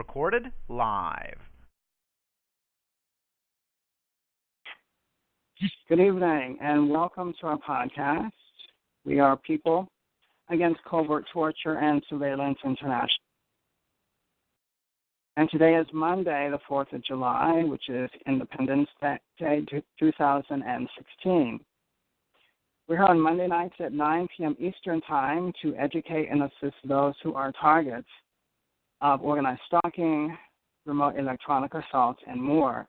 recorded live. Good evening, and welcome to our podcast. We are People Against Covert Torture and Surveillance International. And today is Monday, the 4th of July, which is Independence Day 2016. We're here on Monday nights at 9 p.m. Eastern Time to educate and assist those who are targets of organized stalking, remote electronic assault, and more.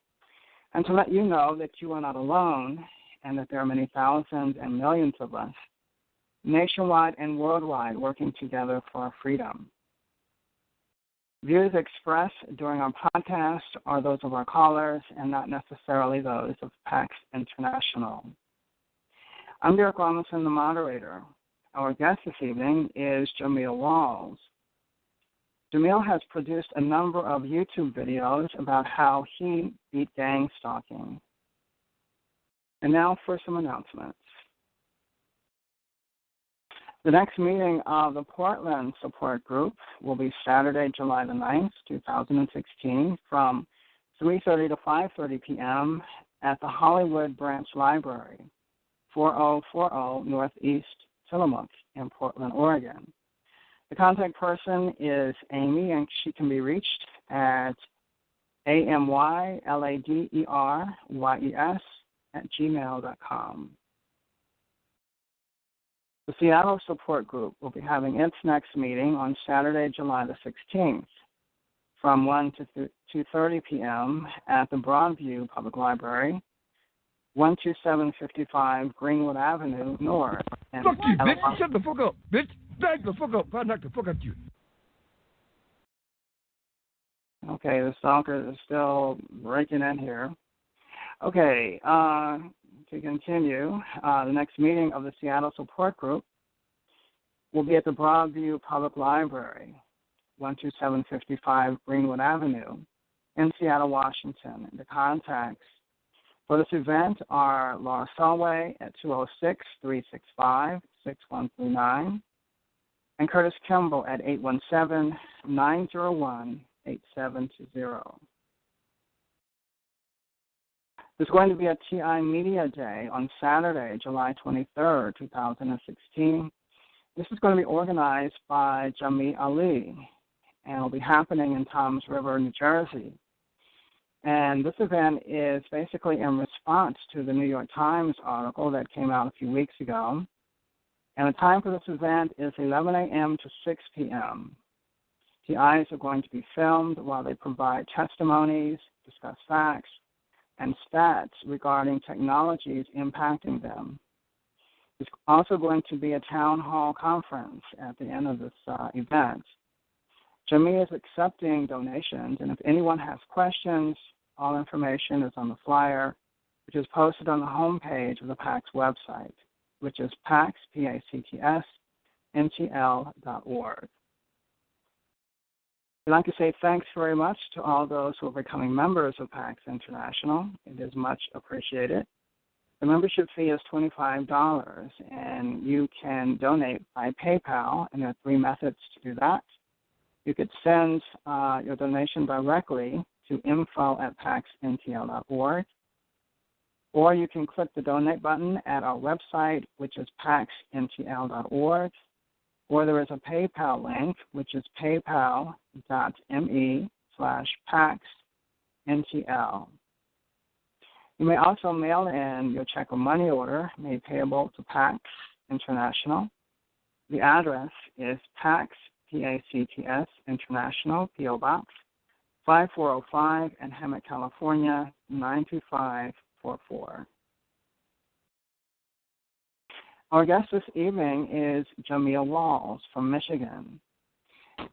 And to let you know that you are not alone and that there are many thousands and millions of us nationwide and worldwide working together for our freedom. Views expressed during our podcast are those of our callers and not necessarily those of Paccts International. I'm Derrick Robinson, the moderator. Our guest this evening is Jameel Rawls. Jameel has produced a number of YouTube videos about how he beat gang stalking. And now for some announcements. The next meeting of the Portland Support Group will be Saturday, July the 9th, 2016, from 3:30 to 5:30 p.m. at the Hollywood Branch Library, 4040 Northeast Tillamook in Portland, Oregon. The contact person is Amy, and she can be reached at amyladeryes@gmail.com. The Seattle Support Group will be having its next meeting on Saturday, July the 16th, from 1 to 2:30 p.m. at the Broadview Public Library, 12755 Greenwood Avenue North. Fuck you, bitch! Shut the fuck up, bitch! Back the fuck up! I'll knock the fuck out you. Okay, the stalker is still breaking in here. Okay, to continue, the next meeting of the Seattle Support Group will be at the Broadview Public Library, 12755 Greenwood Avenue in Seattle, Washington. The contacts for this event are Laura Selway at 206-365-6139 and Curtis Kimball at 817-901-8720. There's going to be a TI Media Day on Saturday, July 23rd, 2016. This is going to be organized by Jameel Ali, and it will be happening in Toms River, New Jersey. And this event is basically in response to the New York Times article that came out a few weeks ago. And the time for this event is 11 a.m. to 6 p.m. TIs are going to be filmed while they provide testimonies, discuss facts, and stats regarding technologies impacting them. There's also going to be a town hall conference at the end of this event. Jameel is accepting donations, and if anyone has questions, all information is on the flyer, which is posted on the homepage of the Paccts website, which is Paccts, P-A-C-T-S, NTL.org. I'd like to say thanks very much to all those who are becoming members of Paccts International. It is much appreciated. The membership fee is $25, and you can donate by PayPal, and there are three methods to do that. You could send your donation directly to info@PacctsNTL.org, or you can click the donate button at our website, which is PacctsNTL.org, or there is a PayPal link, which is paypal.me/PacctsNTL. You may also mail in your check or money order made payable to Paccts International. The address is Paccts, P-A-C-T-S, International, P.O. Box, 5405 in Hemet, California, 92544. Our guest this evening is Jameel Rawls from Michigan.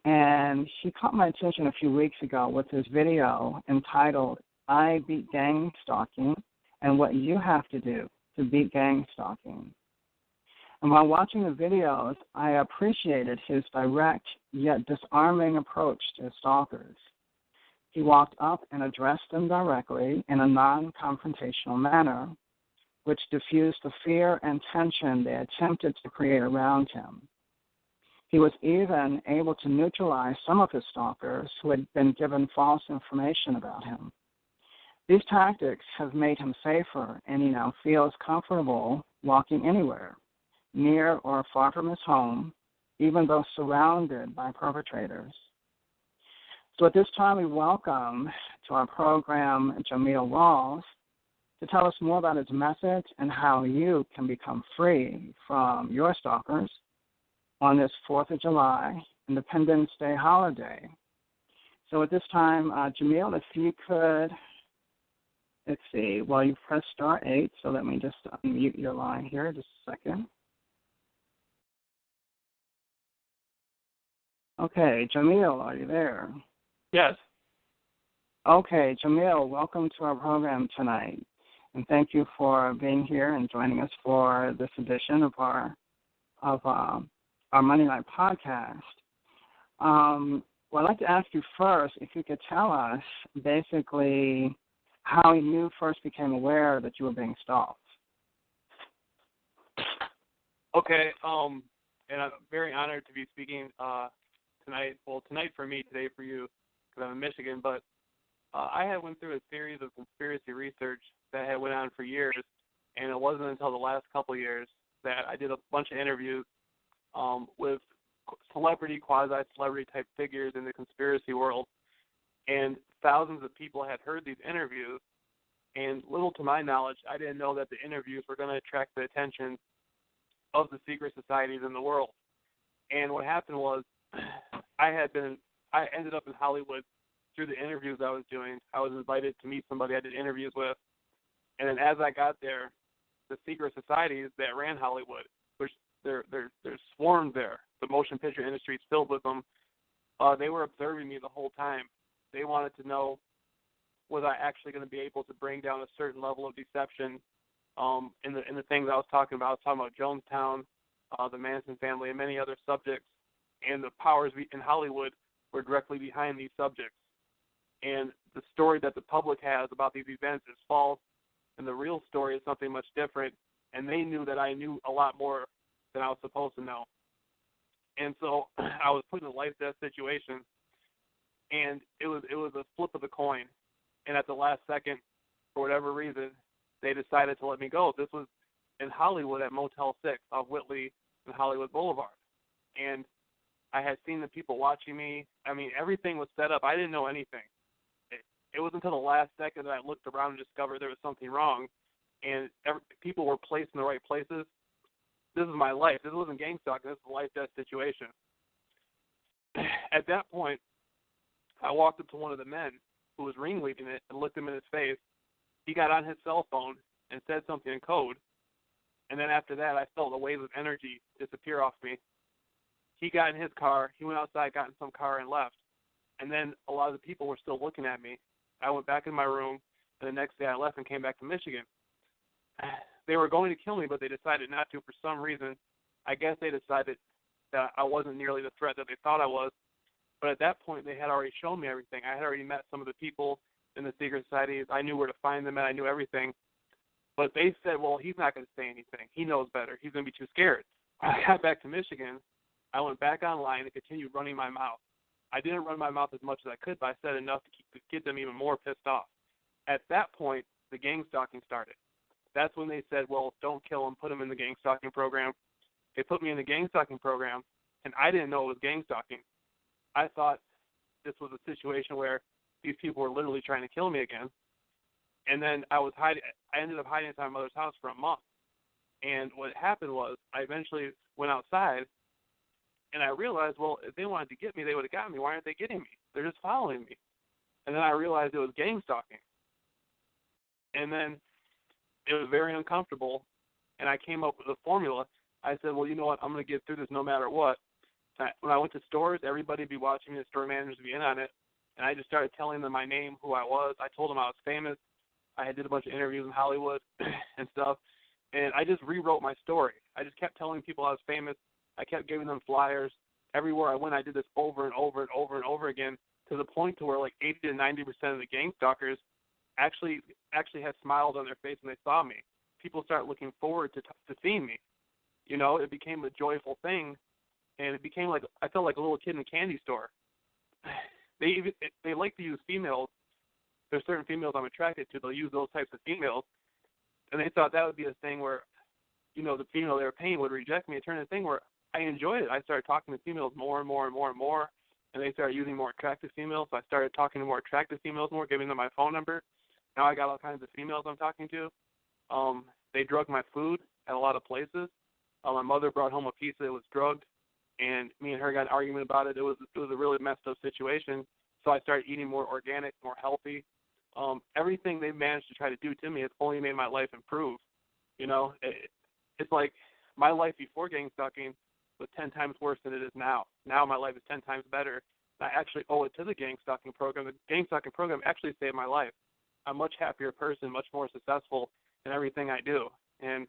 And he caught my attention a few weeks ago with his video entitled, I Beat Gang Stalking, and What You Have to Do to Beat Gang Stalking. And while watching the videos, I appreciated his direct yet disarming approach to stalkers. He walked up and addressed them directly in a non-confrontational manner, which diffused the fear and tension they attempted to create around him. He was even able to neutralize some of his stalkers who had been given false information about him. These tactics have made him safer, and he now feels comfortable walking anywhere, near or far from his home, even though surrounded by perpetrators. So at this time, we welcome to our program Jameel Rawls to tell us more about his message and how you can become free from your stalkers on this 4th of July, Independence Day holiday. So at this time, Jameel, if you could, let's see, well, you pressed star 8, so let me just unmute your line here just a second. Okay, Jameel, are you there? Yes. Okay, Jameel, welcome to our program tonight, and thank you for being here and joining us for this edition of our Monday Night Podcast. Well, I'd like to ask you first if you could tell us basically how you first became aware that you were being stalked. Okay, and I'm very honored to be speaking tonight. Well, tonight for me, today for you, because I'm in Michigan. But I had went through a series of conspiracy research that had went on for years, and it wasn't until the last couple of years that I did a bunch of interviews with celebrity, quasi-celebrity type figures in the conspiracy world, and thousands of people had heard these interviews, and little to my knowledge, I didn't know that the interviews were going to attract the attention of the secret societies in the world. And what happened was I ended up in Hollywood through the interviews I was doing. I was invited to meet somebody I did interviews with, and then as I got there, the secret societies that ran Hollywood, which they're swarmed there. The motion picture industry is filled with them. They were observing me the whole time. They wanted to know, was I actually going to be able to bring down a certain level of deception in the things I was talking about. I was talking about Jonestown, the Manson family, and many other subjects. And the powers in Hollywood were directly behind these subjects. And the story that the public has about these events is false, and the real story is something much different. And they knew that I knew a lot more than I was supposed to know. And so I was put in a life-death situation, and it was a flip of the coin. And at the last second, for whatever reason, they decided to let me go. This was in Hollywood at Motel 6 off Whitley and Hollywood Boulevard. And I had seen the people watching me. I mean, everything was set up. I didn't know anything. It was until the last second that I looked around and discovered there was something wrong. And people were placed in the right places. This is my life. This wasn't gang stalking. This is a life-death situation. At that point, I walked up to one of the men who was ringleading it and looked him in his face. He got on his cell phone and said something in code. And then after that, I felt a wave of energy disappear off me. He got in his car. He went outside, got in some car, and left. And then a lot of the people were still looking at me. I went back in my room, and the next day I left and came back to Michigan. They were going to kill me, but they decided not to for some reason. I guess they decided that I wasn't nearly the threat that they thought I was. But at that point, they had already shown me everything. I had already met some of the people in the secret societies. I knew where to find them, and I knew everything. But they said, well, he's not going to say anything. He knows better. He's going to be too scared. When I got back to Michigan, I went back online and continued running my mouth. I didn't run my mouth as much as I could, but I said enough to get them even more pissed off. At that point, the gang stalking started. That's when they said, well, don't kill him, put him in the gang stalking program. They put me in the gang stalking program, and I didn't know it was gang stalking. I thought this was a situation where these people were literally trying to kill me again. And then I ended up hiding inside my mother's house for a month. And what happened was I eventually went outside, and I realized, well, if they wanted to get me, they would have gotten me. Why aren't they getting me? They're just following me. And then I realized it was gang stalking. And then it was very uncomfortable, and I came up with a formula. I said, well, you know what? I'm going to get through this no matter what. When I went to stores, everybody would be watching me, the store managers would be in on it, and I just started telling them my name, who I was. I told them I was famous. I did a bunch of interviews in Hollywood and stuff, and I just rewrote my story. I just kept telling people I was famous. I kept giving them flyers. Everywhere I went, I did this over and over and over and over again, to the point to where like 80 to 90% of the gang stalkers actually had smiles on their face when they saw me. People started looking forward to seeing me. You know, it became a joyful thing and it became like I felt like a little kid in a candy store. They like to use females. There's certain females I'm attracted to. They'll use those types of females, and they thought that would be a thing where, the female they were paying would reject me. It turned into a thing where I enjoyed it. I started talking to females more and more and more and more, and they started using more attractive females. So I started talking to more attractive females more, giving them my phone number. Now I got all kinds of females I'm talking to. They drug my food at a lot of places. My mother brought home a pizza that was drugged, and me and her got an argument about it. It was a really messed up situation. So I started eating more organic, more healthy. Everything they've managed to try to do to me has only made my life improve. It's like my life before gang stalking was 10 times worse than it is now. Now my life is 10 times better. I actually owe it to the gang stalking program. The gang stalking program actually saved my life. I'm a much happier person, much more successful in everything I do. And,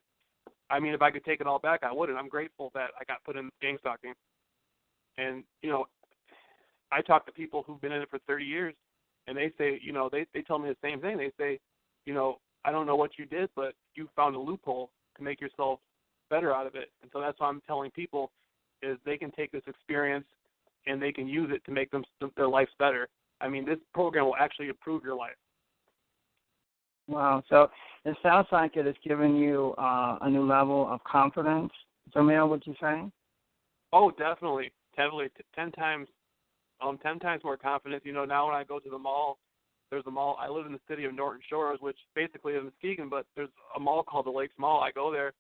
I mean, if I could take it all back, I wouldn't. I'm grateful that I got put in gang stalking. And, I talk to people who've been in it for 30 years, and they say, they tell me the same thing. They say, I don't know what you did, but you found a loophole to make yourself better out of it. And so that's what I'm telling people is they can take this experience and they can use it to make their lives better. I mean, this program will actually improve your life. Wow. So it sounds like it has given you a new level of confidence. Jameel, would you say? Oh, definitely. 10 times more confidence. Now when I go to the mall, there's a mall. I live in the city of Norton Shores, which basically is Muskegon, but there's a mall called the Lakes Mall. I go there,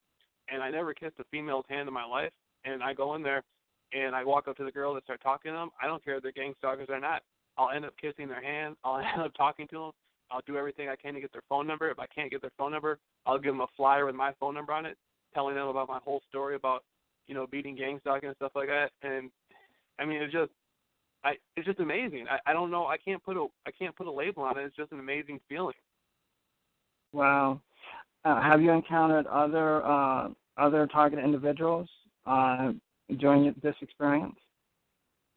and I never kissed a female's hand in my life. And I go in there, and I walk up to the girls and start talking to them. I don't care if they're gang stalkers or not. I'll end up kissing their hand. I'll end up talking to them. I'll do everything I can to get their phone number. If I can't get their phone number, I'll give them a flyer with my phone number on it, telling them about my whole story about, beating gang stalking and stuff like that. And I mean, it's just amazing. I don't know. I can't put a label on it. It's just an amazing feeling. Wow. Have you encountered other target individuals during this experience?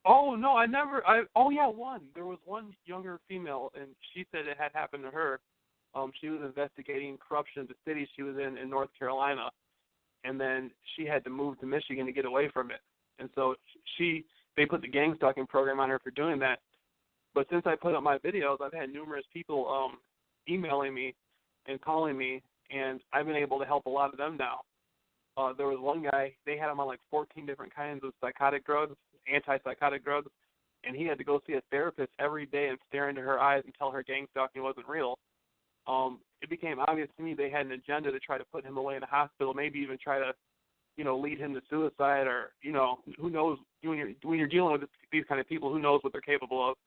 Oh no, I never. One. There was one younger female, and she said it had happened to her. She was investigating corruption in the city she was in North Carolina, and then she had to move to Michigan to get away from it. And so they put the gang stalking program on her for doing that. But since I put up my videos, I've had numerous people emailing me and calling me, and I've been able to help a lot of them now. There was one guy, they had him on like 14 different kinds of psychotic drugs, antipsychotic drugs, and he had to go see a therapist every day and stare into her eyes and tell her gang stalking wasn't real. It became obvious to me they had an agenda to try to put him away in a hospital, maybe even try to, lead him to suicide or, who knows, when you're dealing with these kind of people, who knows what they're capable of.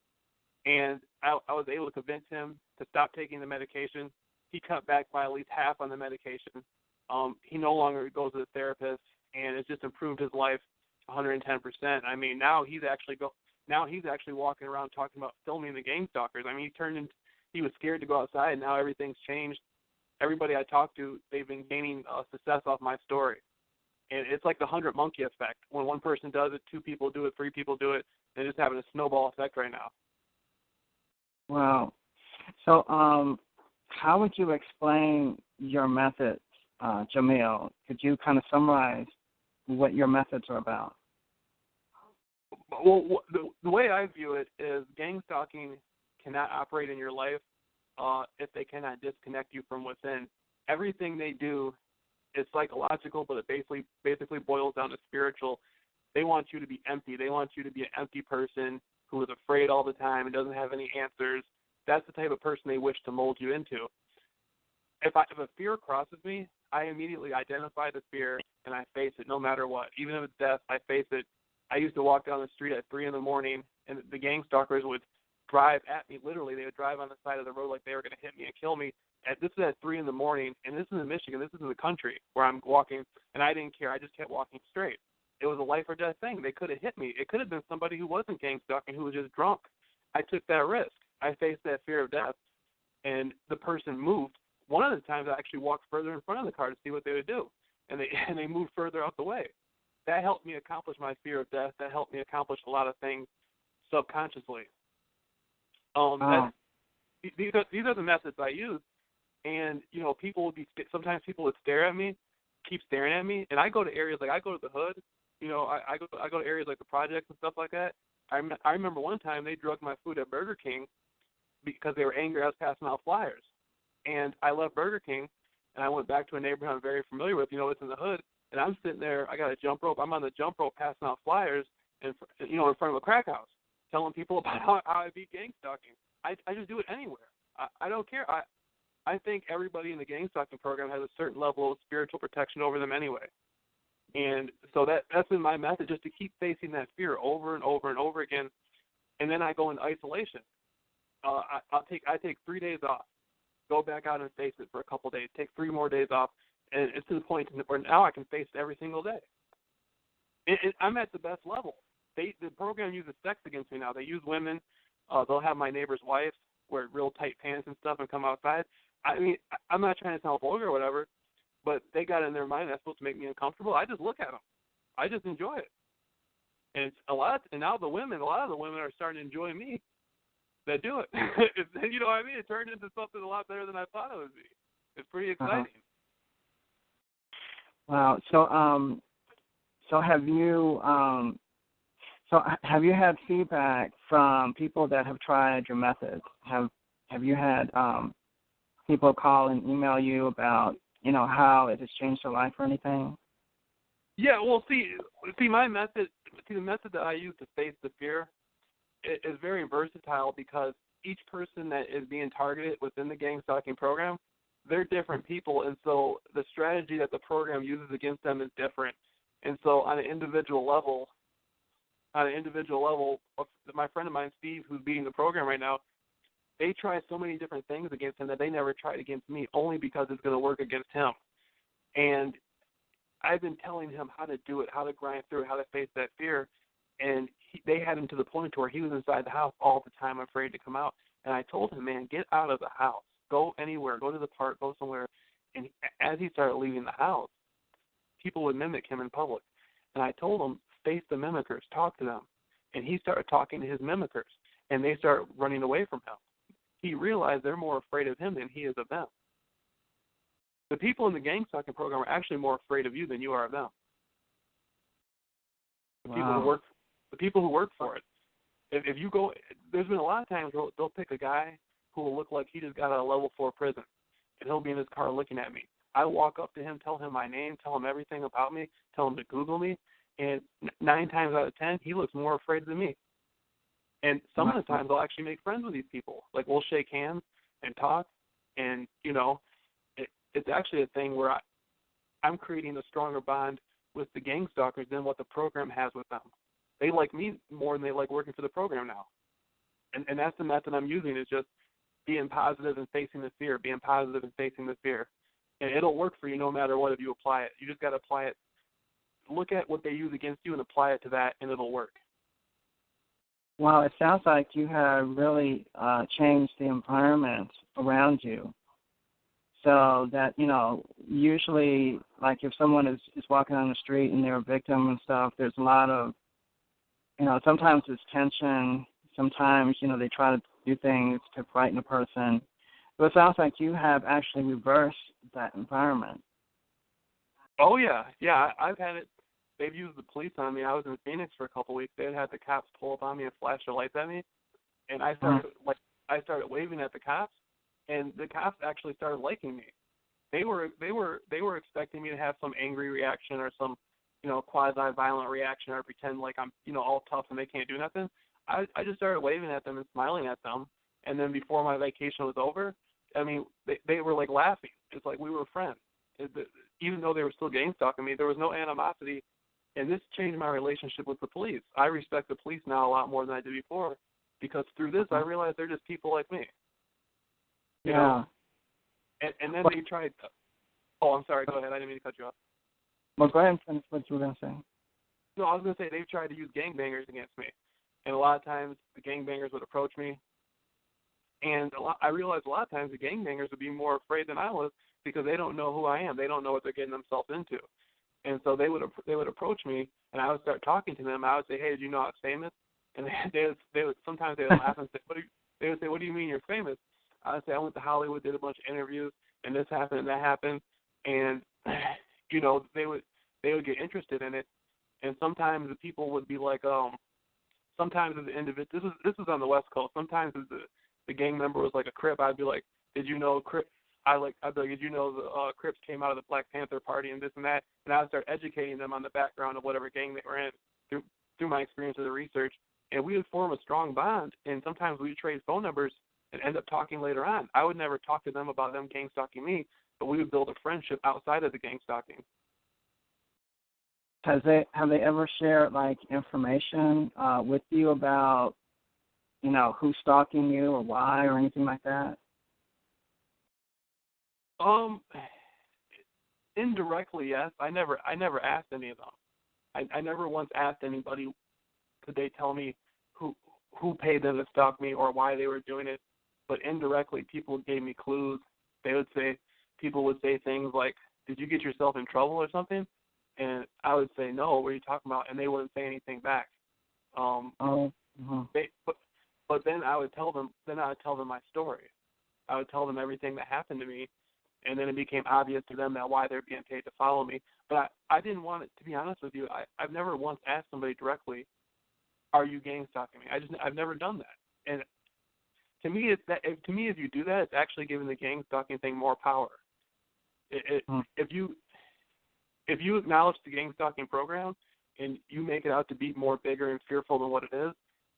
And I was able to convince him to stop taking the medication. He cut back by at least half on the medication. He no longer goes to the therapist, and it's just improved his life 110%. I mean, now he's actually walking around talking about filming the gang stalkers. I mean, he was scared to go outside. Now everything's changed. Everybody I talk to, they've been gaining success off my story. And it's like the 100 monkey effect. When one person does it, 2 people do it, 3 people do it. They're just having a snowball effect right now. Wow. So how would you explain your methods, Jameel? Could you kind of summarize what your methods are about? Well, the way I view it is gang stalking cannot operate in your life if they cannot disconnect you from within. Everything they do is psychological, but it basically boils down to spiritual. They want you to be empty. They want you to be an empty person who is afraid all the time and doesn't have any answers. That's the type of person they wish to mold you into. If a fear crosses me, I immediately identify the fear and I face it no matter what. Even if it's death, I face it. I used to walk down the street at 3 a.m, and the gang stalkers would drive at me. Literally, they would drive on the side of the road like they were going to hit me and kill me. This is at 3 a.m, and this is in Michigan. This is in the country where I'm walking, and I didn't care. I just kept walking straight. It was a life or death thing. They could have hit me. It could have been somebody who wasn't gang stalking, who was just drunk. I took that risk. I faced that fear of death, and the person moved. One of the times I actually walked further in front of the car to see what they would do, and they moved further out the way. That helped me accomplish my fear of death. That helped me accomplish a lot of things subconsciously. These are the methods I use. And, sometimes people would stare at me, keep staring at me, and I go to areas, like I go to the hood, I go to areas like the projects and stuff like that. I remember one time they drugged my food at Burger King because they were angry I was passing out flyers. And I left Burger King, and I went back to a neighborhood I'm very familiar with, it's in the hood, and I'm sitting there, I got a jump rope, I'm on the jump rope passing out flyers, in front of a crack house, telling people about how I beat gang stalking. I just do it anywhere. I don't care. I think everybody in the gang stalking program has a certain level of spiritual protection over them anyway. And so that's been my method, just to keep facing that fear over and over and over again. And then I go into isolation. I take 3 days off, go back out and face it for a couple days, take 3 more days off, and it's to the point where now I can face it every single day. I'm at the best level. The program uses sex against me now. They use women. They'll have my neighbor's wives wear real tight pants and stuff and come outside. I mean, I'm not trying to sound vulgar or whatever, but they got in their mind that's supposed to make me uncomfortable. I just look at them. I just enjoy it. And now a lot of the women are starting to enjoy me that do it. You know what I mean? It turned into something a lot better than I thought it would be. It's pretty exciting. Wow. So have you had feedback from people that have tried your methods? Have you had people call and email you about how it has changed their life or anything? Yeah. Well, see, my method. The method that I use to face the fear is very versatile, because each person that is being targeted within the gang stalking program, they're different people, and so the strategy that the program uses against them is different. And so on an individual level, my friend of mine, Steve, who's beating the program right now, they try so many different things against him that they never tried against me, only because it's going to work against him. And I've been telling him how to do it, how to grind through it, how to face that fear. And they had him to the point where he was inside the house all the time, afraid to come out. And I told him, man, get out of the house. Go anywhere. Go to the park. Go somewhere. And as he started leaving the house, people would mimic him in public. And I told him, face the mimickers. Talk to them. And he started talking to his mimickers. And they started running away from him. He realized they're more afraid of him than he is of them. The people in the gang stalking program are actually more afraid of you than you are of them. The people who work for it. If you go, there's been a lot of times where they'll pick a guy who will look like he just got out of level 4 prison, and he'll be in his car looking at me. I walk up to him, tell him my name, tell him everything about me, tell him to Google me, and 9 times out of 10, he looks more afraid than me. And some of the times I'll actually make friends with these people. Like, we'll shake hands and talk, and, it's actually a thing where I'm creating a stronger bond with the gang stalkers than what the program has with them. They like me more than they like working for the program now. And that's the method I'm using, is just being positive and facing the fear, being positive and facing the fear. And it'll work for you no matter what if you apply it. You just got to apply it. Look at what they use against you and apply it to that, and it'll work. Well, it sounds like you have really changed the environment around you. So that, usually, like if someone is walking on the street and they're a victim and stuff, there's a lot of, sometimes there's tension. Sometimes, they try to do things to frighten a person. But it sounds like you have actually reversed that environment. Oh, yeah. Yeah, I've had it. They've used the police on me. I was in Phoenix for a couple of weeks. They had the cops pull up on me and flash their lights at me. And I started waving at the cops. And the cops actually started liking me. They were expecting me to have some angry reaction or some, quasi-violent reaction, or pretend like I'm, all tough and they can't do nothing. I just started waving at them and smiling at them. And then before my vacation was over, they were like laughing. It's like we were friends. Even though they were still gang stalking me, there was no animosity. And this changed my relationship with the police. I respect the police now a lot more than I did before, because through this I realized they're just people like me. You know? And then they tried. Oh, I'm sorry. Go ahead. I didn't mean to cut you off. Well, go ahead and finish what you were going to say. No, I was going to say they've tried to use gangbangers against me. And a lot of times the gangbangers would approach me. And I realized a lot of times the gangbangers would be more afraid than I was, because they don't know who I am. They don't know what they're getting themselves into. And so they would approach me, and I would start talking to them. I would say, hey, did you know I was famous? And they would sometimes they would laugh and say, what do you mean you're famous? I would say, I went to Hollywood, did a bunch of interviews, and this happened and that happened. And, they would get interested in it. And sometimes the people would be like, sometimes as an individual, this is on the West Coast. Sometimes as the gang member was like a Crip, I'd be like, did you know Crip? I'd be like, did you know the Crips came out of the Black Panther Party and this and that? And I would start educating them on the background of whatever gang they were in through my experience of the research. And we would form a strong bond. And sometimes we would trade phone numbers and end up talking later on. I would never talk to them about them gang stalking me, but we would build a friendship outside of the gang stalking. Have they ever shared like information with you about, you know, who's stalking you or why or anything like that? Indirectly, yes. I never asked any of them. I never once asked anybody, could they tell me who paid them to stalk me or why they were doing it. But indirectly, people gave me clues. People would say things like, did you get yourself in trouble or something? And I would say, no, what are you talking about? And they wouldn't say anything back. But then I would tell them my story. I would tell them everything that happened to me, and then it became obvious to them that why they're being paid to follow me. But I didn't want it, to be honest with you, I've never once asked somebody directly, are you gang stalking me? I've never done that. And to me, if you do that, it's actually giving the gang stalking thing more power. If you acknowledge the gang stalking program and you make it out to be more bigger and fearful than what it is,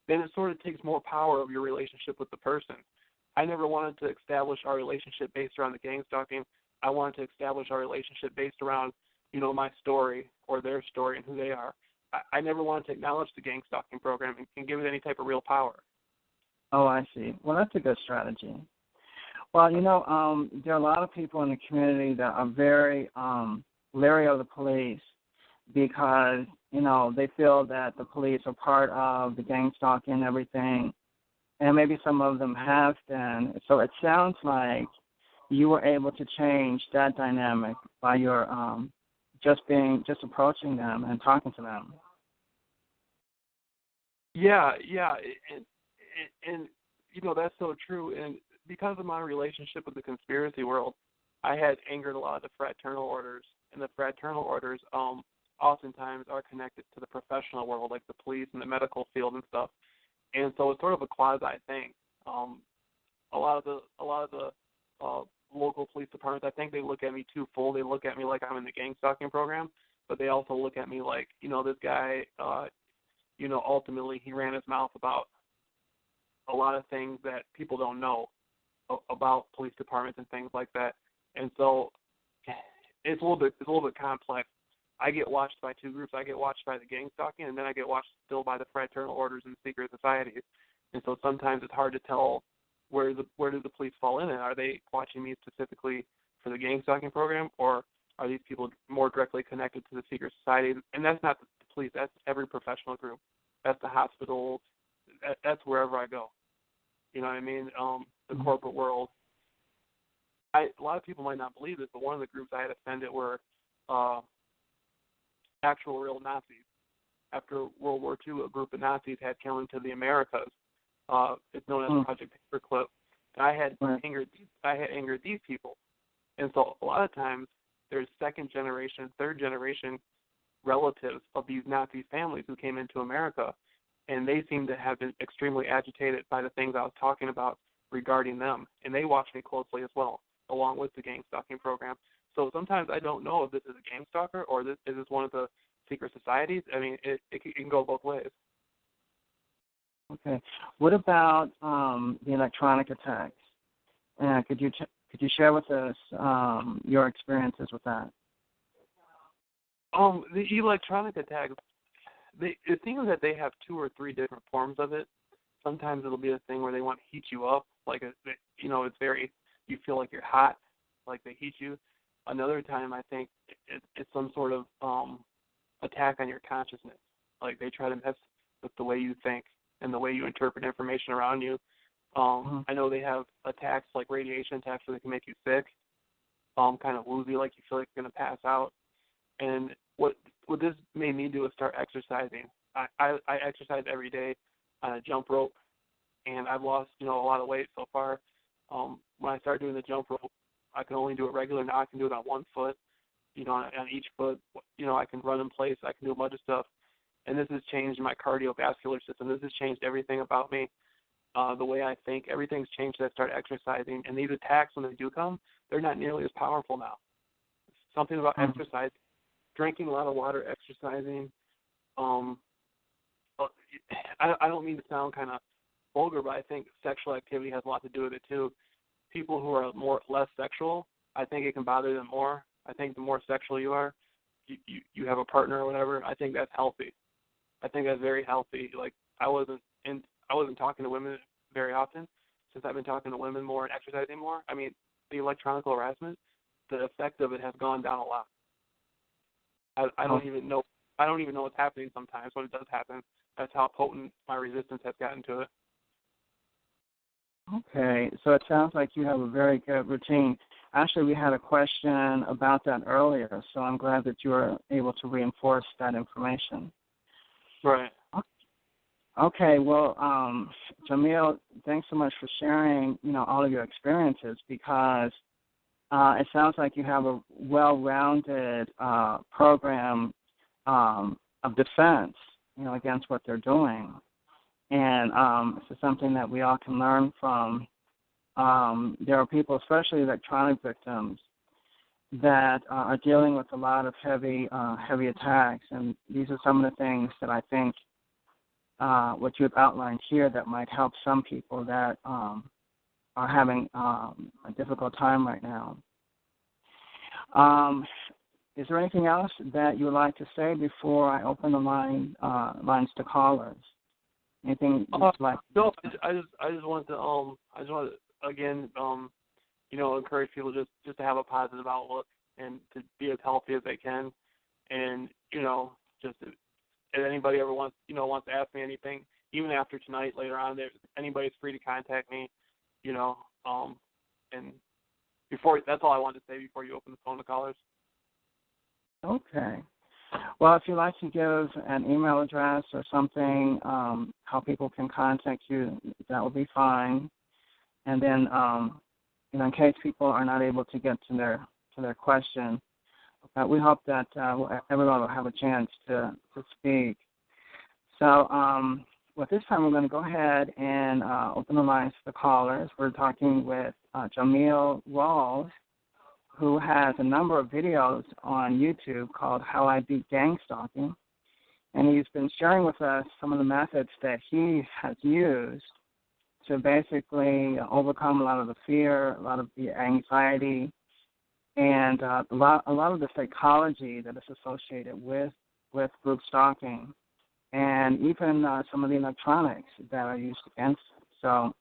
then it sort of takes more power of your relationship with the person. I never wanted to establish our relationship based around the gang stalking. I wanted to establish our relationship based around, you know, my story or their story and who they are. I never wanted to acknowledge the gang stalking program and give it any type of real power. Oh, I see. Well, that's a good strategy. Well, you know, there are a lot of people in the community that are very leery of the police because, you know, they feel that the police are part of the gang stalking and everything, and maybe some of them have been. So it sounds like you were able to change that dynamic by your just approaching them and talking to them. Yeah, and you know, that's so true. And because of my relationship with the conspiracy world, I had angered a lot of the fraternal orders, and the fraternal orders oftentimes are connected to the professional world, like the police and the medical field and stuff. And so it's sort of a quasi thing. A lot of the local police departments, I think they look at me too full. They look at me like I'm in the gang stalking program, but they also look at me like, you know, this guy, you know, ultimately he ran his mouth about a lot of things that people don't know about police departments and things like that. And so it's a little bit complex. I get watched by two groups. I get watched by the gang stalking, and then I get watched still by the fraternal orders and secret societies. And so sometimes it's hard to tell where do the police fall in it. Are they watching me specifically for the gang stalking program, or are these people more directly connected to the secret societies? And that's not the police. That's every professional group. That's the hospitals. That's wherever I go. You know what I mean? The corporate world. A lot of people might not believe this, but one of the groups I had offended were actual real Nazis. After World War II, a group of Nazis had come into the Americas. It's known as Project Paperclip. I had angered these people, and so a lot of times there's second generation, third generation relatives of these Nazi families who came into America, and they seem to have been extremely agitated by the things I was talking about regarding them, and they watch me closely as well, along with the gang stalking program. So sometimes I don't know if this is a gang stalker or is this one of the secret societies. I mean, it can go both ways. Okay. What about the electronic attacks? Could you share with us your experiences with that? The electronic attacks, it seems that they have 2 or 3 different forms of it. Sometimes it'll be a thing where they want to heat you up, like it's very, you feel like you're hot, like they heat you. Another time, I think it's some sort of attack on your consciousness, like they try to mess with the way you think and the way you interpret information around you. I know they have attacks like radiation attacks where they can make you sick, kind of woozy, like you feel like you're going to pass out. And what this made me do is start exercising. I exercise every day on a jump rope, and I've lost a lot of weight so far. When I started doing the jump rope, I can only do it regular. Now I can do it on one foot. On each foot, I can run in place. I can do a bunch of stuff. and this has changed my cardiovascular system. This has changed everything about me, the way I think. Everything's changed as I start exercising, and these attacks, when they do come, they're not nearly as powerful now. Something about exercise, drinking a lot of water, exercising. I don't mean to sound kind of vulgar, but I think sexual activity has a lot to do with it too. People who are less sexual, I think it can bother them more. I think the more sexual you are, you have a partner or whatever, I think that's healthy. I think that's very healthy. Like I wasn't talking to women very often. Since I've been talking to women more and exercising more, I mean, the electronic harassment, the effect of it has gone down a lot. I don't even know what's happening sometimes when it does happen. That's how potent my resistance has gotten to it. Okay, so it sounds like you have a very good routine. Actually, we had a question about that earlier, so I'm glad that you were able to reinforce that information. Right. Okay, well, Jameel, thanks so much for sharing, all of your experiences, because it sounds like you have a well-rounded program of defense, against what they're doing. And this is something that we all can learn from. There are people, especially electronic victims, that are dealing with a lot of heavy attacks. And these are some of the things that I think what you've outlined here that might help some people that are having a difficult time right now. Is there anything else that you would like to say before I open the lines to callers? Anything you'd like? No, I just want to again encourage people just to have a positive outlook and to be as healthy as they can, and just if anybody ever wants to ask me anything, even after tonight, later on, anybody's free to contact me, and before, that's all I wanted to say before you open the phone to callers. Okay. Well, if you'd like to give an email address or something, how people can contact you, that would be fine. And then, in case people are not able to get to their question, we hope that everyone will have a chance to speak. So, well, this time we're going to go ahead and open the lines for the callers. We're talking with Jameel Rawls, who has a number of videos on YouTube called How I Beat Gang Stalking. And he's been sharing with us some of the methods that he has used to basically overcome a lot of the fear, a lot of the anxiety, and a lot of the psychology that is associated with group stalking, and even some of the electronics that are used against it. So if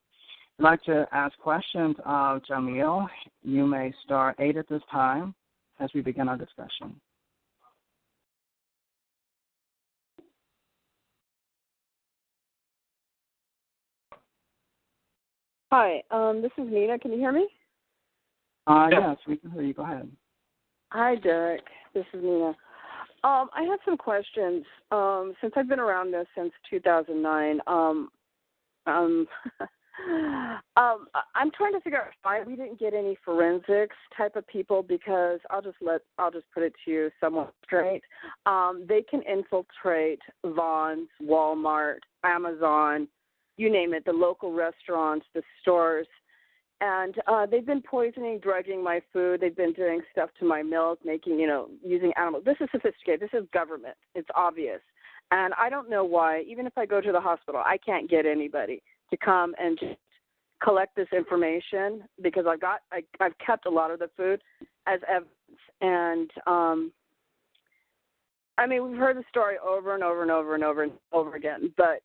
you'd like to ask questions of Jameel, you may star 8 at this time as we begin our discussion. Hi, this is Nina. Can you hear me? Yes, we can hear you. Go ahead. Hi, Derek. This is Nina. I have some questions. Since I've been around this since 2009, I'm trying to figure out why we didn't get any forensics type of people, because I'll just put it to you somewhat straight. They can infiltrate Vons, Walmart, Amazon, you name it, the local restaurants, the stores, and they've been poisoning, drugging my food. They've been doing stuff to my milk, using animals. This is sophisticated. This is government. It's obvious. And I don't know why, even if I go to the hospital, I can't get anybody to come and just collect this information, because I've kept a lot of the food as evidence. And, we've heard the story over and over and over and over and over again, but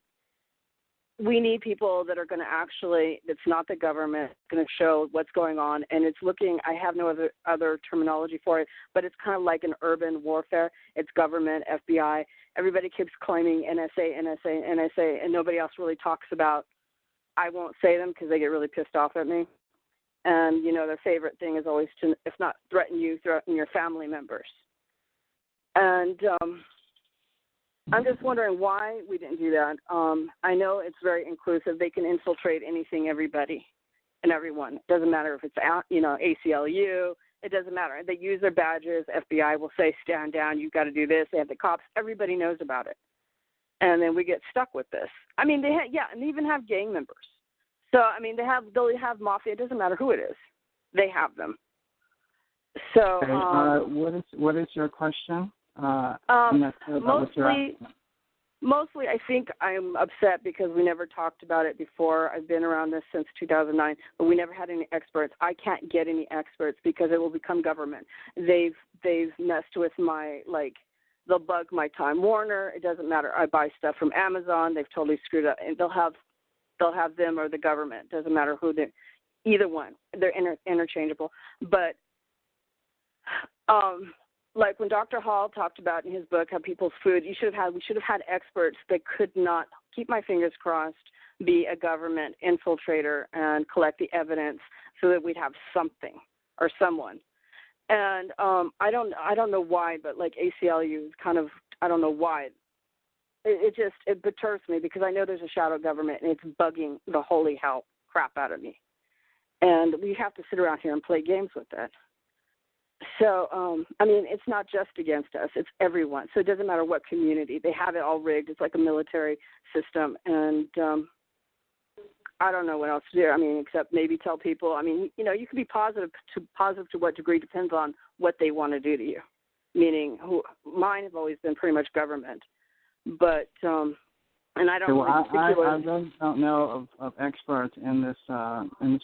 we need people that are going to that's not the government, going to show what's going on. And it's I have no other terminology for it, but it's kind of like an urban warfare. It's government, FBI. Everybody keeps claiming NSA, NSA, NSA, and nobody else really talks about. I won't say them because they get really pissed off at me. And, their favorite thing is always to, if not threaten you, threaten your family members. And I'm just wondering why we didn't do that. I know it's very inclusive. They can infiltrate anything, everybody, and everyone. It doesn't matter if it's, ACLU. It doesn't matter. They use their badges. FBI will say, stand down. You've got to do this. They have the cops. Everybody knows about it. and then we get stuck with this. I mean, and they even have gang members. So I mean, they'll have mafia. It doesn't matter who it is, they have them. So what is your question? Mostly, I think I'm upset because we never talked about it before. I've been around this since 2009, but we never had any experts. I can't get any experts because it will become government. They've messed with my, like, they'll bug my Time Warner. It doesn't matter. I buy stuff from Amazon. They've totally screwed up. And they'll have them or the government. Doesn't matter who they, either one. They're interchangeable. But like when Dr. Hall talked about in his book how people's food, we should have had experts that could not, keep my fingers crossed, be a government infiltrator and collect the evidence so that we'd have something or someone. And I don't know why, but like ACLU is kind of, I don't know why. It perturbs me because I know there's a shadow government and it's bugging the holy hell crap out of me. And we have to sit around here and play games with that. So, I mean, it's not just against us. It's everyone. So it doesn't matter what community. They have it all rigged. It's like a military system. And I don't know what else to do. I mean, except maybe tell people, I mean, you know, you can be positive to what degree depends on what they want to do to you, meaning mine have always been pretty much government. But, and I don't I really don't know of experts in this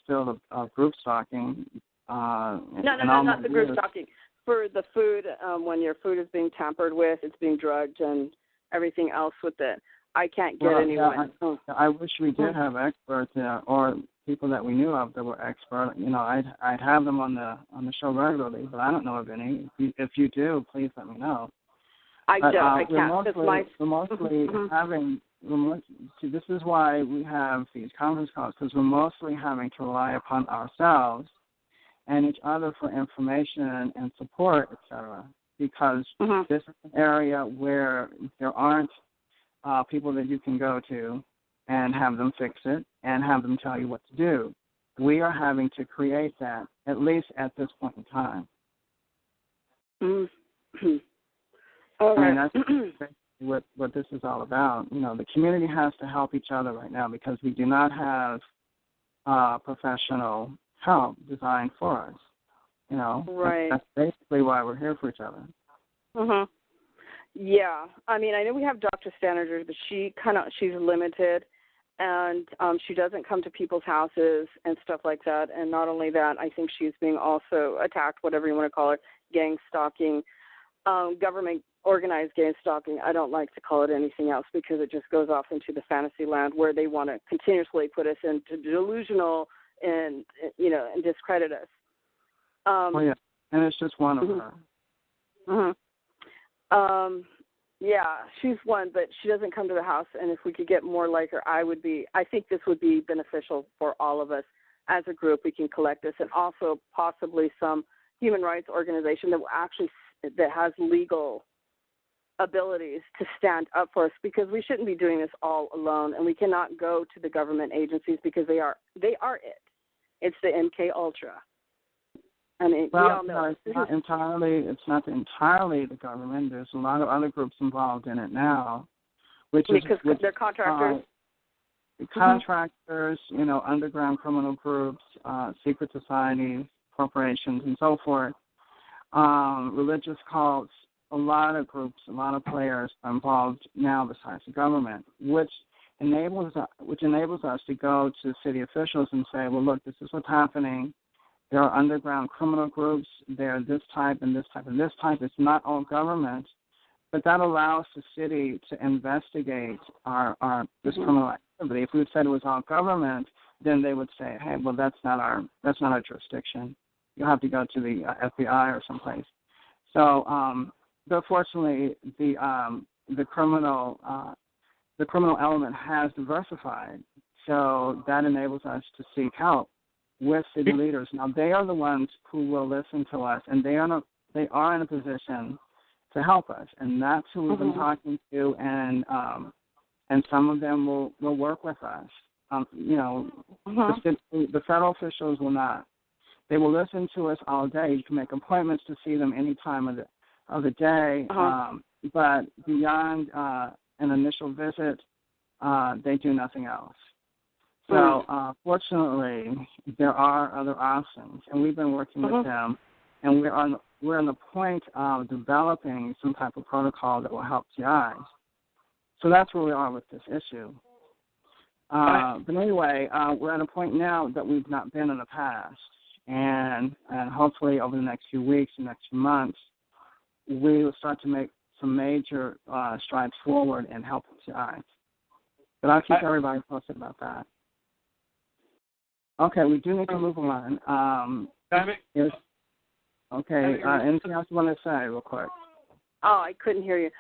field of group stalking. No, not the group stalking. For the food, when your food is being tampered with, it's being drugged and everything else with it. I can't get anyone. Yeah, I wish we did have experts or people that we knew of that were expert. You know, I'd have them on the show regularly, but I don't know of any. If you do, please let me know. I can't. We're mostly having. This is why we have these conference calls, because we're mostly having to rely upon ourselves and each other for information and support, etc. Because this is an area where there aren't people that you can go to and have them fix it and have them tell you what to do. We are having to create that, at least at this point in time. All right. I mean, that's basically what this is all about. You know, the community has to help each other right now because we do not have professional help designed for us. You know, right. That's basically why we're here for each other. Yeah, I mean, I know we have Dr. Stanager, but she's limited, and she doesn't come to people's houses and stuff like that. And not only that, I think she's being also attacked, whatever you want to call it, gang stalking, government organized gang stalking. I don't like to call it anything else because it just goes off into the fantasy land where they want to continuously put us into delusional and, you know, and discredit us. Yeah, and it's just one of her. Yeah, she's one, but she doesn't come to the house, and if we could get more like her, I think this would be beneficial for all of us as a group. We can collect this, and also possibly some human rights organization that has legal abilities to stand up for us, because we shouldn't be doing this all alone, and we cannot go to the government agencies because they are it. It's the MK Ultra. I mean, we all know it's not entirely the government. There's a lot of other groups involved in it now, which they're contractors. Contractors, you know, underground criminal groups, secret societies, corporations, and so forth. Religious cults. A lot of groups, a lot of players are involved now besides the government, which enables us to go to city officials and say, well, look, this is what's happening. There are underground criminal groups. They're this type and this type and this type. It's not all government, but that allows the city to investigate this criminal activity. If we said it was all government, then they would say, hey, well, that's not our jurisdiction. You'll have to go to the FBI or someplace. So, but fortunately, the criminal element has diversified, so that enables us to seek help with city leaders. Now, they are the ones who will listen to us, and they are in a position to help us, and that's who we've been talking to, and some of them will work with us. The federal officials will not. They will listen to us all day. You can make appointments to see them any time of the day, but beyond an initial visit, they do nothing else. So fortunately, there are other options, and we've been working with them, and we're on the point of developing some type of protocol that will help GIs. So that's where we are with this issue. But anyway, we're at a point now that we've not been in the past, and hopefully over the next few weeks, the next few months, we will start to make some major strides forward in helping GIs. But I'll keep everybody posted about that. Okay, we do need to move on. Anything else you want to say real quick? Oh, I couldn't hear you.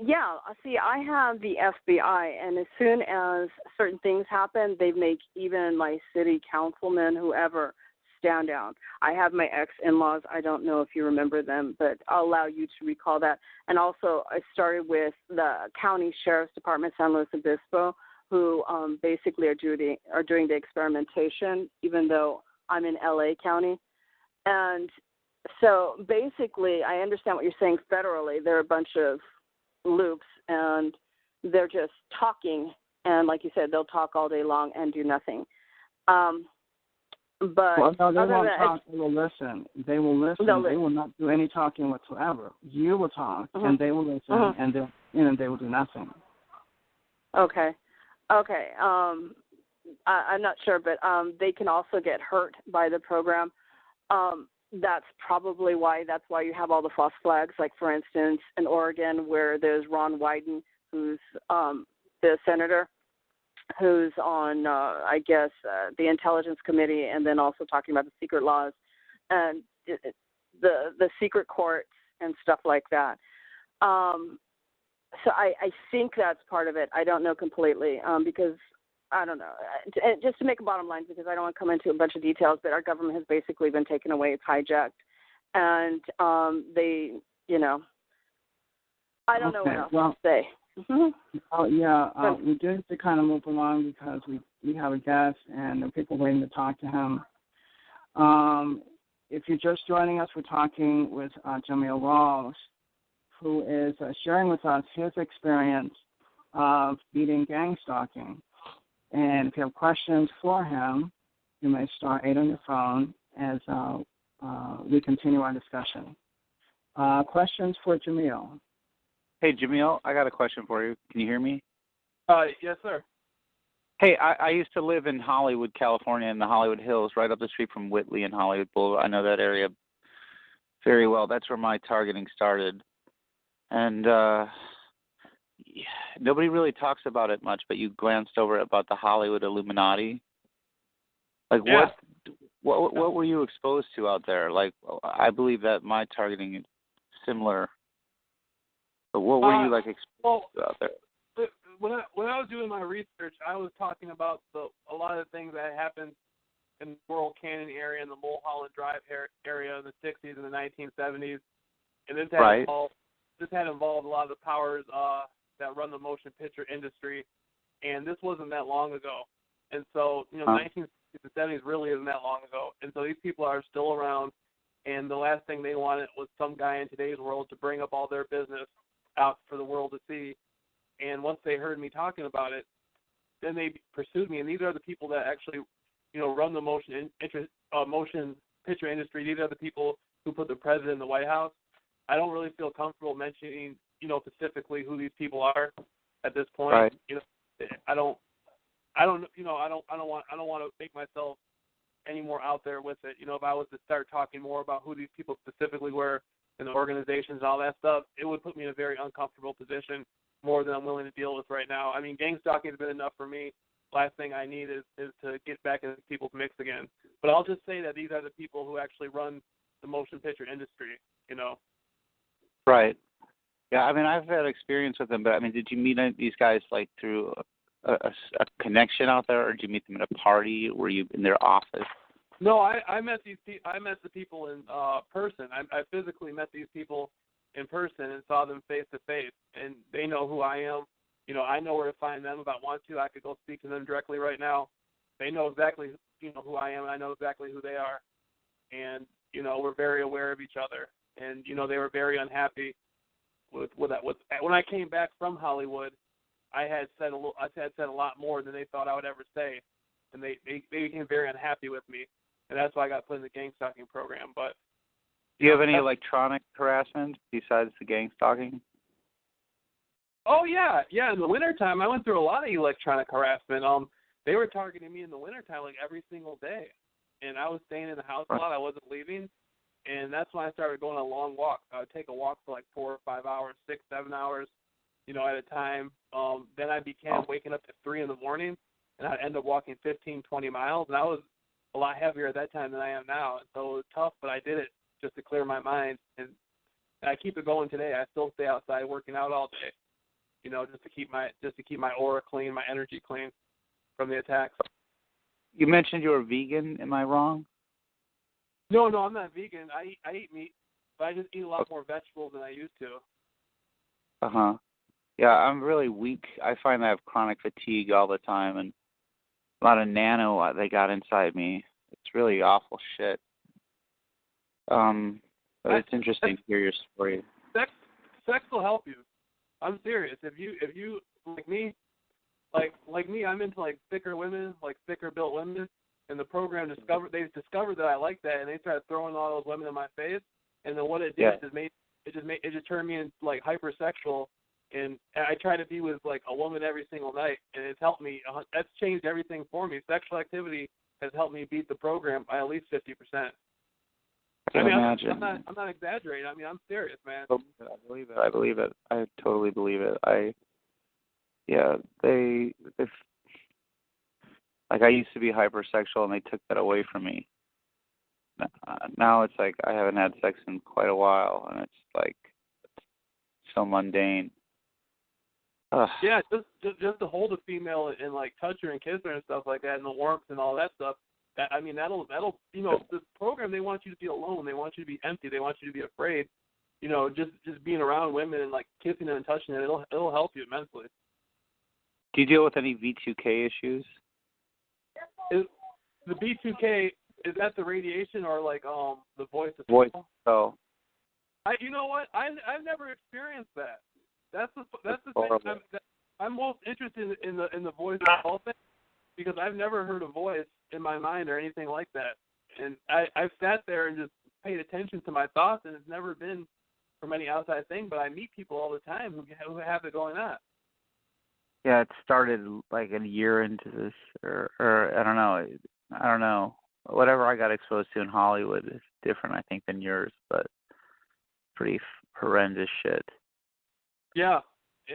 Yeah, see, I have the FBI, and as soon as certain things happen, they make even my city councilman, whoever, stand down. I have my ex-in-laws. I don't know if you remember them, but I'll allow you to recall that. And also, I started with the county sheriff's department, San Luis Obispo, who basically are doing the experimentation, even though I'm in L.A. County. And so basically, I understand what you're saying federally. There are a bunch of loops, and they're just talking. And like you said, they'll talk all day long and do nothing. But no, they won't talk. They will listen. They will listen. They will not do any talking whatsoever. You will talk, and they will listen, and they will do nothing. Okay. I'm not sure, but they can also get hurt by the program. That's probably why. That's why you have all the false flags. Like, for instance, in Oregon, where there's Ron Wyden, who's the senator, who's on, the Intelligence Committee, and then also talking about the secret laws and the secret courts and stuff like that. So I think that's part of it. I don't know completely because I don't know. Just to make a bottom line, because I don't want to come into a bunch of details, but our government has basically been taken away. It's hijacked. And they, I don't know what else to say. We do have to kind of move along because we have a guest and there are people waiting to talk to him. If you're just joining us, we're talking with Jameel Rawls, who is sharing with us his experience of beating gang stalking. And if you have questions for him, you may star 8 on your phone as we continue our discussion. Questions for Jameel? Hey, Jameel, I got a question for you. Can you hear me? Yes, sir. Hey, I used to live in Hollywood, California, in the Hollywood Hills, right up the street from Whitley and Hollywood Boulevard. I know that area very well. That's where my targeting started. And nobody really talks about it much, but you glanced over about the Hollywood Illuminati. Like, what were you exposed to out there? Like, I believe that my targeting is similar. But what were you exposed to out there? When I was doing my research, I was talking about a lot of the things that happened in the Laurel Canyon area and the Mulholland Drive area in the 60s and the 1970s, and this had involved a lot of the powers that run the motion picture industry, and this wasn't that long ago. And so, 1960s and 70s really isn't that long ago. And so these people are still around, and the last thing they wanted was some guy in today's world to bring up all their business out for the world to see. And once they heard me talking about it, then they pursued me. And these are the people that actually, run the motion picture industry. These are the people who put the president in the White House. I don't really feel comfortable mentioning, specifically who these people are at this point. Right. I don't want to make myself any more out there with it. If I was to start talking more about who these people specifically were and the organizations and all that stuff, it would put me in a very uncomfortable position, more than I'm willing to deal with right now. I mean, gang stalking has been enough for me. Last thing I need is to get back into people's mix again. But I'll just say that these are the people who actually run the motion picture industry, Right. Yeah, I mean, I've had experience with them, but, I mean, did you meet these guys, through a connection out there, or did you meet them at a party? Were you in their office? No, I met the people in person. I physically met these people in person and saw them face to face, and they know who I am. I know where to find them. If I want to, I could go speak to them directly right now. They know exactly, who I am, and I know exactly who they are. And, we're very aware of each other. And, they were very unhappy when I came back from Hollywood, I had said a lot more than they thought I would ever say, and they became very unhappy with me, and that's why I got put in the gang stalking program. But do you have any electronic harassment besides the gang stalking? Oh yeah. In the wintertime, I went through a lot of electronic harassment. They were targeting me in the wintertime like every single day, and I was staying in the house a lot. I wasn't leaving, and that's when I started going on long walks. I would take a walk for like 4 or 5 hours, 6, 7 hours, at a time. Then I began waking up at 3 in the morning, and I'd end up walking 15, 20 miles, and I was a lot heavier at that time than I am now. And so it was tough, but I did it just to clear my mind, and I keep it going today. I still stay outside working out all day, just to keep my aura clean, my energy clean from the attacks. You mentioned you were vegan. Am I wrong? No, I'm not vegan. I eat meat, but I just eat a lot more vegetables than I used to. Uh-huh. Yeah, I'm really weak. I find I have chronic fatigue all the time, and a lot of nano they got inside me. It's really awful shit. But it's interesting to hear your story. Sex will help you. I'm serious. If you like me, I'm into like thicker women, like thicker built women, and the program they've discovered that I like that, and they started throwing all those women in my face, and then what it did it just turned me into like hypersexual, and I try to be with like a woman every single night, and it's helped me. That's changed everything for me. Sexual activity has helped me beat the program by at least 50%. I imagine. I'm not exaggerating. I mean, I'm serious, man. I believe it. I totally believe it. I used to be hypersexual, and they took that away from me. Now it's like I haven't had sex in quite a while, and it's like so mundane. Ugh. Yeah, just to hold a female and like touch her and kiss her and stuff like that, and the warmth and all that stuff. That'll this program, they want you to be alone. They want you to be empty. They want you to be afraid. Just being around women and like kissing them and touching it, it'll help you immensely. Do you deal with any V2K issues? Is the B2K, is that the radiation or like the voice of voice? Oh. You know what? I've never experienced that. That's the thing. I'm most interested in the voice of all things, because I've never heard a voice in my mind or anything like that. And I've sat there and just paid attention to my thoughts, and it's never been from any outside thing, but I meet people all the time who have it going on. Yeah, it started like a year into this, or I don't know. Whatever I got exposed to in Hollywood is different, I think, than yours, but pretty horrendous shit. Yeah,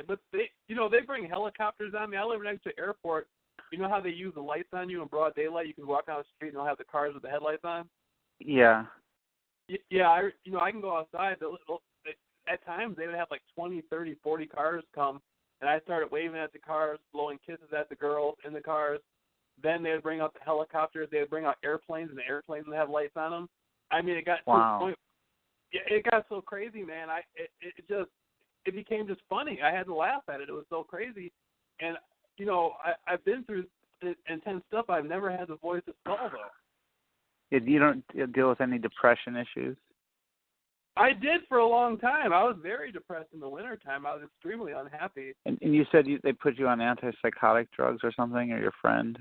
but they bring helicopters on me. I live next to the airport. You know how they use the lights on you in broad daylight? You can walk down the street and they'll have the cars with the headlights on. Yeah. Yeah, I can go outside. At times they would have like 20, 30, 40 cars come, and I started waving at the cars, blowing kisses at the girls in the cars. Then they would bring out the helicopters. They would bring out airplanes, and the airplanes would have lights on them. I mean, it got to a point. Yeah, it got so crazy, man. It became just funny. I had to laugh at it. It was so crazy, and I've been through intense stuff. I've never had the voice of skull though. You don't deal with any depression issues? I did for a long time. I was very depressed in the wintertime. I was extremely unhappy. And you said they put you on antipsychotic drugs or something, or your friend?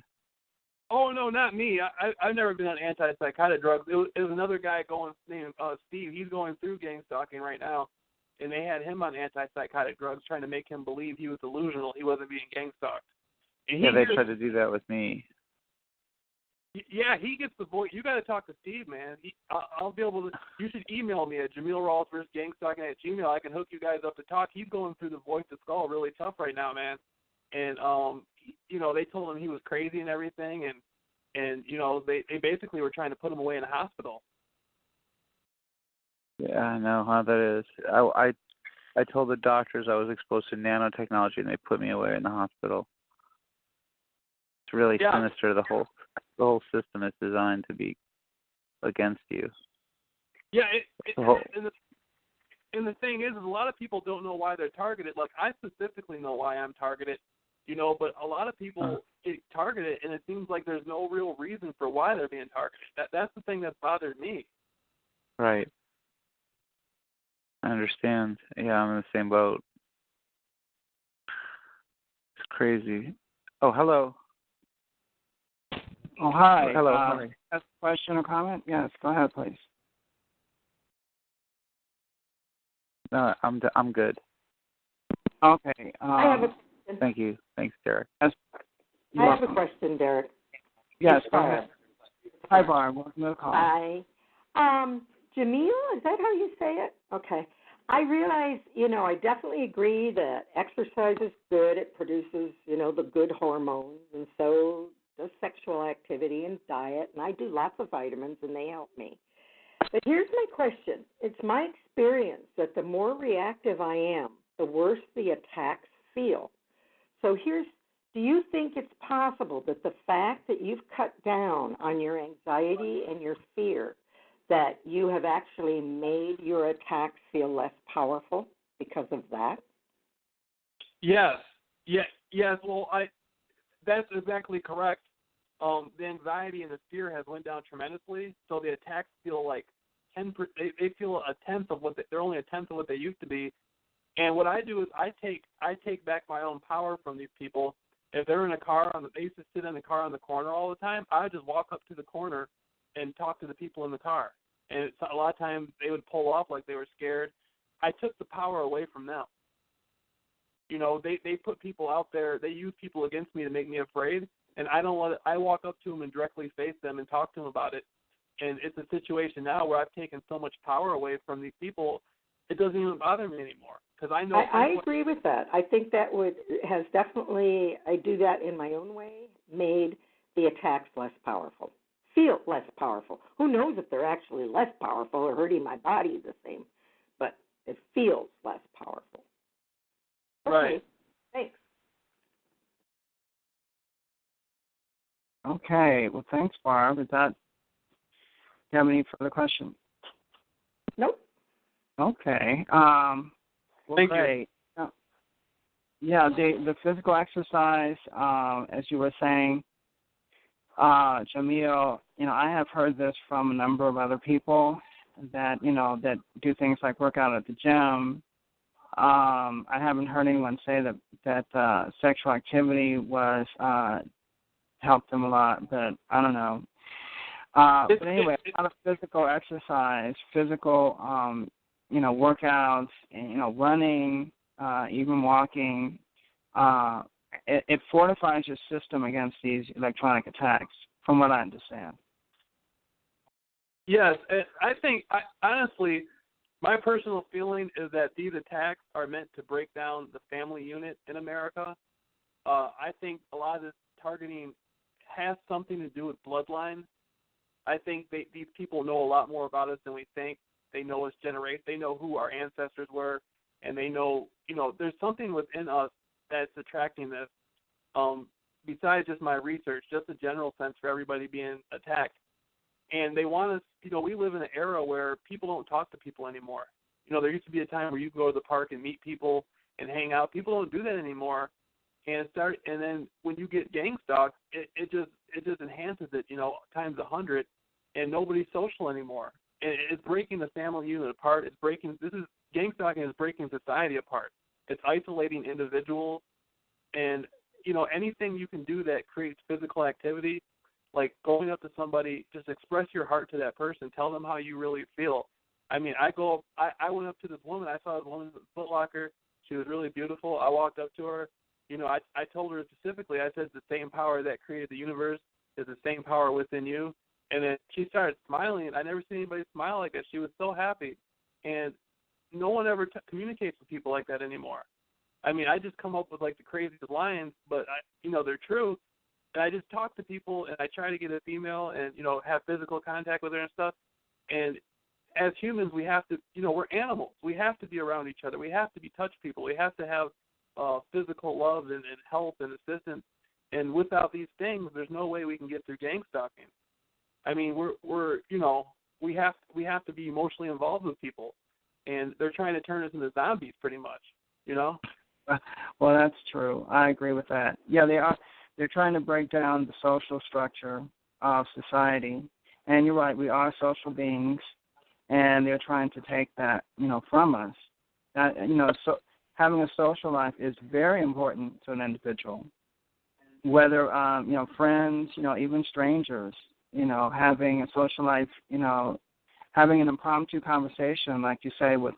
Oh, no, not me. I've never been on antipsychotic drugs. It was another guy named Steve. He's going through gang stalking right now, and they had him on antipsychotic drugs, trying to make him believe he was delusional. He wasn't being gang stalked. And they tried to do that with me. Yeah, he gets the voice. You got to talk to Steve, man. I'll be able to. You should email me at Jameel Rawls vs. Gangstalking at Gmail. I can hook you guys up to talk. He's going through the voice of skull really tough right now, man. And they told him he was crazy and everything, and they basically were trying to put him away in a hospital. Yeah, I know how that is. I told the doctors I was exposed to nanotechnology, and they put me away in the hospital. It's really sinister. The whole system is designed to be against you. Yeah, and the thing is a lot of people don't know why they're targeted. Like, I specifically know why I'm targeted, but a lot of people get targeted, and it seems like there's no real reason for why they're being targeted. That's the thing that bothered me. Right. I understand. Yeah, I'm in the same boat. It's crazy. Oh, hello. Oh, hi. Hello. Hi. Have a question or comment? Yes, go ahead, please. No, I'm good. Okay. I have a question. Thank you. Thanks, Derek. I have a question, Derek. Yes, It's go Barb. ahead. Hi, Barb. Welcome to the call. Hi. Jameel, is that how you say it? Okay. I realize, I definitely agree that exercise is good. It produces, the good hormones, and so does sexual activity and diet. And I do lots of vitamins, and they help me. But here's my question. It's my experience that the more reactive I am, the worse the attacks feel. So do you think it's possible that the fact that you've cut down on your anxiety and your fear, that you have actually made your attacks feel less powerful because of that? Yes. Yes. Well, that's exactly correct. The anxiety and the fear has went down tremendously, so the attacks feel like 10%. They feel they're only a tenth of what they used to be. And what I do is I take back my own power from these people. If they're in a car, they used to sit in the car on the corner all the time. I would just walk up to the corner and talk to the people in the car. And a lot of times they would pull off like they were scared. I took the power away from them. They put people out there. They use people against me to make me afraid. And I don't let it. I walk up to them and directly face them and talk to them about it. And it's a situation now where I've taken so much power away from these people, it doesn't even bother me anymore. Because I know. I agree with that. I think that has definitely, I do that in my own way, made the attacks less powerful, feel less powerful. Who knows if they're actually less powerful or hurting my body the same, but it feels less powerful. Okay. Right. Thanks. Okay. Well, thanks, Barb. Do you have any further questions? Nope. Okay. Thank great. you. Yeah, the physical exercise, as you were saying, Jameel, I have heard this from a number of other people that, that do things like work out at the gym. I haven't heard anyone say that sexual activity was helped them a lot, but I don't know. But anyway, a lot of physical exercise, physical workouts, and, running, even walking, it fortifies your system against these electronic attacks, from what I understand. Yes, I think, honestly, my personal feeling is that these attacks are meant to break down the family unit in America. I think a lot of this targeting has something to do with bloodline. I think these people know a lot more about us than we think. They know us they know who our ancestors were, and they know, there's something within us that's attracting this. Besides just my research, just a general sense for everybody being attacked. And they want us, we live in an era where people don't talk to people anymore. There used to be a time where you could go to the park and meet people and hang out. People don't do that anymore. And then when you get gang stalked, it just enhances it, times 100, and nobody's social anymore. And it's breaking the family unit apart. Gang stalking is breaking society apart. It's isolating individuals, and anything you can do that creates physical activity, like going up to somebody, just express your heart to that person, tell them how you really feel. I mean, I went up to this woman. I saw this woman at the Foot Locker. She was really beautiful. I walked up to her. I told her specifically, I said, the same power that created the universe is the same power within you. And then she started smiling. I never seen anybody smile like that. She was so happy. And no one ever communicates with people like that anymore. I mean, I just come up with, like, the craziest lines, but, they're true. And I just talk to people, and I try to get a female and, have physical contact with her and stuff. And as humans, we have to, we're animals. We have to be around each other. We have to be touch people. We have to have physical love and help and assistance. And without these things, there's no way we can get through gang stalking. I mean, we have to be emotionally involved with people, and they're trying to turn us into zombies, pretty much. Well, that's true. I agree with that. Yeah, they are. They're trying to break down the social structure of society, and you're right. We are social beings, and they're trying to take that, from us. That, so having a social life is very important to an individual. Whether, friends, even strangers, having a social life, having an impromptu conversation, like you say, with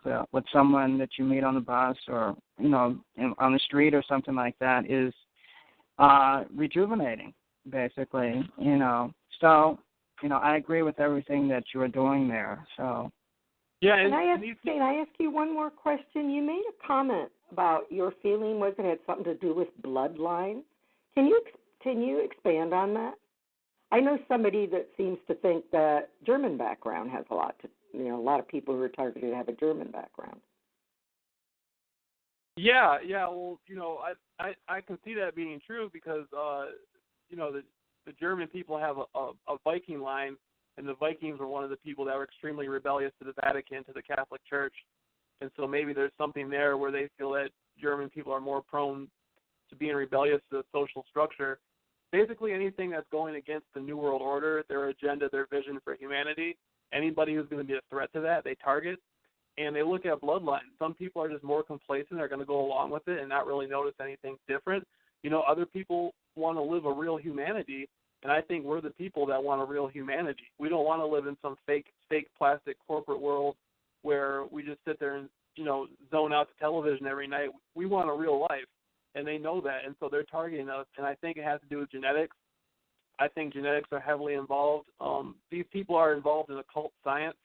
someone that you meet on the bus or, on the street or something like that is rejuvenating, basically, So, I agree with everything that you are doing there. So, yeah. Can I ask you one more question? You made a comment about your feeling was it had something to do with bloodline. Can you expand on that? I know somebody that seems to think that German background has a lot to, a lot of people who are targeted have a German background. Yeah. Well, I can see that being true because, the German people have a Viking line, and the Vikings were one of the people that were extremely rebellious to the Vatican, to the Catholic Church, and so maybe there's something there where they feel that German people are more prone to being rebellious to the social structure. Basically, anything that's going against the New World Order, their agenda, their vision for humanity, anybody who's going to be a threat to that, they target, and they look at bloodlines. Some people are just more complacent. They're going to go along with it and not really notice anything different. Other people want to live a real humanity, and I think we're the people that want a real humanity. We don't want to live in some fake plastic corporate world where we just sit there and, zone out to television every night. We want a real life. And they know that, and so they're targeting us, and I think it has to do with genetics. I think genetics are heavily involved. These people are involved in occult science.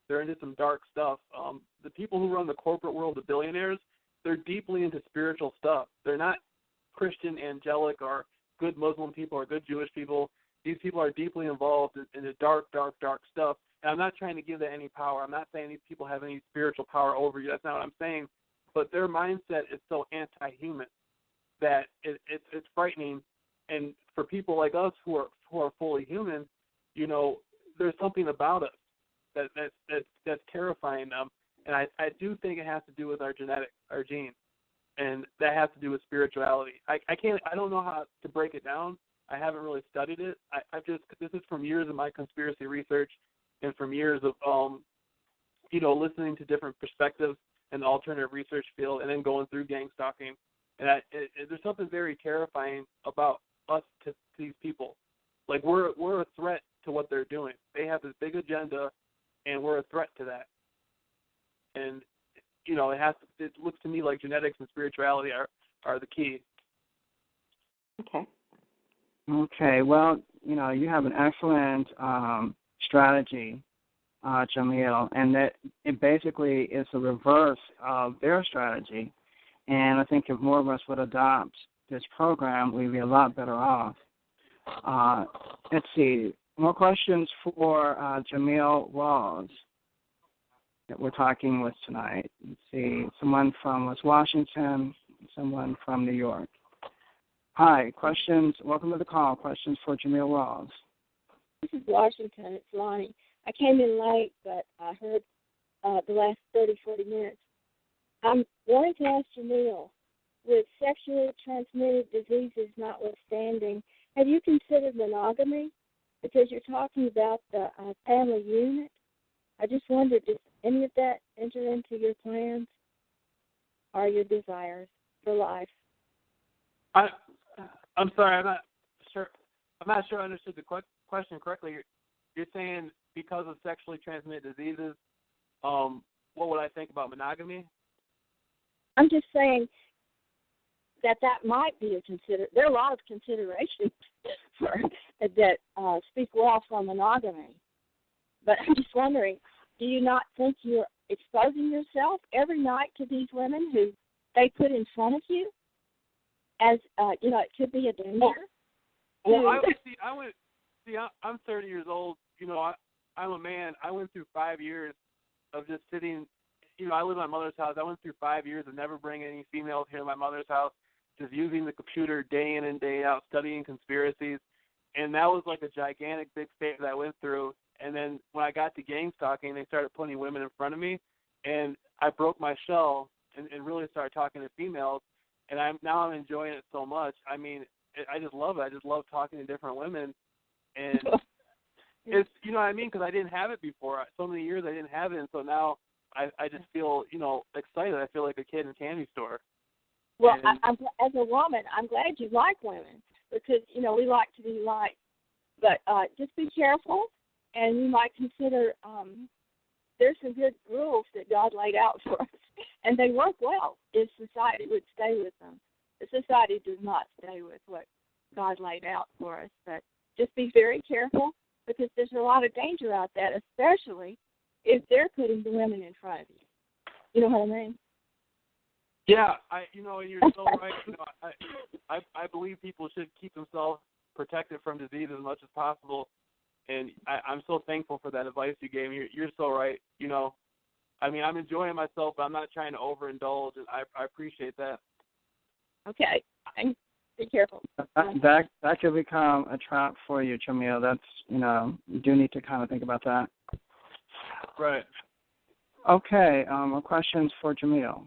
They're into some dark stuff. The people who run the corporate world, the billionaires, they're deeply into spiritual stuff. They're not Christian, angelic, or good Muslim people or good Jewish people. These people are deeply involved in the dark stuff, and I'm not trying to give that any power. I'm not saying these people have any spiritual power over you. That's not what I'm saying. But their mindset is so anti-human that it's frightening, and for people like us who are fully human, there's something about us that's terrifying them, and I do think it has to do with our genetics, our genes, and that has to do with spirituality. I don't know how to break it down. I haven't really studied it. This is from years of my conspiracy research, and from years of listening to different perspectives in the alternative research field, and then going through gang stalking. And there's something very terrifying about us to these people. Like we're a threat to what they're doing. They have this big agenda, and we're a threat to that. And it looks to me like genetics and spirituality are the key. Okay. Well, you have an excellent strategy, Jameel, and that it basically is the reverse of their strategy. And I think if more of us would adopt this program, we'd be a lot better off. Let's see. More questions for Jameel Rawls that we're talking with tonight. Let's see. Someone from West Washington, someone from New York. Hi. Questions? Welcome to the call. Questions for Jameel Rawls. This is Washington. It's Lonnie. I came in late, but I heard the last 30, 40 minutes. I'm wanting to ask Jameel, with sexually transmitted diseases notwithstanding, have you considered monogamy? Because you're talking about the family unit. I just wondered, does any of that enter into your plans or your desires for life? I'm sorry, I'm not sure I understood the question correctly. You're saying because of sexually transmitted diseases, what would I think about monogamy? I'm just saying that might be there are a lot of considerations that speak well for monogamy. But I'm just wondering, do you not think you're exposing yourself every night to these women who they put in front of you? As it could be a danger. Well, I'm 30 years old. I'm a man. I went through 5 years of just sitting. I live at my mother's house. I went through 5 years of never bringing any females here to my mother's house, just using the computer day in and day out, studying conspiracies. And that was like a gigantic big phase that I went through. And then when I got to gang stalking, they started putting women in front of me. And I broke my shell and really started talking to females. And I'm enjoying it so much. I mean, I just love it. I just love talking to different women. And it's, you know what I mean, because I didn't have it before. So many years I didn't have it, and so now I just feel, you know, excited. I feel like a kid in a candy store. Well, I'm as a woman, I'm glad you like women because, you know, we like to be liked. But just be careful, and you might consider there's some good rules that God laid out for us, and they work well if society would stay with them. The society does not stay with what God laid out for us, but just be very careful because there's a lot of danger out there, especially if they're putting the women in front of you. You know what I mean? Yeah, you know, you're so right. You know, I believe people should keep themselves protected from disease as much as possible, and I'm so thankful for that advice you gave me. You're so right. You know, I mean, I'm enjoying myself, but I'm not trying to overindulge, and I appreciate that. Okay, be careful. That could become a trap for you, Jameel. That's, you know, you do need to kind of think about that. Right. Okay, questions for Jameel?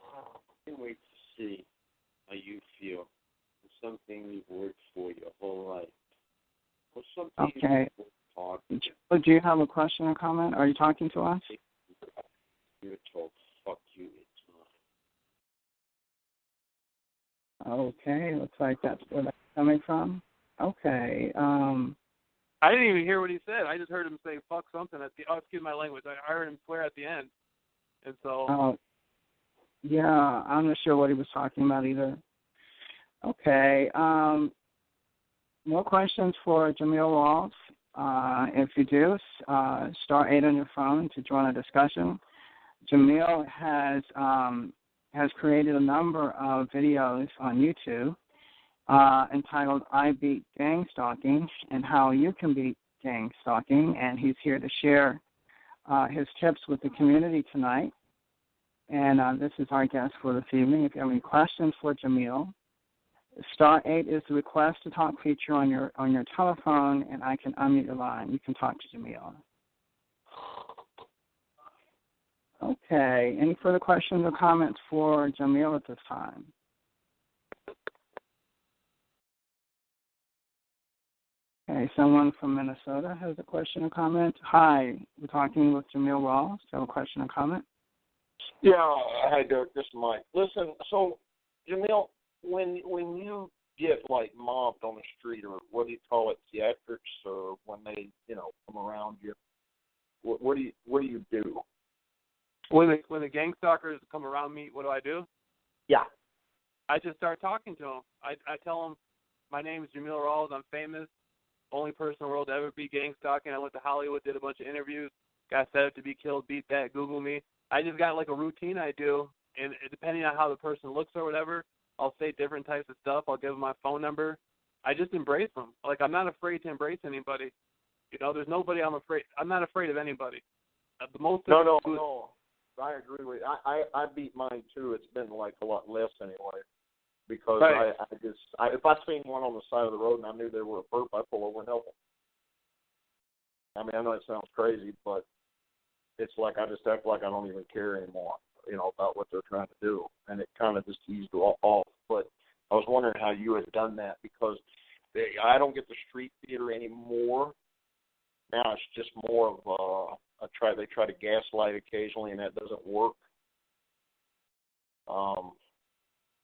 I can't wait to see how you feel. It's something you've worked for your whole life. Or something okay. Do you have a question or comment? Are you talking to us? You're told, fuck you, it's mine. Okay, looks like that's where that's coming from. Okay. I didn't even hear what he said. I just heard him say "fuck" something at the. Oh, excuse my language. I heard him swear at the end, and so. Yeah, I'm not sure what he was talking about either. Okay. More questions for Jameel Rawls. If you do, star 8 on your phone to join a discussion. Jameel has created a number of videos on YouTube entitled "I Beat Gang Stalking" and how you can beat gang stalking, and he's here to share his tips with the community tonight. And this is our guest for this evening. If you have any questions for Jameel, star 8 is the request to talk feature on your telephone, and I can unmute your line. You can talk to Jameel. Okay. Any further questions or comments for Jameel at this time? Okay, someone from Minnesota has a question or comment. Hi, we're talking with Jameel Rawls. Do you have a question or comment? Yeah, hi, Derek. This is Mike. Listen, so, Jameel, when you get, like, mobbed on the street, or what do you call it, theatrics, or when they, you know, come around you, what do you do? When the gang stalkers come around me, what do? Yeah. I just start talking to them. I tell them, my name is Jameel Rawls. I'm famous. Only person in the world to ever be gang stalking. I went to Hollywood, did a bunch of interviews, got set up to be killed, beat that, Google me. I just got like a routine I do, and depending on how the person looks or whatever, I'll say different types of stuff. I'll give them my phone number. I just embrace them. Like, I'm not afraid to embrace anybody. You know, there's nobody I'm not afraid of anybody. No. I agree with you. I beat mine too. It's been like a lot less anyway. Because right. If I seen one on the side of the road and I knew they were a perp, I'd pull over and help them. I mean, I know it sounds crazy, but it's like I just act like I don't even care anymore, you know, about what they're trying to do. And it kind of just eased off. But I was wondering how you had done that, because I don't get the street theater anymore. Now it's just more of they try to gaslight occasionally, and that doesn't work.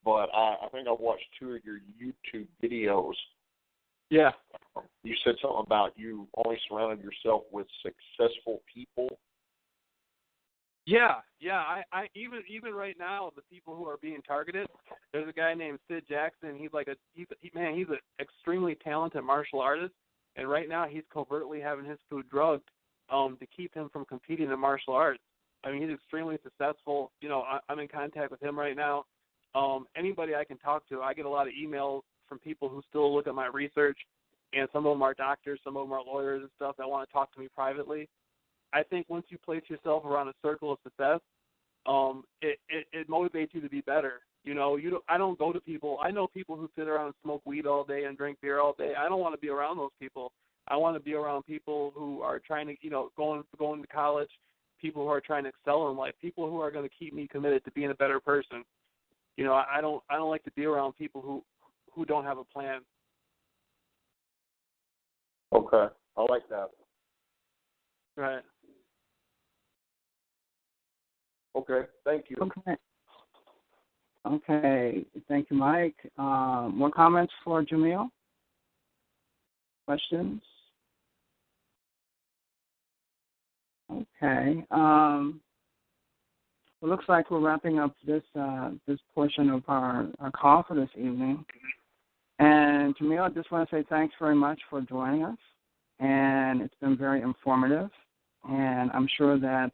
But I think I watched 2 of your YouTube videos. Yeah. You said something about you only surrounded yourself with successful people. Yeah. I even right now, the people who are being targeted, there's a guy named Sid Jackson. He's an extremely talented martial artist, and right now he's covertly having his food drugged to keep him from competing in martial arts. I mean, he's extremely successful. You know, I'm in contact with him right now. Anybody I can talk to, I get a lot of emails from people who still look at my research, and some of them are doctors, some of them are lawyers and stuff that want to talk to me privately. I think once you place yourself around a circle of success, it motivates you to be better. You know, I don't go to people. I know people who sit around and smoke weed all day and drink beer all day. I don't want to be around those people. I want to be around people who are trying to, you know, going to college, people who are trying to excel in life, people who are going to keep me committed to being a better person. You know, I don't like to be around people who don't have a plan. Okay. I like that. Right. Okay, thank you. Okay, thank you, Mike. More comments for Jameel? Questions? Okay. It looks like we're wrapping up this portion of our call for this evening. And Jameel, I just want to say thanks very much for joining us. And it's been very informative. And I'm sure that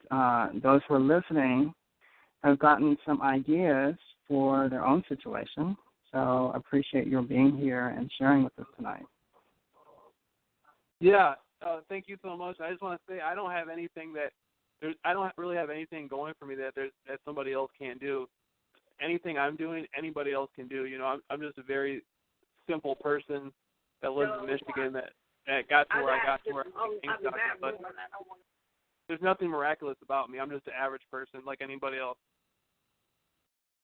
those who are listening have gotten some ideas for their own situation. So I appreciate your being here and sharing with us tonight. Yeah, thank you so much. I just want to say I don't have anything I don't really have anything going for me that somebody else can't do. Anything I'm doing, anybody else can do. You know, I'm just a very simple person that lives in Michigan that got to where I got to where I'm but there's nothing miraculous about me. I'm just an average person like anybody else.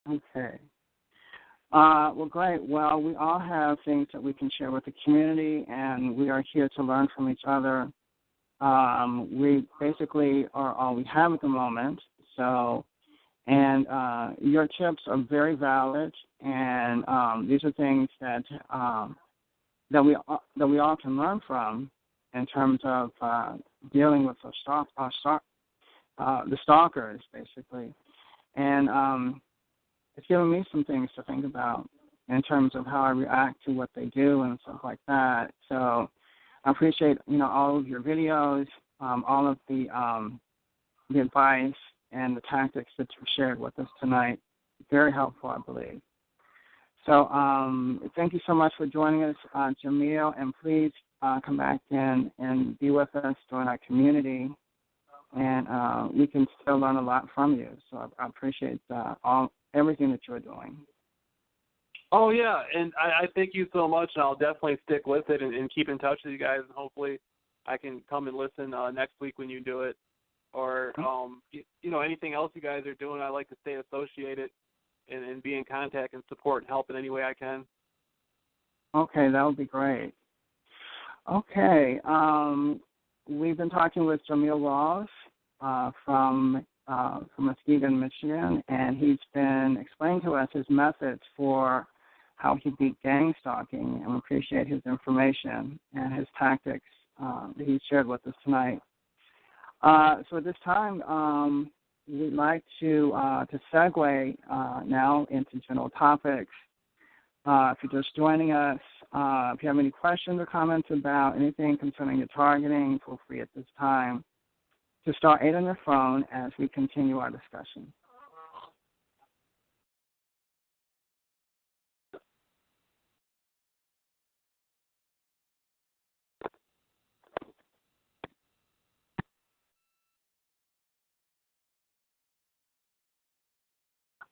Okay. Well, great. Well, we all have things that we can share with the community, and we are here to learn from each other. We basically are all we have at the moment. So, and your tips are very valid, and these are things that we all can learn from in terms of dealing with the stalkers, basically. And it's given me some things to think about in terms of how I react to what they do and stuff like that. So I appreciate, all of your videos, all of the advice and the tactics that you shared with us tonight. Very helpful, I believe. So thank you so much for joining us, Jameel, and please come back in and be with us during our community, and we can still learn a lot from you. So I appreciate everything that you're doing. Oh, yeah, and I thank you so much, and I'll definitely stick with it and keep in touch with you guys, and hopefully I can come and listen next week when you do it. Or, anything else you guys are doing, I like to stay associated and be in contact and support and help in any way I can. Okay, that would be great. Okay, we've been talking with Jameel Rawls from Muskegon, Michigan, and he's been explaining to us his methods for how he beat gang stalking, and we appreciate his information and his tactics that he shared with us tonight. So at this time, we'd like to segue now into general topics. If you're just joining us, if you have any questions or comments about anything concerning your targeting, feel free at this time to star 8 on your phone as we continue our discussion.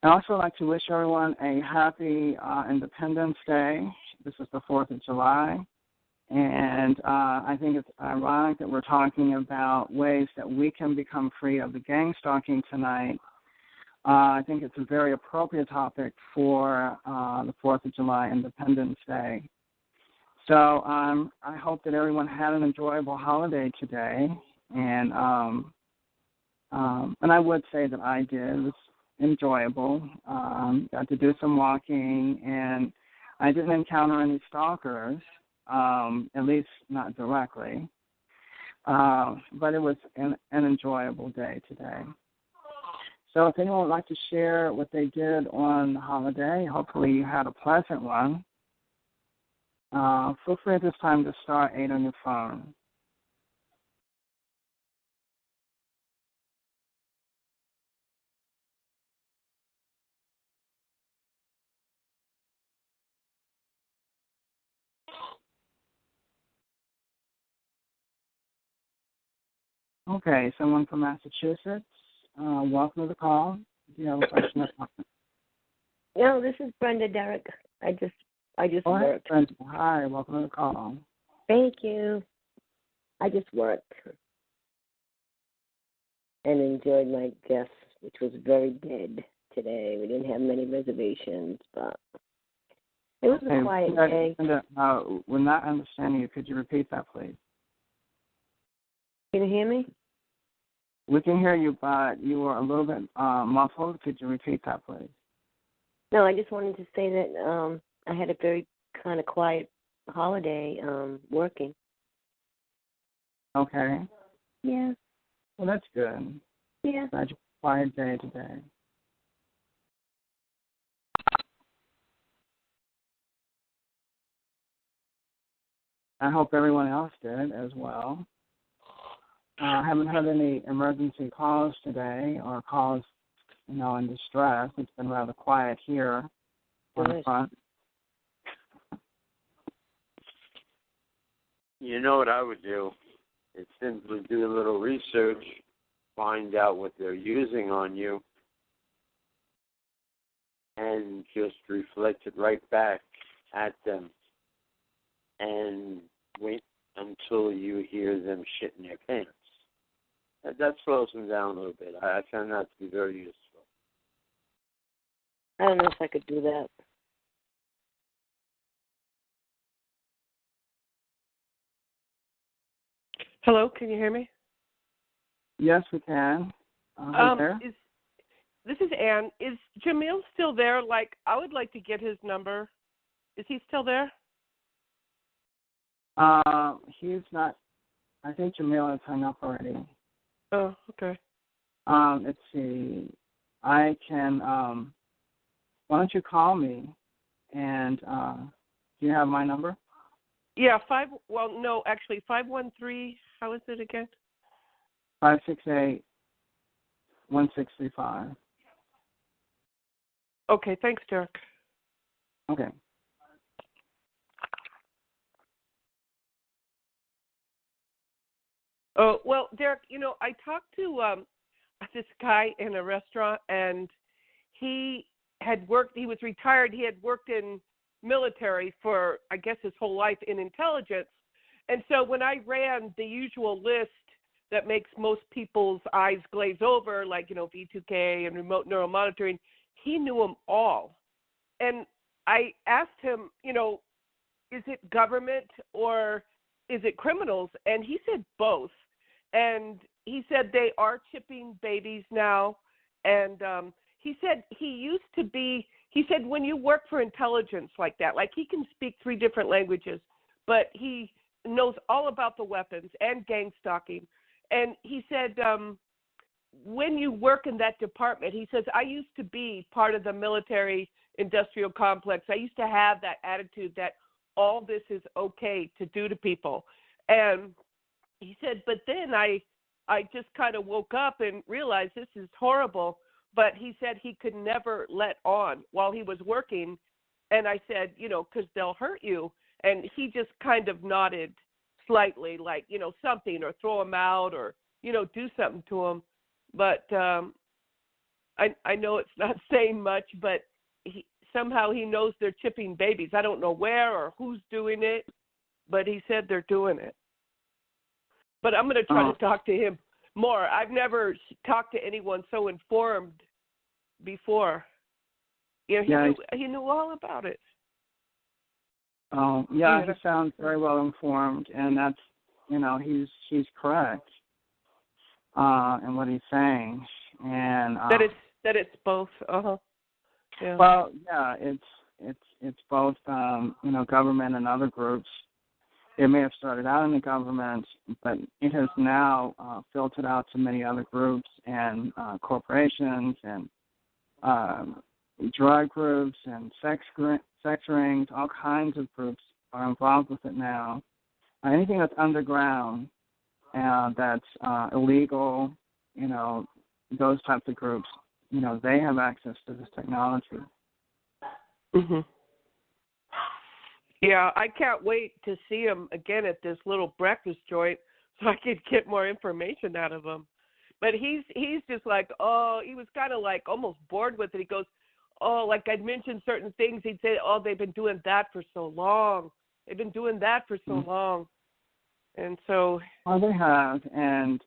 I'd also like to wish everyone a happy Independence Day. This is the 4th of July. And I think it's ironic that we're talking about ways that we can become free of the gang stalking tonight. I think it's a very appropriate topic for the 4th of July, Independence Day. So I hope that everyone had an enjoyable holiday today. And I would say that I did. It was enjoyable. Got to do some walking, and I didn't encounter any stalkers. At least not directly, but it was an enjoyable day today. So if anyone would like to share what they did on the holiday, hopefully you had a pleasant one, feel free at this time to star 8 on your phone. Okay, someone from Massachusetts. Welcome to the call. Do you have a question or comment? No, this is Brenda Derrick. I just worked. Brenda. Hi, welcome to the call. Thank you. I just worked and enjoyed my guest, which was very dead today. We didn't have many reservations, but it was a quiet day. Brenda, we're not understanding you. Could you repeat that, please? Can you hear me? We can hear you, but you were a little bit muffled. Could you repeat that, please? No, I just wanted to say that I had a very kind of quiet holiday working. Okay. Yeah. Well, that's good. Yeah. Glad you had a quiet day today. I hope everyone else did as well. I haven't had any emergency calls today or calls, in distress. It's been rather quiet here on the front. You know what I would do? Is simply do a little research, find out what they're using on you, and just reflect it right back at them. And wait until you hear them shit in their pants. That slows them down a little bit. I found that to be very useful. I don't know if I could do that. Hello, can you hear me? Yes, we can. There? This is Ann. Is Jameel still there? I would like to get his number. Is he still there? He's not. I think Jameel has hung up already. Oh, okay. Let's see. I can. Why don't you call me? And do you have my number? Yeah, 513. How is it again? 568-1635. Okay, thanks, Derek. Okay. Well, Derek, I talked to this guy in a restaurant, and he was retired. He had worked in military for, I guess, his whole life in intelligence. And so when I ran the usual list that makes most people's eyes glaze over, like, V2K and remote neural monitoring, he knew them all. And I asked him, is it government or is it criminals? And he said both. And he said they are chipping babies now. And he said he said when you work for intelligence like that, like he can speak 3 different languages, but he knows all about the weapons and gang stalking. And he said when you work in that department, he says, I used to be part of the military industrial complex. I used to have that attitude that all this is okay to do to people. And he said, but then I just kind of woke up and realized this is horrible. But he said he could never let on while he was working. And I said, because they'll hurt you. And he just kind of nodded slightly, like, something, or throw him out, or, do something to him. But I know it's not saying much, but somehow he knows they're chipping babies. I don't know where or who's doing it, but he said they're doing it. But I'm going to try to talk to him more. I've never talked to anyone so informed before. He knew all about it. Oh, yeah, he sounds very well informed, and that's, he's correct in what he's saying. And that it's both. Yeah. Well, yeah, it's both, government and other groups. It may have started out in the government, but it has now filtered out to many other groups and corporations and drug groups and sex rings. All kinds of groups are involved with it now. Anything that's underground, that's illegal, those types of groups, they have access to this technology. Mm-hmm. Yeah, I can't wait to see him again at this little breakfast joint so I could get more information out of him. But he's just like, he was kind of like almost bored with it. He goes, like I'd mentioned certain things. He'd say, they've been doing that for so long. They've been doing that for so long. And so. Well, they have. And,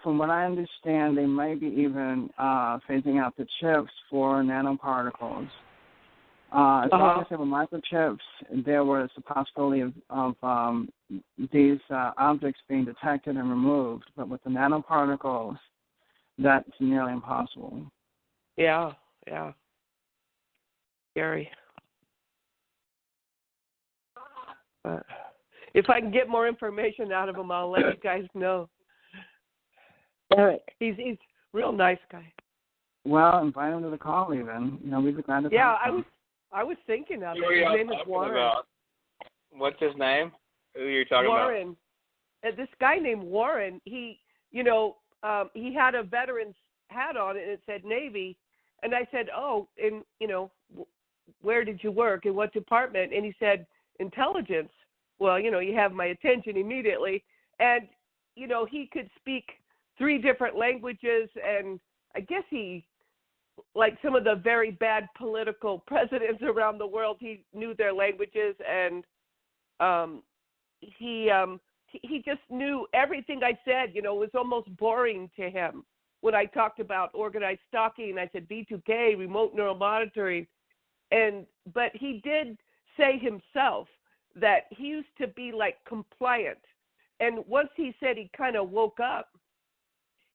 from what I understand, they might be even phasing out the chips for nanoparticles. As long as they were microchips, there was a possibility of these objects being detected and removed, but with the nanoparticles, that's nearly impossible. Yeah. Scary. But if I can get more information out of him, I'll let you guys know. Derrick. He's a real nice guy. Well, invite him to the call even. We'd be glad to Yeah, talk to him. I was thinking of it. Who are His name is Warren. about? What's his name? Who are you talking Warren. About? This guy named Warren, he had a veteran's hat on and it said Navy. And I said, oh, and, where did you work? In what department? And he said, intelligence. Well, you have my attention immediately. And, he could speak 3 different languages. And I guess he, like some of the very bad political presidents around the world, he knew their languages. And he just knew everything I said, it was almost boring to him. When I talked about organized stalking, I said B2K, remote neural monitoring. But he did say himself that he used to be like compliant. And once he said he kind of woke up,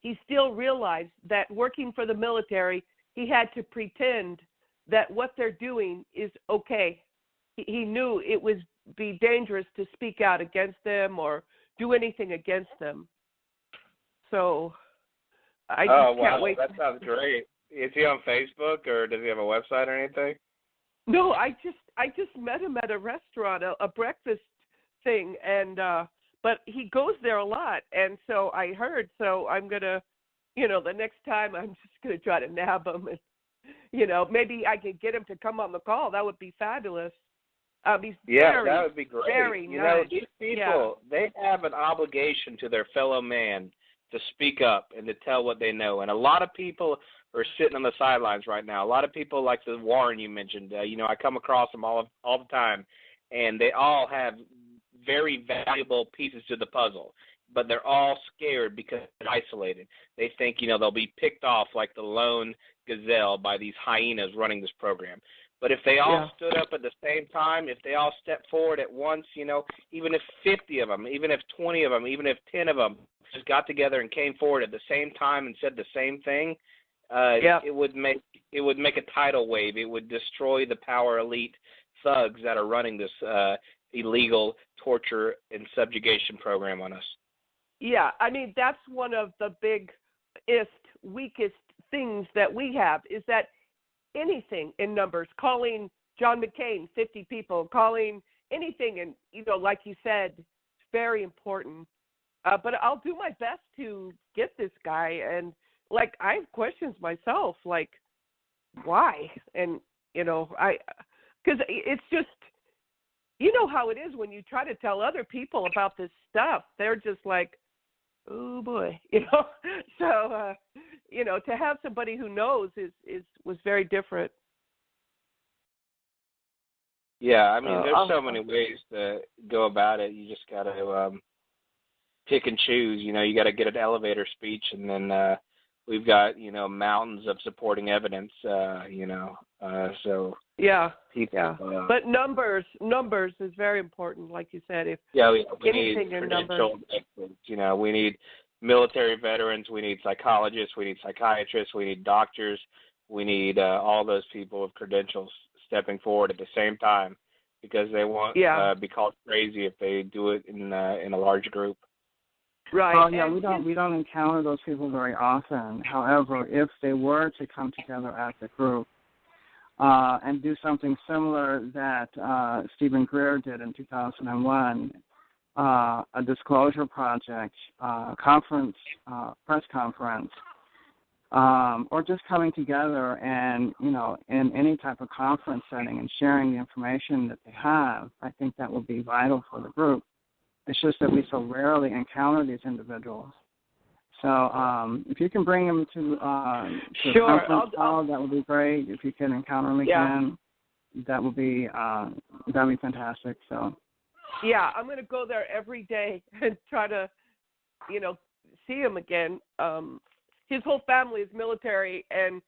he still realized that working for the military, he had to pretend that what they're doing is okay. He knew it would be dangerous to speak out against them or do anything against them. So I just can't wait. That sounds great. Is he on Facebook or does he have a website or anything? No, I just met him at a restaurant, a breakfast thing, and but he goes there a lot, and so I heard. So I'm gonna, the next time I'm just gonna try to nab him, and maybe I could get him to come on the call. That would be fabulous. He's that would be great. Very nice. These people, they have an obligation to their fellow man to speak up and to tell what they know. And a lot of people are sitting on the sidelines right now. A lot of people like the Warren you mentioned, I come across them all the time, and they all have very valuable pieces to the puzzle, but they're all scared because they're isolated. They think, they'll be picked off like the lone gazelle by these hyenas running this program. But if they all stood up at the same time, if they all stepped forward at once, even if 50 of them, even if 20 of them, even if 10 of them just got together and came forward at the same time and said the same thing, it would make a tidal wave. It would destroy the power elite thugs that are running this illegal torture and subjugation program on us. Yeah, I mean, that's one of the weakest things that we have is that anything in numbers, calling John McCain 50 people, calling anything, and like you said, it's very important. But I'll do my best to get this guy, and I have questions myself, like why, and because it's just how it is when you try to tell other people about this stuff, they're just like, oh boy, So to have somebody who knows was very different. Yeah, I mean, there's so many ways to go about it. You just got to pick and choose. You got to get an elevator speech, and then we've got mountains of supporting evidence. So people. But numbers is very important, like you said. If we anything need in numbers. Experts. We need military veterans. We need psychologists. We need psychiatrists. We need doctors. We need all those people with credentials stepping forward at the same time, because they won't be called crazy if they do it in a large group. Right. Well, yeah, we don't encounter those people very often. However, if they were to come together as a group and do something similar that Stephen Greer did in 2001, a disclosure project, press conference, or just coming together and, in any type of conference setting and sharing the information that they have, I think that will be vital for the group. It's just that we so rarely encounter these individuals. So if you can bring them to a conference call, that would be great. If you can encounter them again, that would be fantastic. So. Yeah, I'm going to go there every day and try to, see him again. His whole family is military, and,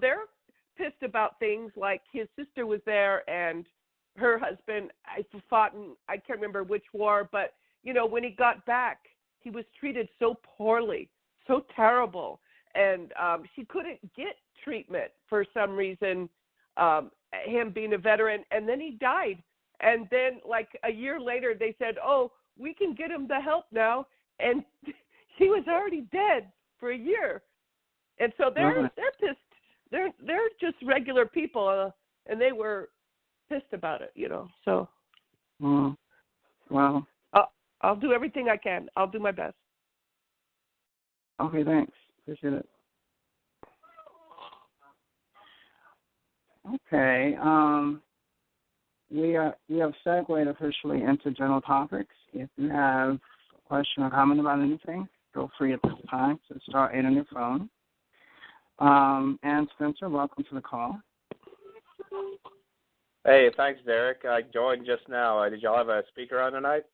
they're pissed about things like his sister was there, and her husband fought in, I can't remember which war, but, when he got back, he was treated so poorly, so terrible. And she couldn't get treatment for some reason, him being a veteran, and then he died. And then, like, a year later, they said, oh, we can get him the help now. And he was already dead for a year. And so they're pissed. They're just regular people, and they were pissed about it, So, Well, I'll do everything I can. I'll do my best. Okay, thanks. Appreciate it. Okay. We have segued officially into general topics. If you have a question or comment about anything, feel free at this time to start 8 on your phone. And Spencer, welcome to the call. Hey, thanks, Derek. I joined just now. Did y'all have a speaker on tonight?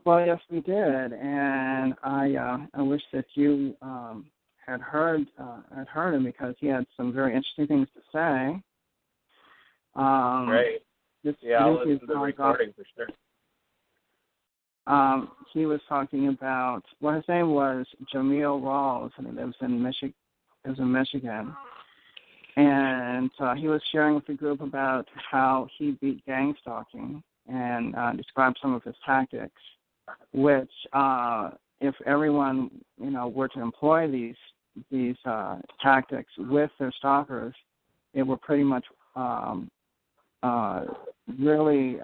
Well, yes, we did, and I wish that you had heard him because he had some very interesting things to say. Great. I'll listen to the recording for sure. He was talking about, well, his name was Jameel Rawls, and he lives in Michigan. And he was sharing with the group about how he beat gang stalking and described some of his tactics, which if everyone, were to employ these tactics with their stalkers, it would pretty much really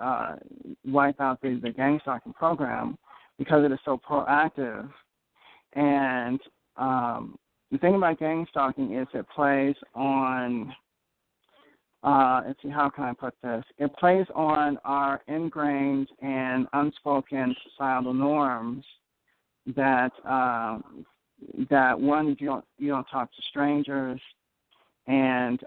wipe out the gang stalking program because it is so proactive. And the thing about gang stalking is it plays on, let's see, how can I put this? It plays on our ingrained and unspoken societal norms that one, you don't talk to strangers, and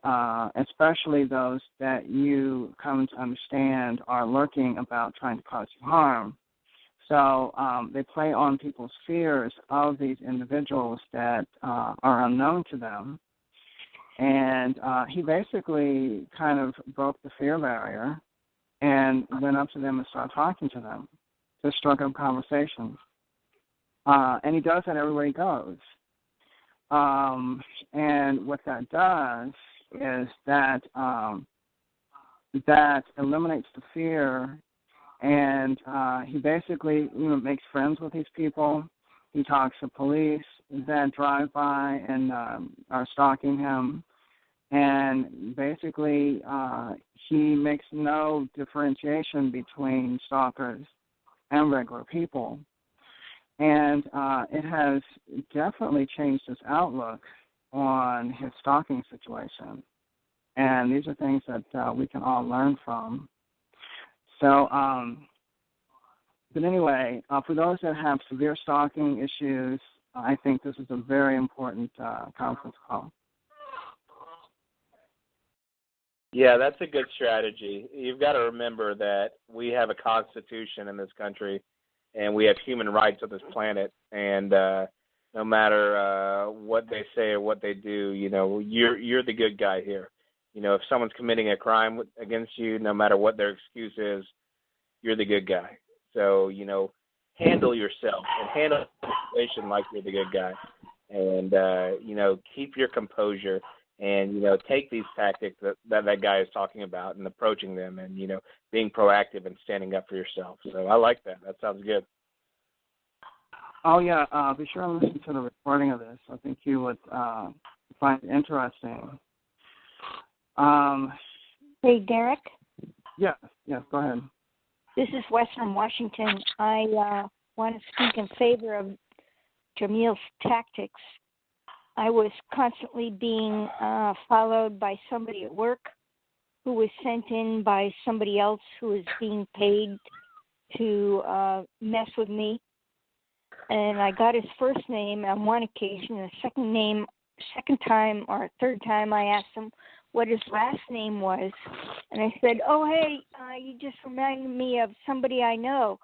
especially those that you come to understand are lurking about trying to cause you harm. So they play on people's fears of these individuals that are unknown to them. And he basically kind of broke the fear barrier and went up to them and started talking to them, just struck up conversations. And he does that everywhere he goes. And what that does is that that eliminates the fear, and he basically makes friends with these people. He talks to police that drive by and are stalking him, and basically he makes no differentiation between stalkers and regular people. And it has definitely changed his outlook on his stalking situation. And these are things that we can all learn from. So, but anyway, for those that have severe stalking issues, I think this is a very important conference call. Yeah, that's a good strategy. You've got to remember that we have a constitution in this country, and we have human rights on this planet, and no matter what they say or what they do, you're the good guy here. If someone's committing a crime against you, no matter what their excuse is, you're the good guy. So, handle yourself and handle the situation like you're the good guy. And, keep your composure and, take these tactics that guy is talking about and approaching them and, being proactive and standing up for yourself. So I like that. That sounds good. Oh, yeah. Be sure and listen to the recording of this. I think you would find it interesting. Hey, Derek? Yeah, go ahead. This is Western Washington. I want to speak in favor of Jameel's tactics. I was constantly being followed by somebody at work who was sent in by somebody else who was being paid to mess with me. And I got his first name on one occasion. The second time or third time I asked him what his last name was. And I said, oh, hey, you just reminded me of somebody I know.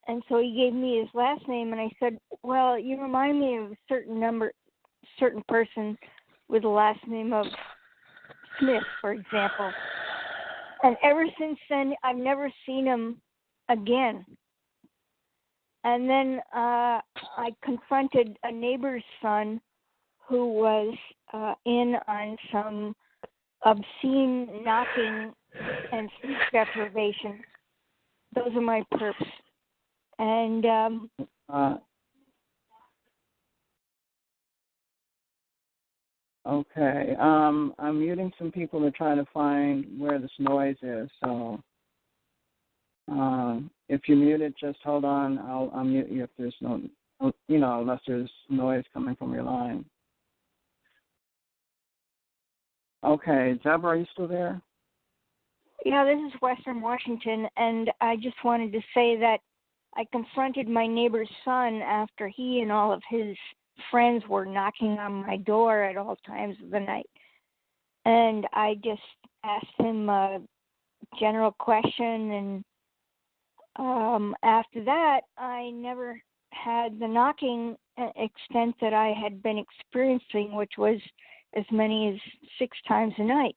And so he gave me his last name, and I said, well, you remind me of a certain person with the last name of Smith, for example. And ever since then, I've never seen him again. And then I confronted a neighbor's son who was in on some obscene knocking and sleep deprivation. Those are my perps. And okay. I'm muting some people to try to find where this noise is. So if you mute it, just hold on. I'll mute you if there's no, unless there's noise coming from your line. Okay, Deborah, are you still there? Yeah, this is Western Washington, and I just wanted to say that I confronted my neighbor's son after he and all of his friends were knocking on my door at all times of the night. And I just asked him a general question, and after that, I never had the knocking extent that I had been experiencing, which was as many as 6 times a night.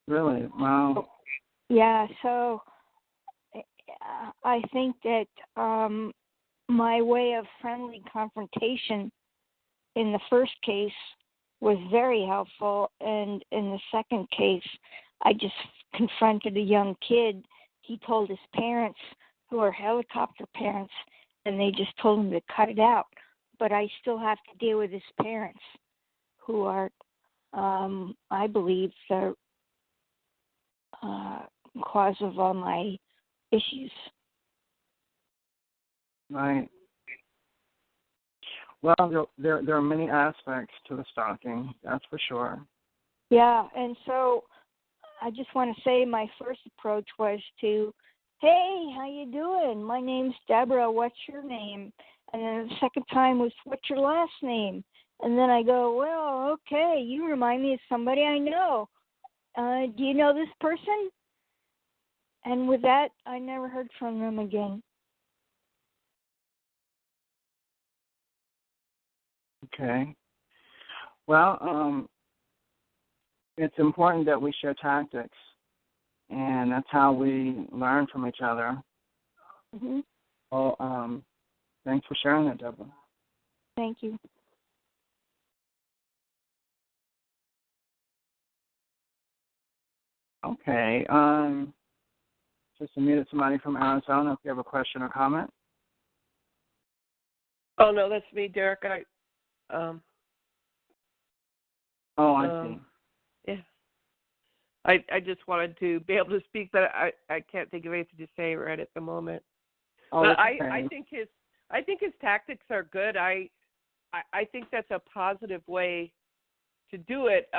Really? Wow. Yeah, so I think that my way of friendly confrontation in the first case was very helpful, and in the second case, I just confronted a young kid. He told his parents, who are helicopter parents, and they just told him to cut it out. But I still have to deal with his parents, who are, I believe, the cause of all my issues. Right. Well, there are many aspects to the stalking, that's for sure. Yeah, and so I just want to say my first approach was to, hey, how you doing? My name's Deborah. What's your name? And then the second time was, what's your last name? And then I go, well, okay, you remind me of somebody I know. Do you know this person? And with that, I never heard from them again. Okay. Well, it's important that we share tactics, and that's how we learn from each other. Mm-hmm. Well, thanks for sharing that, Deborah. Thank you. Okay. Just unmuted somebody from Arizona if you have a question or comment. Oh, no, that's me, Derek. I see. Yeah. I just wanted to be able to speak, but I can't think of anything to say right at the moment. Oh, but okay. I think his tactics are good. I think that's a positive way to do it.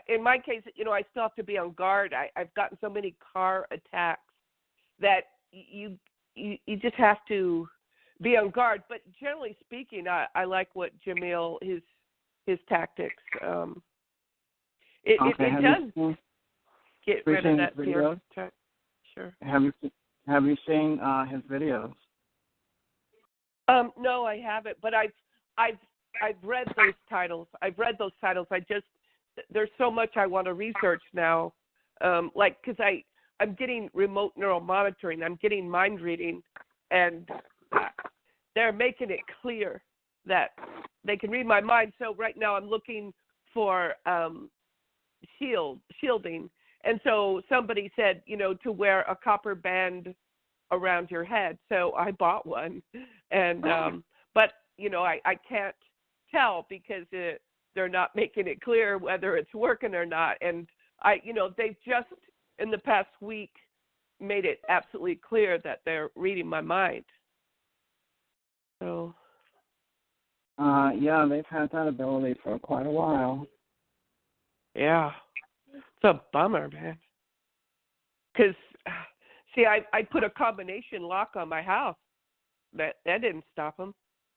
In my case, I still have to be on guard. I've gotten so many car attacks that you just have to be on guard. But generally speaking, I like what Jameel, his tactics. It does get rid of that fear. Sure. Have you seen his videos? No, I haven't. But I've read those titles. There's so much I want to research now. Because I'm getting remote neural monitoring. I'm getting mind reading, and they're making it clear that they can read my mind. So right now I'm looking for shielding. And so somebody said, to wear a copper band around your head. So I bought one. And but I can't tell because they're not making it clear whether it's working or not. And they've just in the past week made it absolutely clear that they're reading my mind. So yeah, they've had that ability for quite a while. Yeah. It's a bummer, man. Because, see, I put a combination lock on my house. That didn't stop them.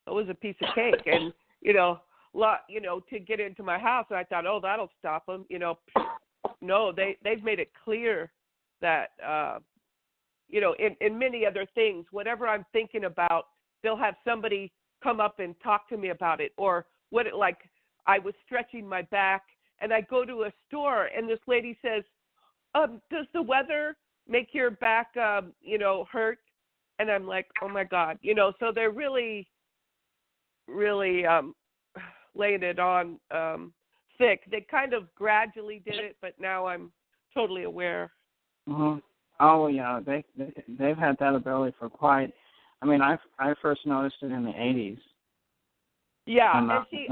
It was a piece of cake. And, to get into my house, I thought, oh, that'll stop them. No, they've made it clear that, in many other things, whatever I'm thinking about, they'll have somebody come up and talk to me about it. Or I was stretching my back and I go to a store, and this lady says, does the weather make your back, hurt? And I'm like, oh, my God. So they're really, really laying it on thick. They kind of gradually did it, but now I'm totally aware. Mm-hmm. Oh, yeah. They've had that ability for quite. I mean, I first noticed it in the 80s. Yeah, and see,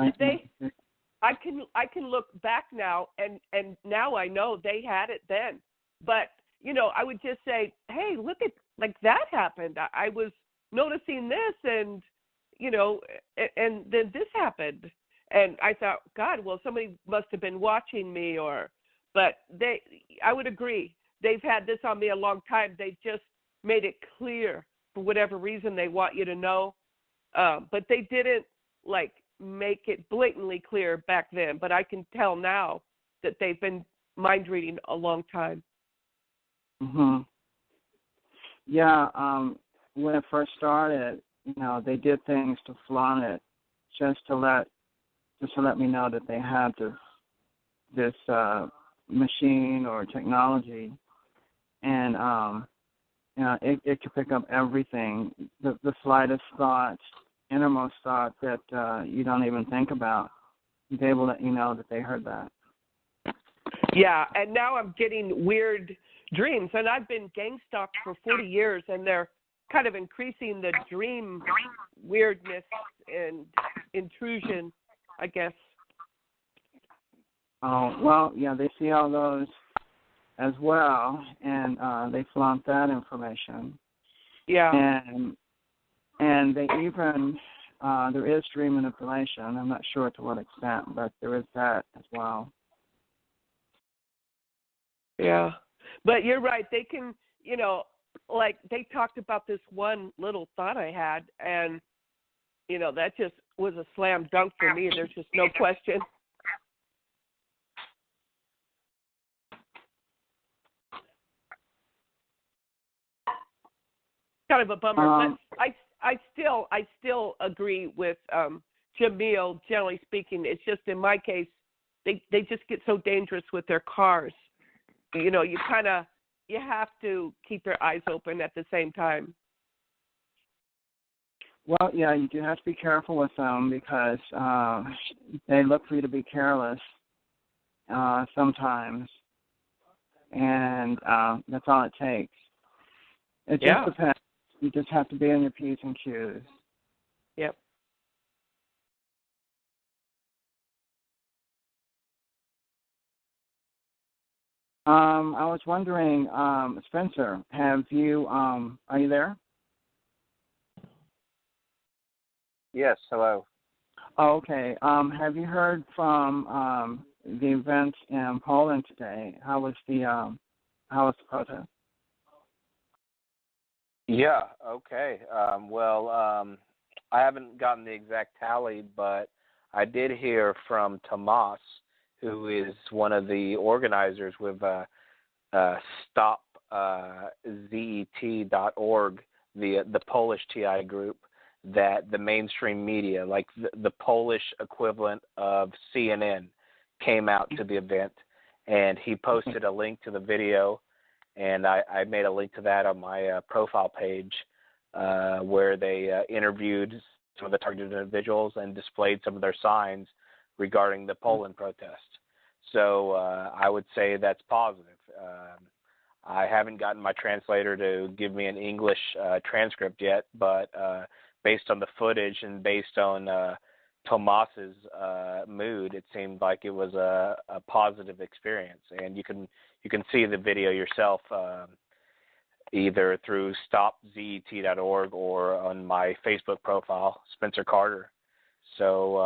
I can look back now, and now I know they had it then. But I would just say, hey, look at that happened. I was noticing this, and and then this happened, and I thought, God, well, somebody must have been watching me, but I would agree. They've had this on me a long time. They've just made it clear for whatever reason they want you to know. But they didn't, make it blatantly clear back then. But I can tell now that they've been mind reading a long time. Mm-hmm. Yeah, when it first started, they did things to flaunt it, just to let me know that they had this machine or technology, and it could pick up everything, the slightest thought, innermost thought that you don't even think about. They will let you know that they heard that. Yeah, and now I'm getting weird dreams, and I've been gang stalked for 40 years, and they're kind of increasing the dream weirdness and intrusion, I guess. Oh, well, yeah, they see all those as well, and they flaunt that information. Yeah. And they even, there is dream manipulation. I'm not sure to what extent, but there is that as well. Yeah. But you're right. They can, they talked about this one little thought I had, and, that just was a slam dunk for me. There's just no question. Kind of a bummer, but I still agree with Jameel. Generally speaking, it's just in my case, they just get so dangerous with their cars. You have to keep your eyes open at the same time. Well, yeah, you do have to be careful with them because they look for you to be careless sometimes, and that's all it takes. It just depends. You just have to be on your P's and Q's. Yep. I was wondering, Spencer, are you there? Yes, hello. Oh, okay. Have you heard from the event in Poland today? How was the protest? Yeah, okay. I haven't gotten the exact tally, but I did hear from Tomas, who is one of the organizers with StopZET.org, the Polish TI group, that the mainstream media, like the Polish equivalent of CNN, came out to the event, and he posted a link to the video, and I made a link to that on my profile page, where they interviewed some of the targeted individuals and displayed some of their signs regarding the Poland protest. So I would say that's positive. I haven't gotten my translator to give me an English transcript yet, but based on the footage and based on Tomas's mood, it seemed like it was a positive experience. And you can see the video yourself, either through StopZET.org or on my Facebook profile, Spencer Carter. So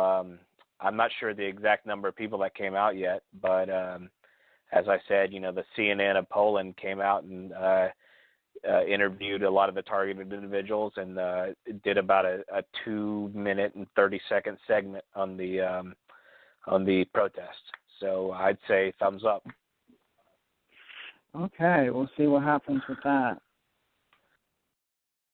I'm not sure the exact number of people that came out yet, but as I said, the CNN of Poland came out and interviewed a lot of the targeted individuals and did about a 2-minute and 30-second segment on the protest. So I'd say thumbs up. Okay, we'll see what happens with that.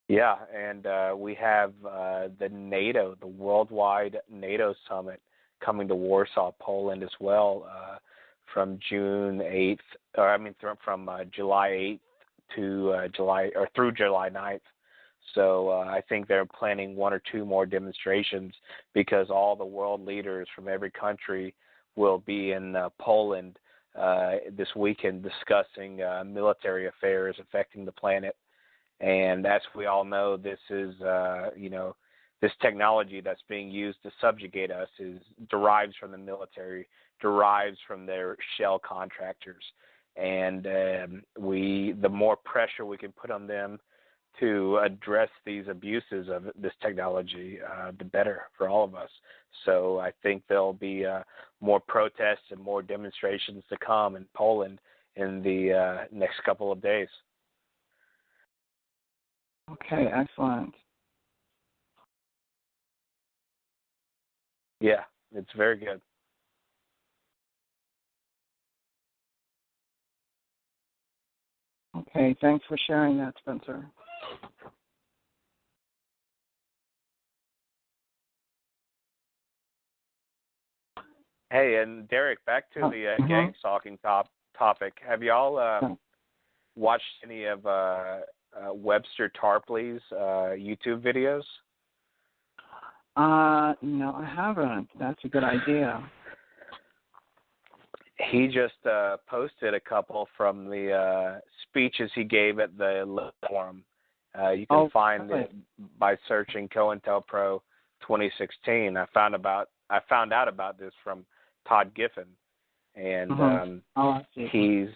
Yeah, and we have the worldwide NATO summit coming to Warsaw, Poland as well, from June 8th, from July 8th to through July 9th. So I think they're planning one or two more demonstrations because all the world leaders from every country will be in Poland this weekend discussing military affairs affecting the planet. And as we all know, this is, this technology that's being used to subjugate us derives from the military, derives from their shell contractors. And the more pressure we can put on them to address these abuses of this technology, the better for all of us. So I think there'll be more protests and more demonstrations to come in Poland in the next couple of days. Okay, excellent. Yeah, it's very good. Okay, thanks for sharing that, Spencer. Hey, and Derek, back to the gang stalking topic. Have y'all watched any of Webster Tarpley's YouTube videos? No, I haven't. That's a good idea. He just posted a couple from the speeches he gave at the forum. You can find it by searching COINTELPRO 2016. I found out about this from Todd Giffen, and he's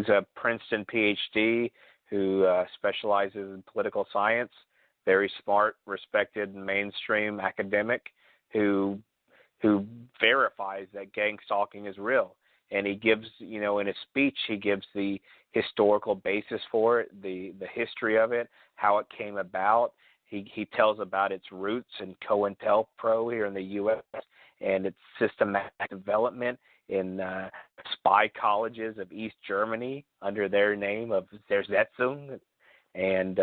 a Princeton PhD who specializes in political science. Very smart, respected, mainstream academic who verifies that gang stalking is real. And he gives, in his speech, he gives the historical basis for it, the history of it, how it came about. He tells about its roots in COINTELPRO here in the U.S. and its systematic development in spy colleges of East Germany under their name of Der Setzung. And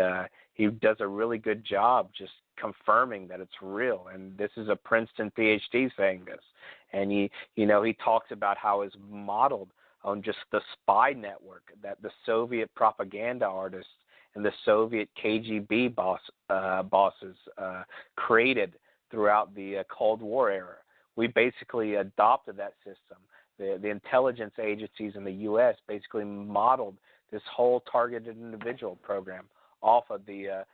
he does a really good job just confirming that it's real. And this is a Princeton PhD saying this. And he talks about how it's modeled on just the spy network that the Soviet propaganda artists and the Soviet KGB bosses created throughout the Cold War era. We basically adopted that system. The intelligence agencies in the U.S. basically modeled this whole targeted individual program off of the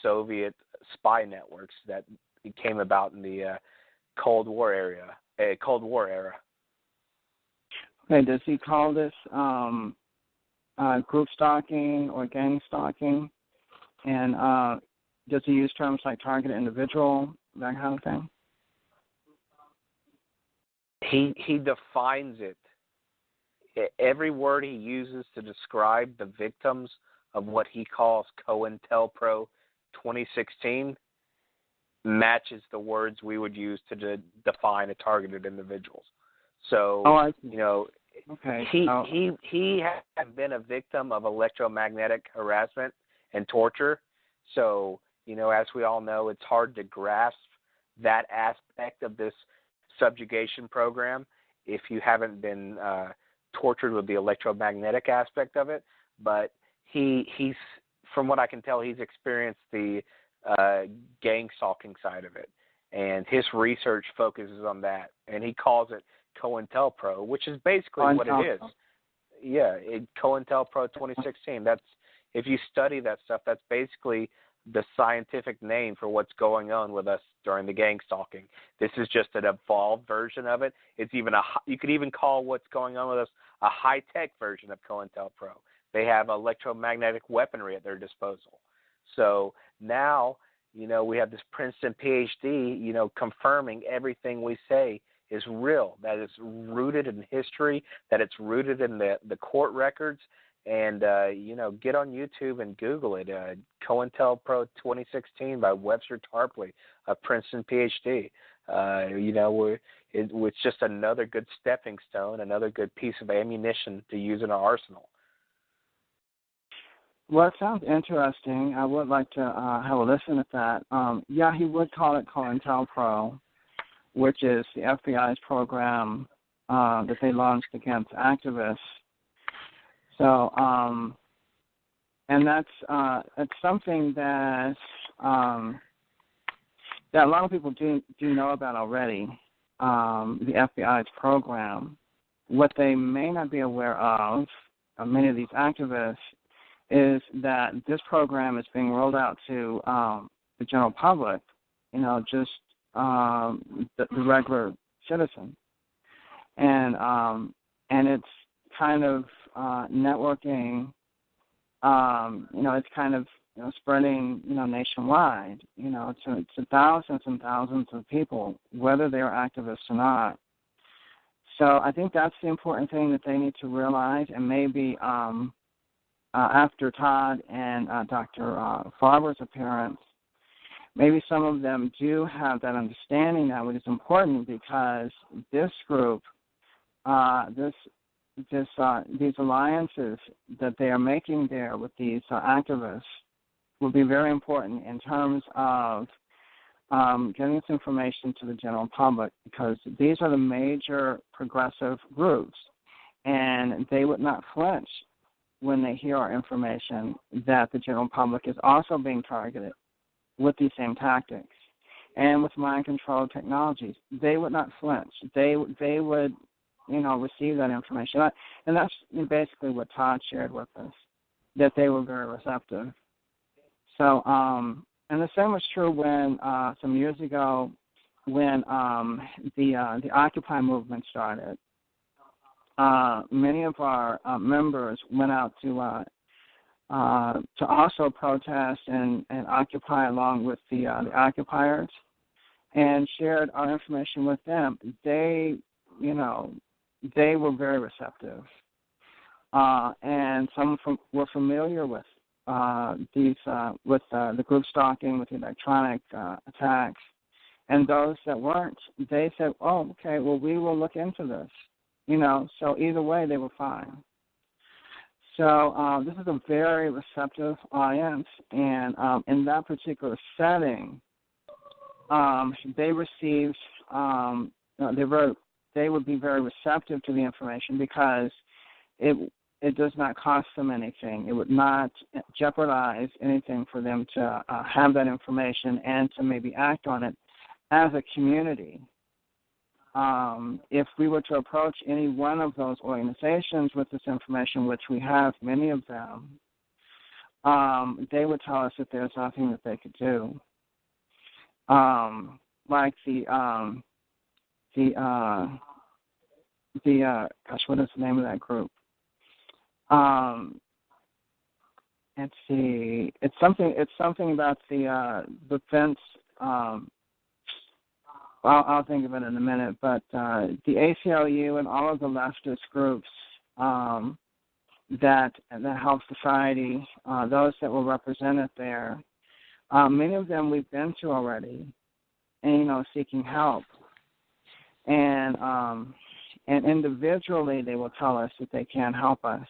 Soviet spy networks that came about in the Cold War era. Okay, does he call this group stalking or gang stalking? And does he use terms like targeted individual, that kind of thing? He defines it. Every word he uses to describe the victims of what he calls COINTELPRO 2016 matches the words we would use to define a targeted individual. So, he has been a victim of electromagnetic harassment and torture. So, as we all know, it's hard to grasp that aspect of this subjugation program if you haven't been tortured with the electromagnetic aspect of it. But he's, from what I can tell, he's experienced the gang stalking side of it, and his research focuses on that, and he calls it COINTELPRO, which is basically what it is. Yeah, COINTELPRO 2016. That's, if you study that stuff, that's basically the scientific name for what's going on with us during the gang stalking. This is just an evolved version of it. It's even you could even call what's going on with us a high-tech version of COINTELPRO. They have electromagnetic weaponry at their disposal. So now, we have this Princeton PhD, confirming everything we say is real, that it's rooted in history, that it's rooted in the court records. And, get on YouTube and Google it, COINTELPRO 2016 by Webster Tarpley, a Princeton PhD. It's just another good stepping stone, another good piece of ammunition to use in our arsenal. Well, it sounds interesting. I would like to have a listen at that. He would call it COINTELPRO, which is the FBI's program that they launched against activists. So, and that's something that that a lot of people do know about already. The FBI's program. What they may not be aware of, many of these activists, is that this program is being rolled out to the general public, just the regular citizen. And it's kind of networking, it's kind of spreading, nationwide, to thousands and thousands of people, whether they are activists or not. So I think that's the important thing that they need to realize, and maybe after Todd and Dr. Farber's appearance, maybe some of them do have that understanding now, which is important because this group, these alliances that they are making there with these activists will be very important in terms of getting this information to the general public, because these are the major progressive groups, and they would not flinch when they hear our information that the general public is also being targeted with these same tactics and with mind control technologies. They would not flinch. They would receive that information, and that's basically what Todd shared with us, that they were very receptive. So, and the same was true when some years ago, when the Occupy movement started. Many of our members went out to also protest and occupy along with the occupiers, and shared our information with them. They were very receptive, and some were familiar with the group Stalking, with the electronic attacks, and those that weren't, they said, "Oh, okay, well, we will look into this." So either way, they were fine. So this is a very receptive audience, and in that particular setting, they received, they would be very receptive to the information because it does not cost them anything. It would not jeopardize anything for them to have that information and to maybe act on it as a community. If we were to approach any one of those organizations with this information, which we have many of them, they would tell us that there's nothing that they could do. Like gosh, what is the name of that group? Let's see. It's something about the fence. I'll think of it in a minute. But the ACLU and all of the leftist groups that help society, those that were represented there, many of them we've been to already, and seeking help. And individually, they will tell us that they can't help us.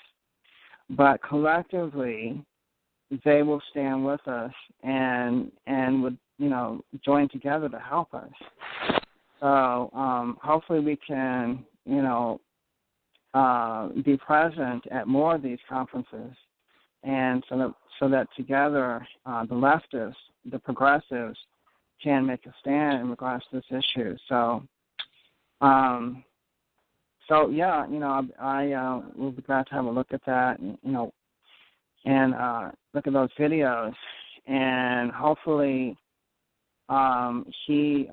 But collectively, they will stand with us and would, join together to help us. So hopefully we can, be present at more of these conferences, and so that together the leftists, the progressives, can make a stand in regards to this issue. So yeah, I will be glad to have a look at that, and look at those videos, and hopefully he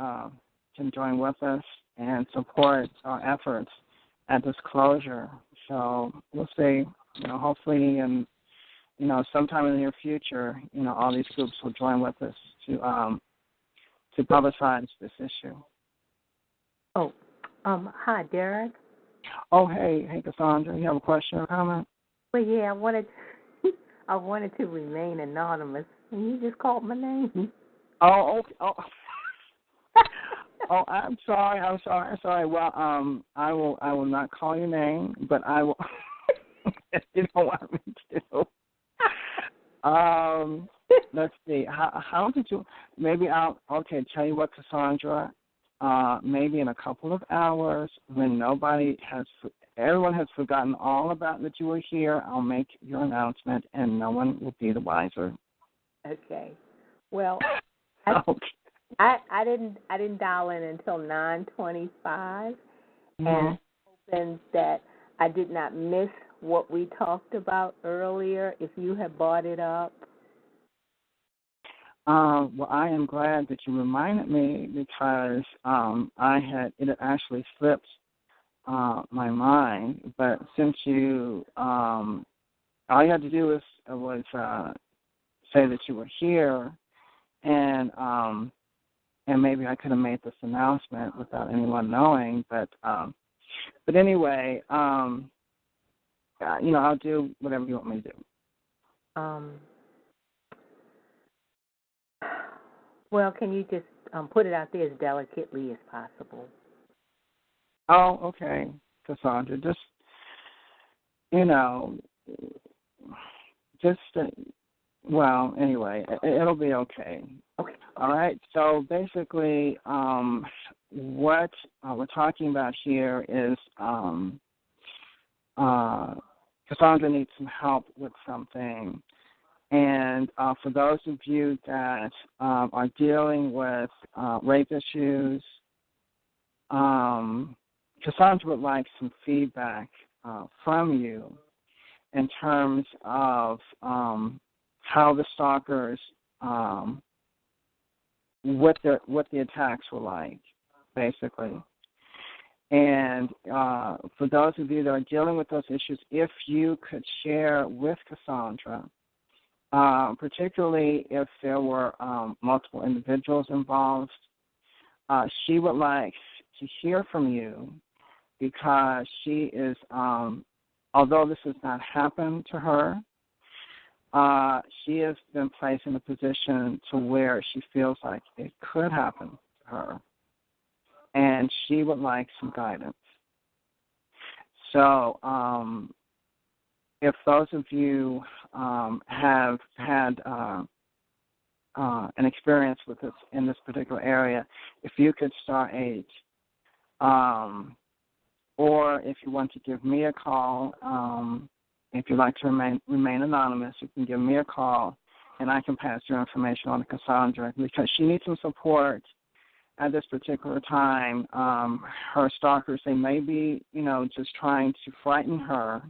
can join with us and support our efforts at this closure. So we'll see, hopefully, and sometime in the near future, all these groups will join with us to publicize this issue. Oh, hi, Derek. Oh, hey, Cassandra, you have a question or comment? Well, yeah, I wanted to remain anonymous, and you just called my name. Oh, okay. Oh, oh, I'm sorry. Well, I will not call your name, but I will. If you don't want me to. Let's see. How did you? Maybe I'll. Okay, tell you what, Cassandra. maybe in a couple of hours when everyone has forgotten all about that you were here, I'll make your announcement and no one will be the wiser. Okay. Well, Okay. I didn't dial in until 9:25, and I'm hoping that I did not miss what we talked about earlier. If you have brought it up. Well, I am glad that you reminded me because it had actually slipped my mind. But since you, all you had to do was say that you were here, and maybe I could have made this announcement without anyone knowing. But anyway, I'll do whatever you want me to do. Well, can you just put it out there as delicately as possible? Oh, okay, Cassandra. Just, well, anyway, it'll be okay. Okay. All right. So basically, what we're talking about here is Cassandra needs some help with something. And for those of you that are dealing with rape issues, Cassandra would like some feedback from you in terms of how the stalkers, what the attacks were like, basically. And for those of you that are dealing with those issues, if you could share with Cassandra, particularly if there were multiple individuals involved, she would like to hear from you because she is, although this has not happened to her, she has been placed in a position to where she feels like it could happen to her, and she would like some guidance. So if those of you have had an experience with this in this particular area, if you could star 8, or if you want to give me a call, if you'd like to remain anonymous, you can give me a call, and I can pass your information on to Cassandra because she needs some support at this particular time. Her stalkers, they may be, just trying to frighten her,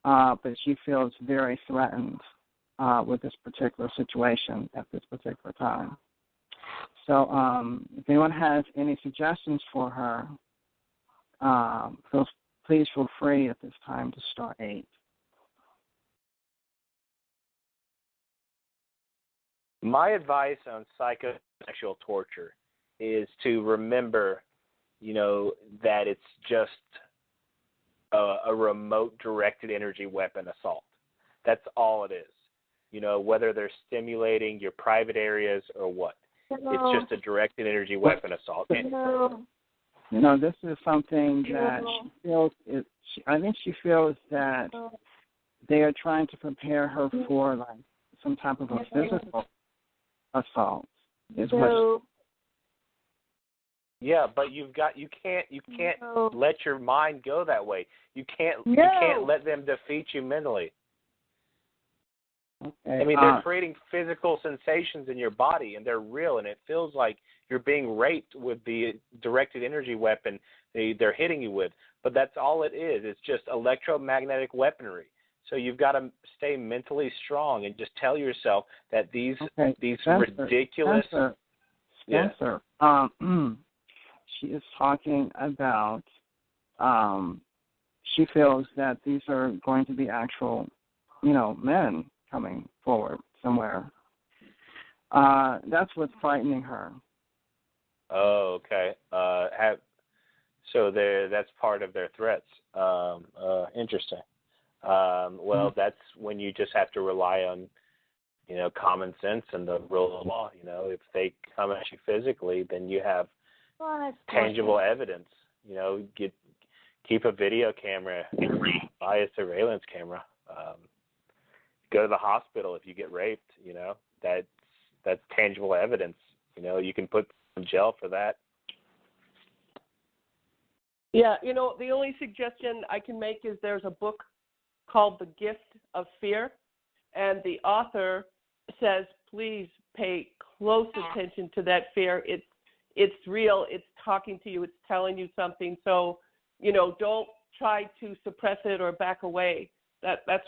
but she feels very threatened with this particular situation at this particular time. So if anyone has any suggestions for her, please feel free at this time to star 8. My advice on psychosexual torture is to remember, that it's just a remote directed energy weapon assault. That's all it is. Whether they're stimulating your private areas or what. No. It's just a directed energy weapon assault. No. This is something that she feels. I think she feels that they are trying to prepare her for like some type of a physical assault. Yeah, but you can't let your mind go that way. You can't let them defeat you mentally. Okay. I mean, they're creating physical sensations in your body, and they're real, and it feels like you're being raped with the directed energy weapon they're hitting you with. But that's all it is. It's just electromagnetic weaponry. So you've got to stay mentally strong and just tell yourself that these ridiculous. Spencer, she is talking about. She feels that these are going to be actual, men coming forward somewhere. That's what's frightening her. Oh, okay. So that's part of their threats. Interesting. Well, that's when you just have to rely on, common sense and the rule of law. If they come at you physically, then you have tangible evidence. Keep a video camera, buy a surveillance camera. Go to the hospital if you get raped. That's tangible evidence. You can put in jail for that. Yeah, the only suggestion I can make is there's a book called The Gift of Fear, and the author says, please pay close attention to that fear. It's real. It's talking to you. It's telling you something. So, don't try to suppress it or back away. That's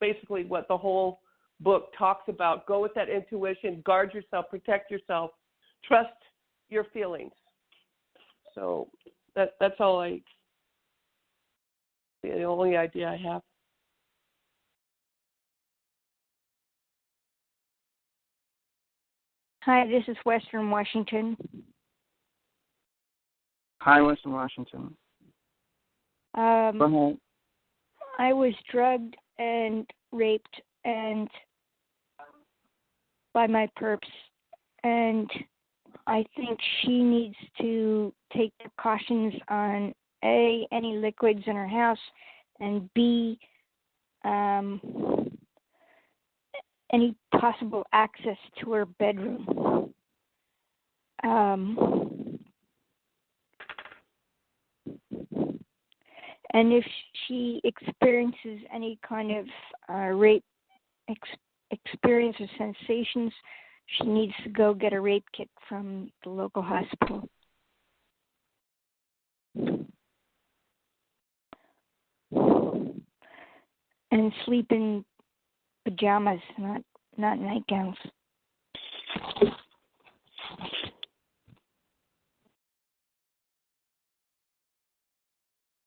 basically what the whole book talks about. Go with that intuition. Guard yourself. Protect yourself. Trust your feelings. So that's all the only idea I have. Hi, this is Western Washington. Hi, Western Washington. Go ahead. I was drugged and raped and by my perps, and I think she needs to take precautions on A, any liquids in her house, and B, any possible access to her bedroom. And if she experiences any kind of rape experience or sensations, she needs to go get a rape kit from the local hospital. And sleep in pajamas, not nightgowns.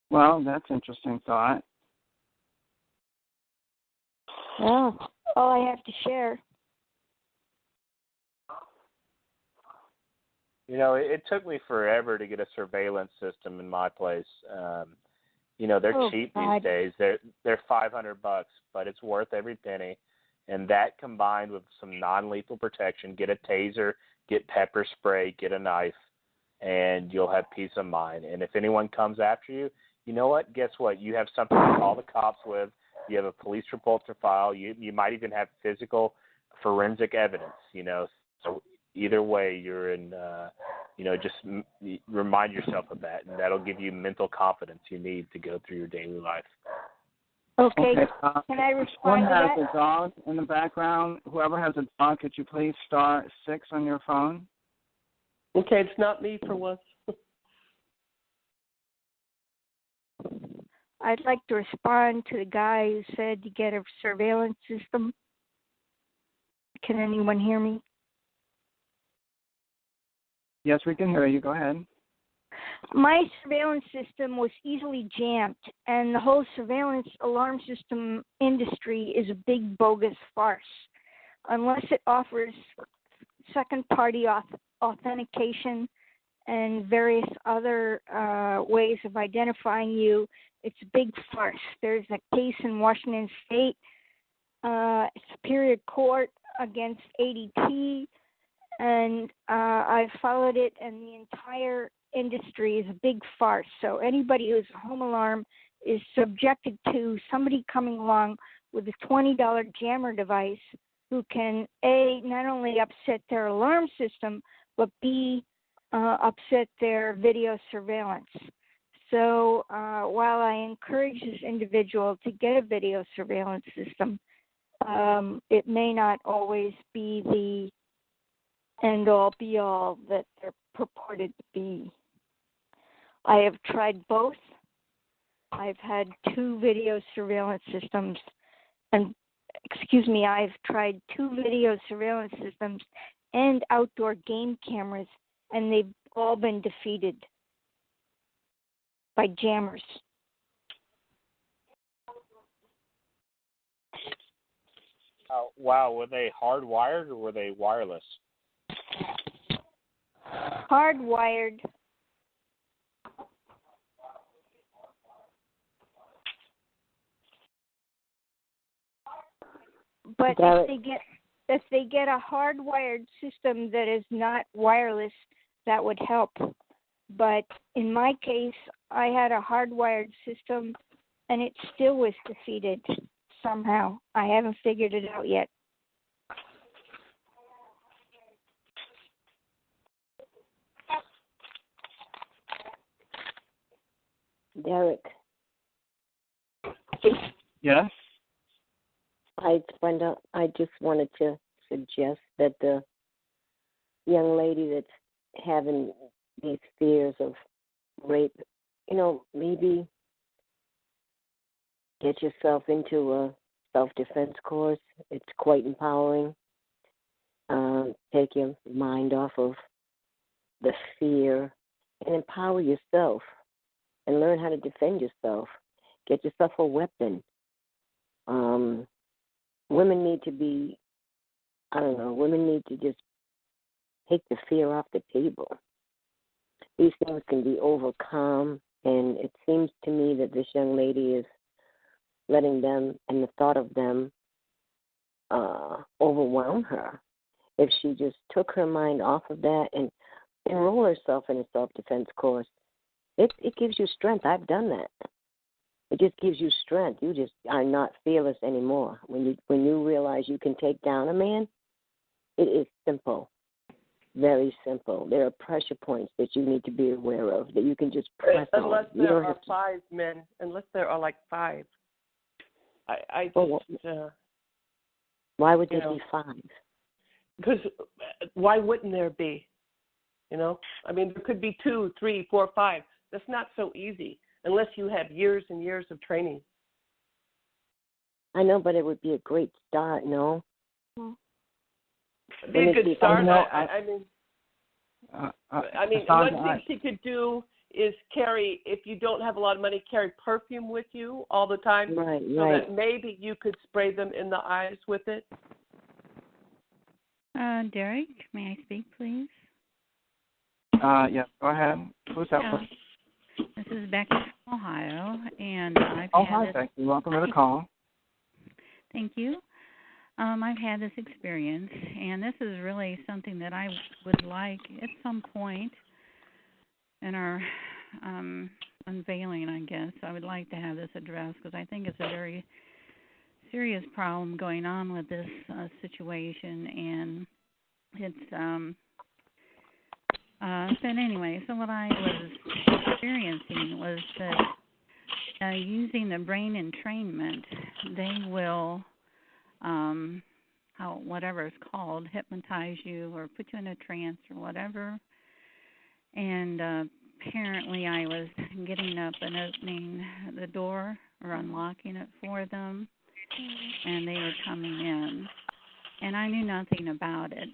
Well, that's an interesting thought. Well, all I have to share. It took me forever to get a surveillance system in my place. They're cheap these days. They're $500, but it's worth every penny. And that combined with some non-lethal protection, get a taser, get pepper spray, get a knife, and you'll have peace of mind. And if anyone comes after you, you know what? Guess what? You have something to call the cops with. You have a police report to file. You might even have physical forensic evidence. So either way, you're in. Just remind yourself of that, and that'll give you mental confidence you need to go through your daily life. Okay. Can I respond to that? Someone has a dog in the background. Whoever has a dog, could you please star 6 on your phone? Okay, it's not me for once. I'd like to respond to the guy who said you get a surveillance system. Can anyone hear me? Yes, we can hear you. Go ahead. My surveillance system was easily jammed, and the whole surveillance alarm system industry is a big bogus farce. Unless it offers second-party authentication and various other ways of identifying you, it's a big farce. There's a case in Washington State Superior Court against ADT, and I followed it, and the entire industry is a big farce. So anybody who's a home alarm is subjected to somebody coming along with a $20 jammer device who can, A, not only upset their alarm system, but B, upset their video surveillance. So while I encourage this individual to get a video surveillance system, it may not always be the end-all, be-all that they're purported to be. I have tried both. I've had 2 video surveillance systems, and I've tried 2 video surveillance systems and outdoor game cameras, and they've all been defeated by jammers. Wow, were they hardwired or were they wireless? Hardwired. But if they get a hardwired system that is not wireless, that would help. But in my case, I had a hardwired system, and it still was defeated somehow. I haven't figured it out yet. Derrick. Yes? Brenda, I just wanted to suggest that the young lady that's having these fears of rape, maybe get yourself into a self-defense course. It's quite empowering. Take your mind off of the fear and empower yourself and learn how to defend yourself. Get yourself a weapon. Women need to be, women need to just take the fear off the table. These things can be overcome, and it seems to me that this young lady is letting them and the thought of them overwhelm her. If she just took her mind off of that and enroll herself in a self-defense course, it gives you strength. I've done that. It just gives you strength. You just are not fearless anymore. When you realize you can take down a man, it is simple, very simple. There are pressure points that you need to be aware of that you can just press on. Unless there are 5 men, unless there are like 5. Why would there be 5? Because why wouldn't there be? There could be 2, 3, 4, 5. That's not so easy unless you have years and years of training. I know, but it would be a great start, no? It'd be a good start. One thing she could do is carry, if you don't have a lot of money, carry perfume with you all the time. Right. That maybe you could spray them in the eyes with it. Derrick, may I speak, please? Yes, go ahead. Who's that? This is Becky from Ohio, and I've hi, Becky. Welcome to the call. Thank you. I've had this experience, and this is really something that I would like at some point in our unveiling, I guess. I would like to have this addressed because I think it's a very serious problem going on with this situation, and it's but anyway, so what I was experiencing was that using the brain entrainment, they will whatever it's called, hypnotize you or put you in a trance or whatever. And apparently I was getting up and opening the door or unlocking it for them, and they were coming in. And I knew nothing about it.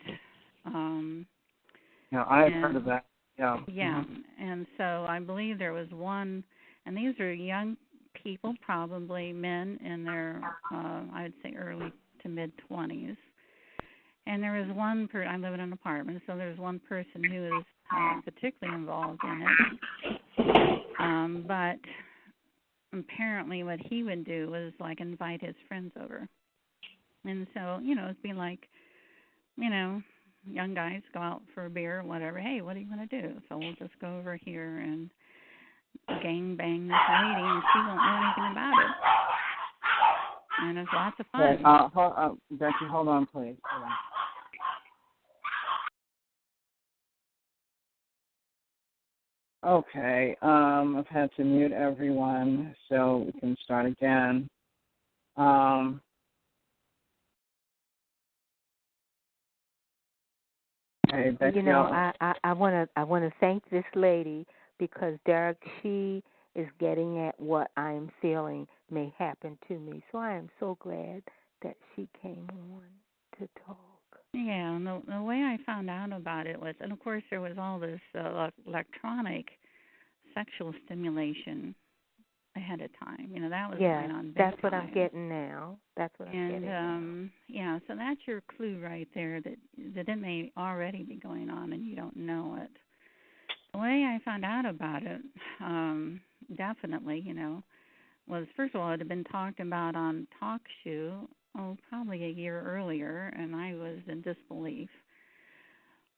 I had heard of that. Yeah. Yeah, and so I believe there was one, and these are young people, probably men in their, I would say, early to mid-20s. And there was one I live in an apartment, so there's one person who is particularly involved in it. But apparently what he would do was, like, invite his friends over. And so, it'd be like, young guys go out for a beer or whatever. Hey, what are you going to do? So we'll just go over here and gang bang this lady, and she won't know anything about it. And it's lots of fun. Becky, hold on, please. Hold on. Okay, I've had to mute everyone, so we can start again. Okay, Becky, I want to thank this lady because Derrick, she is getting at what I'm feeling may happen to me. So I am so glad that she came on to talk. Yeah, and the way I found out about it was, and of course there was all this electronic sexual stimulation ahead of time. That was going on big that's what time. I'm getting now. That's what I'm getting now. Yeah, so that's your clue right there that it may already be going on and you don't know it. The way I found out about it, definitely, was, first of all, it had been talked about on Talk Show, probably a year earlier, and I was in disbelief.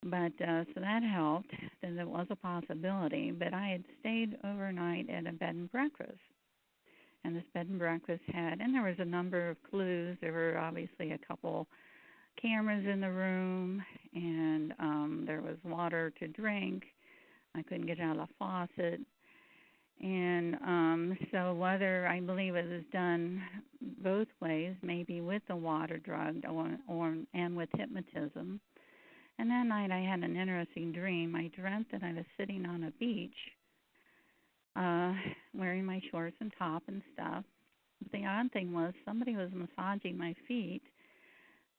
But so that helped, that there was a possibility. But I had stayed overnight at a bed and breakfast. And this bed and breakfast had, and there was a number of clues. There were obviously a couple cameras in the room, and there was water to drink. I couldn't get out of the faucet. And so whether I believe it was done both ways, maybe with the water drug or and with hypnotism. And that night I had an interesting dream. I dreamt that I was sitting on a beach, wearing my shorts and top and stuff. But the odd thing was somebody was massaging my feet,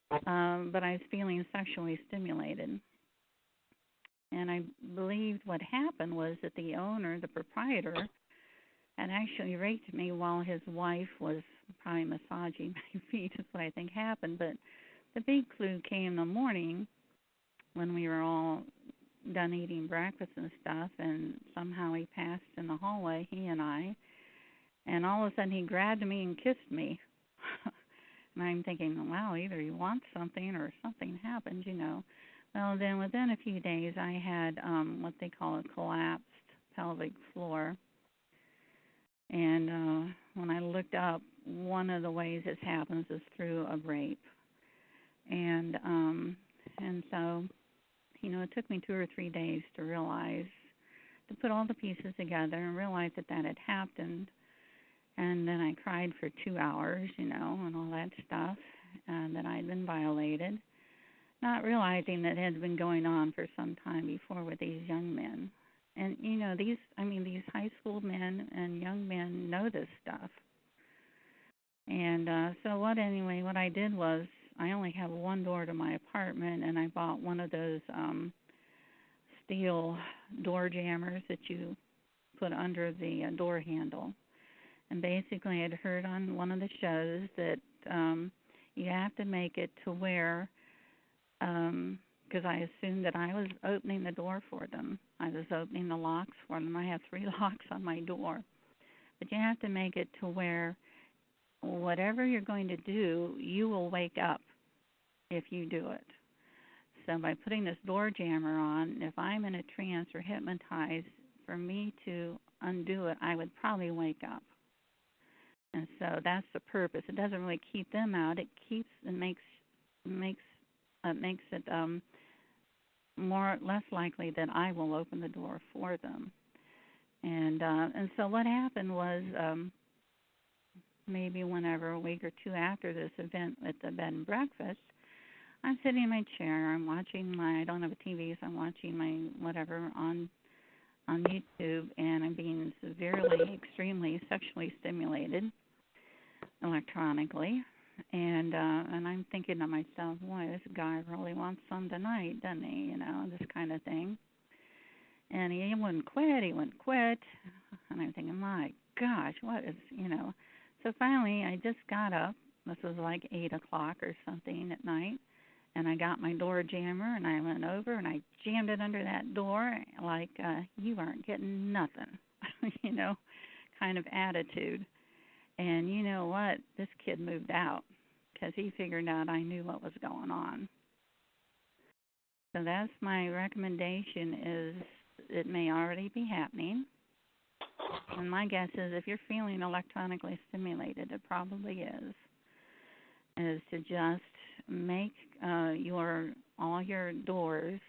but I was feeling sexually stimulated. And I believed what happened was that the owner, the proprietor, had actually raped me while his wife was probably massaging my feet, is what I think happened. But the big clue came in the morning when we were all done eating breakfast and stuff, and somehow he passed in the hallway, he and I, and all of a sudden he grabbed me and kissed me. And I'm thinking, wow, either he wants something or something happened, you know. Well, then within a few days I had what they call a collapsed pelvic floor. And when I looked up, one of the ways this happens is through a rape. And so, you know, it took me 2 or 3 days to realize, to put all the pieces together and realize that that had happened. And then I cried for 2 hours, you know, and all that stuff, and that I'd been violated, not realizing that it had been going on for some time before with these young men. And, you know, these high school men and young men know this stuff. And so what I did was, I only have one door to my apartment, and I bought one of those steel door jammers that you put under the door handle. And basically I'd heard on one of the shows that you have to make it to where, because I assumed that I was opening the door for them. I was opening the locks for them. I have 3 locks on my door. But you have to make it to where whatever you're going to do, you will wake up if you do it. So by putting this door jammer on, if I'm in a trance or hypnotized, for me to undo it, I would probably wake up. And so that's the purpose. It doesn't really keep them out. It makes it less likely that I will open the door for them. And so what happened was, maybe whenever, a week or 2 after this event at the bed and breakfast, I'm sitting in my chair. I'm watching I don't have a TV, so I'm watching my whatever on YouTube, and I'm being severely, extremely sexually stimulated electronically. And I'm thinking to myself, boy, this guy really wants some tonight, doesn't he? You know, this kind of thing. And he wouldn't quit. And I'm thinking, my gosh, what is, you know. So finally, I just got up. This was like 8 o'clock or something at night. And I got my door jammer, and I went over, and I jammed it under that door like, you aren't getting nothing, you know, kind of attitude. And you know what? This kid moved out because he figured out I knew what was going on. So that's my recommendation, is it may already be happening. And my guess is if you're feeling electronically stimulated, it probably is to just make all your doors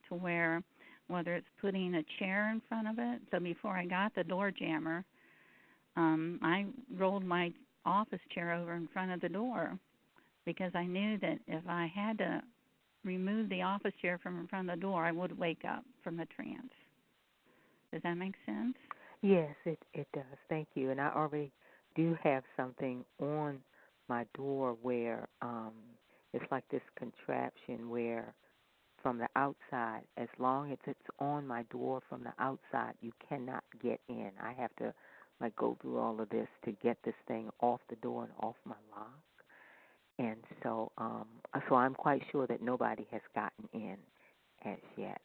to where, whether it's putting a chair in front of it. So before I got the door jammer, I rolled my office chair over in front of the door because I knew that if I had to remove the office chair from in front of the door, I would wake up from the trance. Does that make sense? Yes, it does. Thank you. And I already do have something on my door where it's like this contraption where from the outside, as long as it's on my door from the outside, you cannot get in. I have to go through all of this to get this thing off the door and off my lock. And so I'm quite sure that nobody has gotten in as yet.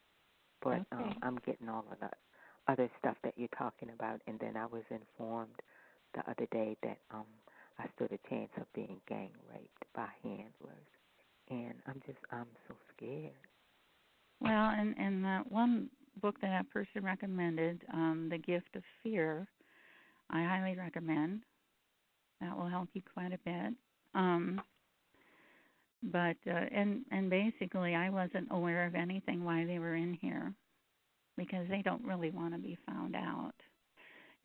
But okay. I'm getting all of the other stuff that you're talking about. And then I was informed the other day that I stood a chance of being gang raped by handlers. And I'm so scared. Well, and that one book that person recommended, The Gift of Fear, I highly recommend. That will help you quite a bit. But basically, I wasn't aware of anything why they were in here, because they don't really want to be found out.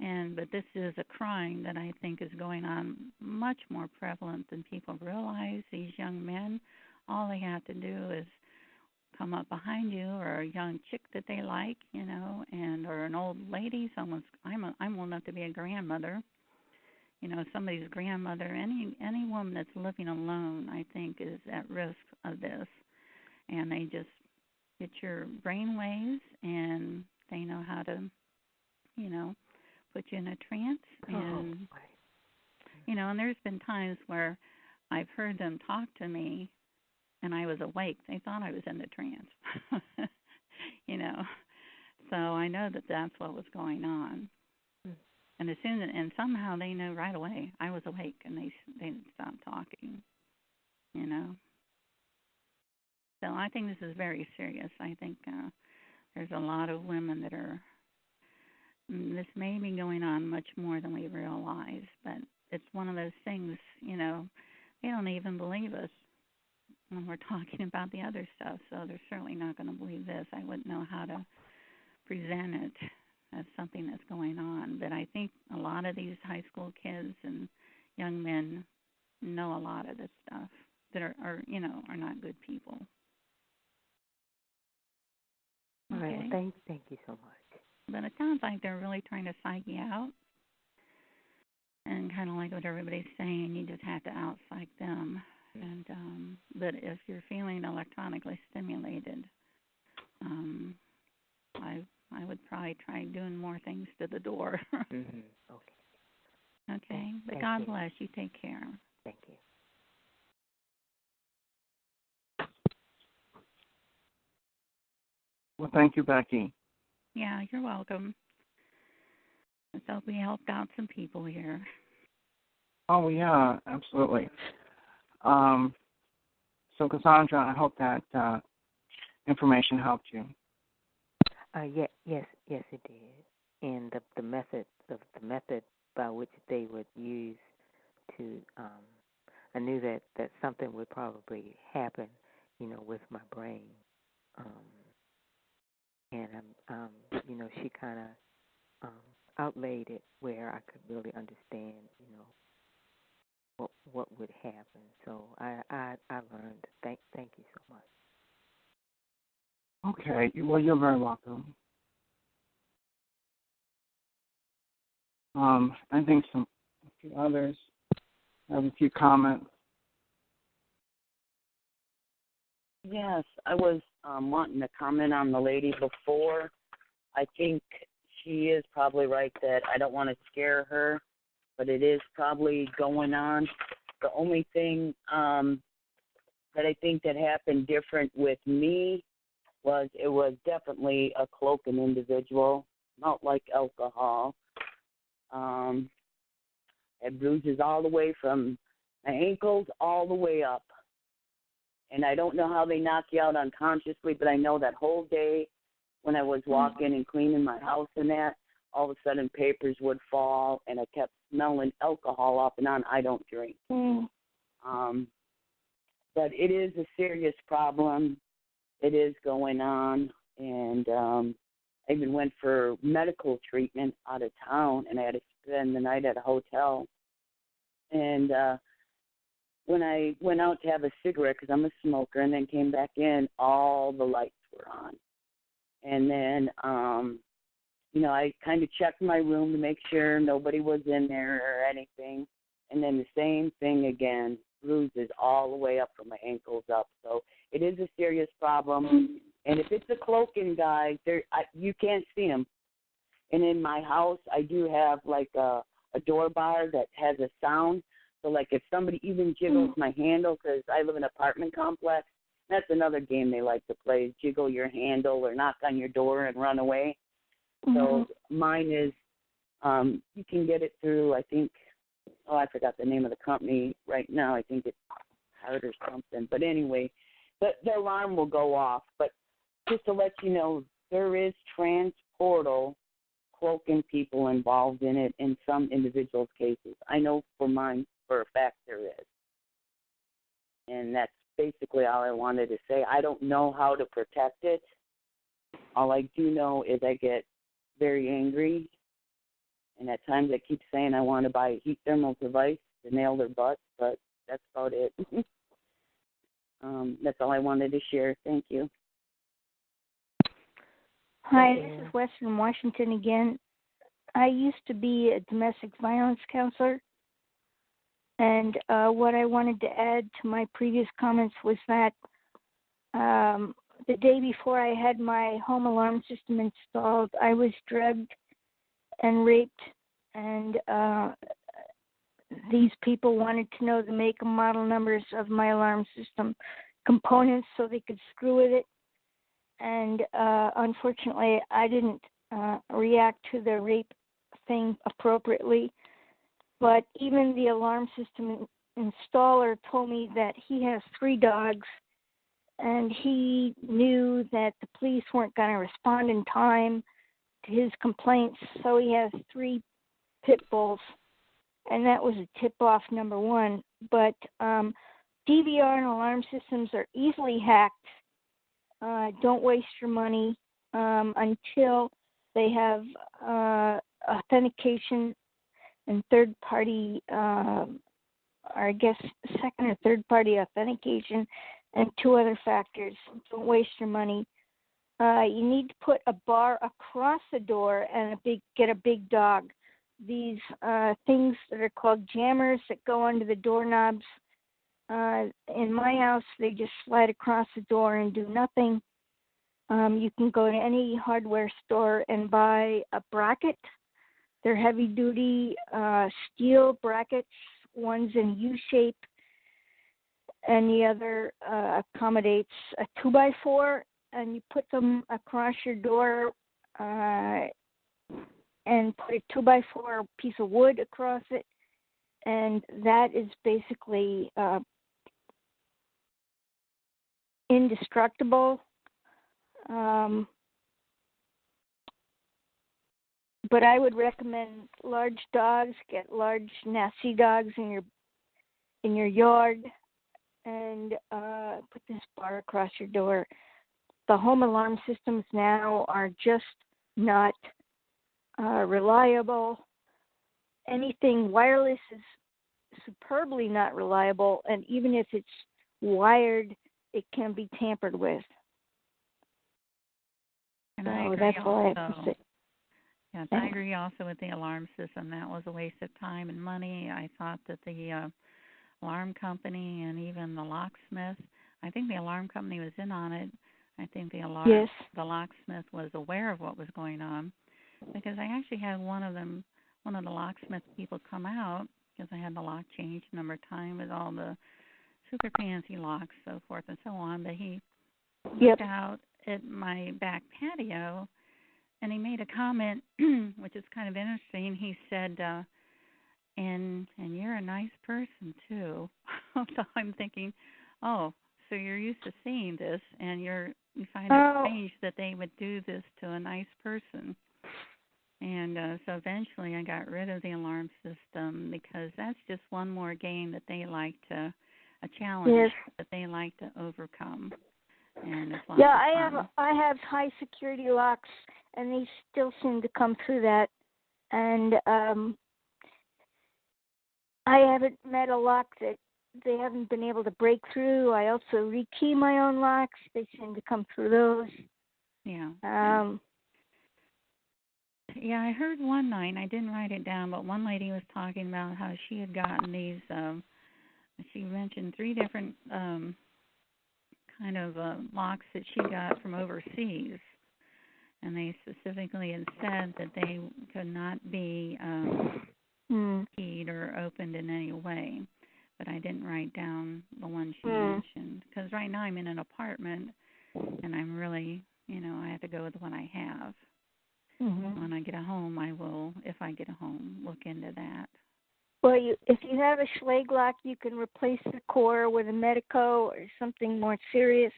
But this is a crime that I think is going on much more prevalent than people realize. These young men, all they have to do is come up behind you, or a young chick that they like, or an old lady. I'm old enough to be a grandmother. Somebody's grandmother. Any woman that's living alone, I think, is at risk of this. And they just get your brain waves, and they know how to, put you in a trance. And and there's been times where I've heard them talk to me, and I was awake. They thought I was in the trance, So I know that that's what was going on. And and somehow they know right away I was awake, and they stopped talking. So I think this is very serious. I think there's a lot of women that are. This may be going on much more than we realize, but it's one of those things. They don't even believe us when we're talking about the other stuff, so they're certainly not going to believe this. I wouldn't know how to present it as something that's going on, but I think a lot of these high school kids and young men know a lot of this stuff that are not good people. All right. Okay. Well, thank you so much. But it sounds like they're really trying to psych you out, and kind of like what everybody's saying, you just have to out-psych them. And but if you're feeling electronically stimulated, I would probably try doing more things to the door. Okay. Okay. But Thank God you. bless you. Take care. Thank you. Well, thank you, Becky. Yeah, you're welcome. Let's hope we helped out some people here. Oh, yeah, absolutely. So, Cassandra, I hope that information helped you. Yes, it did. And the method by which they would use to, I knew that something would probably happen, with my brain. And she kind of outlaid it where I could really understand, what would happen. So I learned. Thank you so much. Okay. Well, you're very welcome. I think a few others have a few comments. Yes, I was wanting to comment on the lady before. I think she is probably right that I don't want to scare her, but it is probably going on. The only thing that I think that happened different with me was it was definitely a cloaking individual, not like alcohol. Had bruises all the way from my ankles all the way up. And I don't know how they knock you out unconsciously, but I know that whole day when I was walking and cleaning my house and that, all of a sudden papers would fall, and I kept smelling alcohol off and on. I don't drink. But it is a serious problem. It is going on, and I even went for medical treatment out of town, and I had to spend the night at a hotel. And when I went out to have a cigarette, because I'm a smoker, and then came back in, all the lights were on. And then, I kind of checked my room to make sure nobody was in there or anything. And then the same thing again, bruises all the way up from my ankles up. So it is a serious problem. And if it's a cloaking guy, you can't see him. And in my house, I do have like a door bar that has a sound. So, like, if somebody even jiggles my handle, because I live in an apartment complex, that's another game they like to play, is jiggle your handle or knock on your door and run away. So mine is, you can get it through, I think, I forgot the name of the company right now. I think it's Hard or something. But anyway, the alarm will go off. But just to let you know, there is transportal cloaking people involved in it in some individuals' cases. I know for mine, for a fact, there is. And that's basically all I wanted to say. I don't know how to protect it. All I do know is I get very angry, And at times I keep saying I want to buy a heat thermal device to nail their butts, but that's about it. That's all I wanted to share. Thank you. Hi, this is Western Washington again. I used to be a domestic violence counselor, and what I wanted to add to my previous comments was that the day before I had my home alarm system installed, I was drugged and raped, and these people wanted to know the make and model numbers of my alarm system components so they could screw with it. And unfortunately, I didn't react to the rape thing appropriately. But even the alarm system installer told me that he has 3 dogs, and he knew that the police weren't going to respond in time to his complaints, so he has 3 pit bulls, and that was a tip-off number 1. But DVR and alarm systems are easily hacked. Don't waste your money until they have authentication and third-party, or I guess second or third-party authentication, and 2 other factors. Don't waste your money. You need to put a bar across the door and get a big dog. These things that are called jammers that go under the doorknobs. In my house, they just slide across the door and do nothing. You can go to any hardware store and buy a bracket. They're heavy-duty steel brackets. One's in U-shape, and the other accommodates a 2x4, and you put them across your door and put a 2x4 piece of wood across it, and that is basically indestructible. But I would recommend large dogs. Get large, nasty dogs in your yard, and put this bar across your door. The home alarm systems now are just not reliable. Anything wireless is superbly not reliable, and even if it's wired, it can be tampered with. And so I agree that's all I have to also. say. Yes, I agree also with the alarm system. That was a waste of time and money. I thought that the alarm company and even the locksmith, I think the alarm company was in on it. I think the locksmith was aware of what was going on, because I actually had one of the locksmith people come out, because I had the lock changed a number of times with all the super fancy locks, so forth and so on. But he looked out at my back patio, and he made a comment, which is kind of interesting. He said, and you're a nice person, too. So I'm thinking, oh, so you're used to seeing this, and you find it strange that they would do this to a nice person. And so eventually I got rid of the alarm system, because that's just one more game that they like to, a challenge that they like to overcome. And it's I have high security locks, and they still seem to come through that. And I haven't met a lock that they haven't been able to break through. I also rekey my own locks. They seem to come through those. Yeah. Yeah, I heard one night, I didn't write it down, but one lady was talking about how she had gotten these, she mentioned 3 different kind of locks that she got from overseas. And they specifically had said that they could not be keyed or opened in any way. But I didn't write down the one she mentioned, because right now I'm in an apartment, and I'm really, I have to go with the one I have. Mm-hmm. When I get a home, I will, if I get a home, look into that. Well, if you have a Schlage lock, you can replace the core with a Medico or something more serious.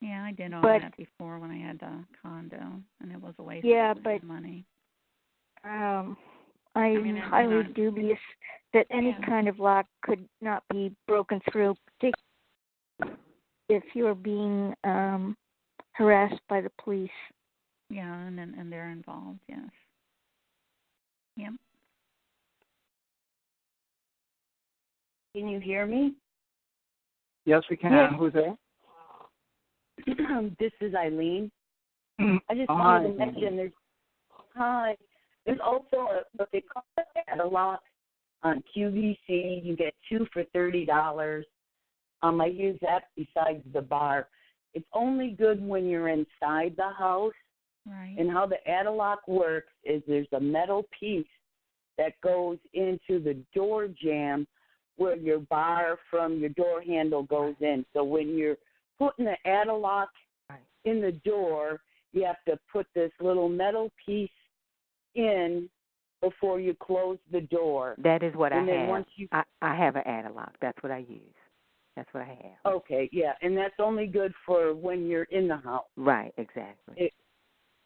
Yeah, I did all that before when I had the condo, and it was a waste of money. I'm highly dubious that any kind of lock could not be broken through, particularly if you're being harassed by the police. Yeah, and they're involved, yes. Yep. Can you hear me? Yes, we can. Yes. Who's there? This is Eileen. I just Hi. wanted to mention there's also what they call a lot on QVC. You get 2 for $30. I use that besides the bar. It's only good when you're inside the house. Right. And how the Adelock works is there's a metal piece that goes into the door jamb where your bar from your door handle goes in. So when you're putting the Adelock in the door, you have to put this little metal piece in before you close the door. That is what and I then have. Once you... I have an Adelock. That's what I use. That's what I have. Okay, yeah, and that's only good for when you're in the house. Right, exactly.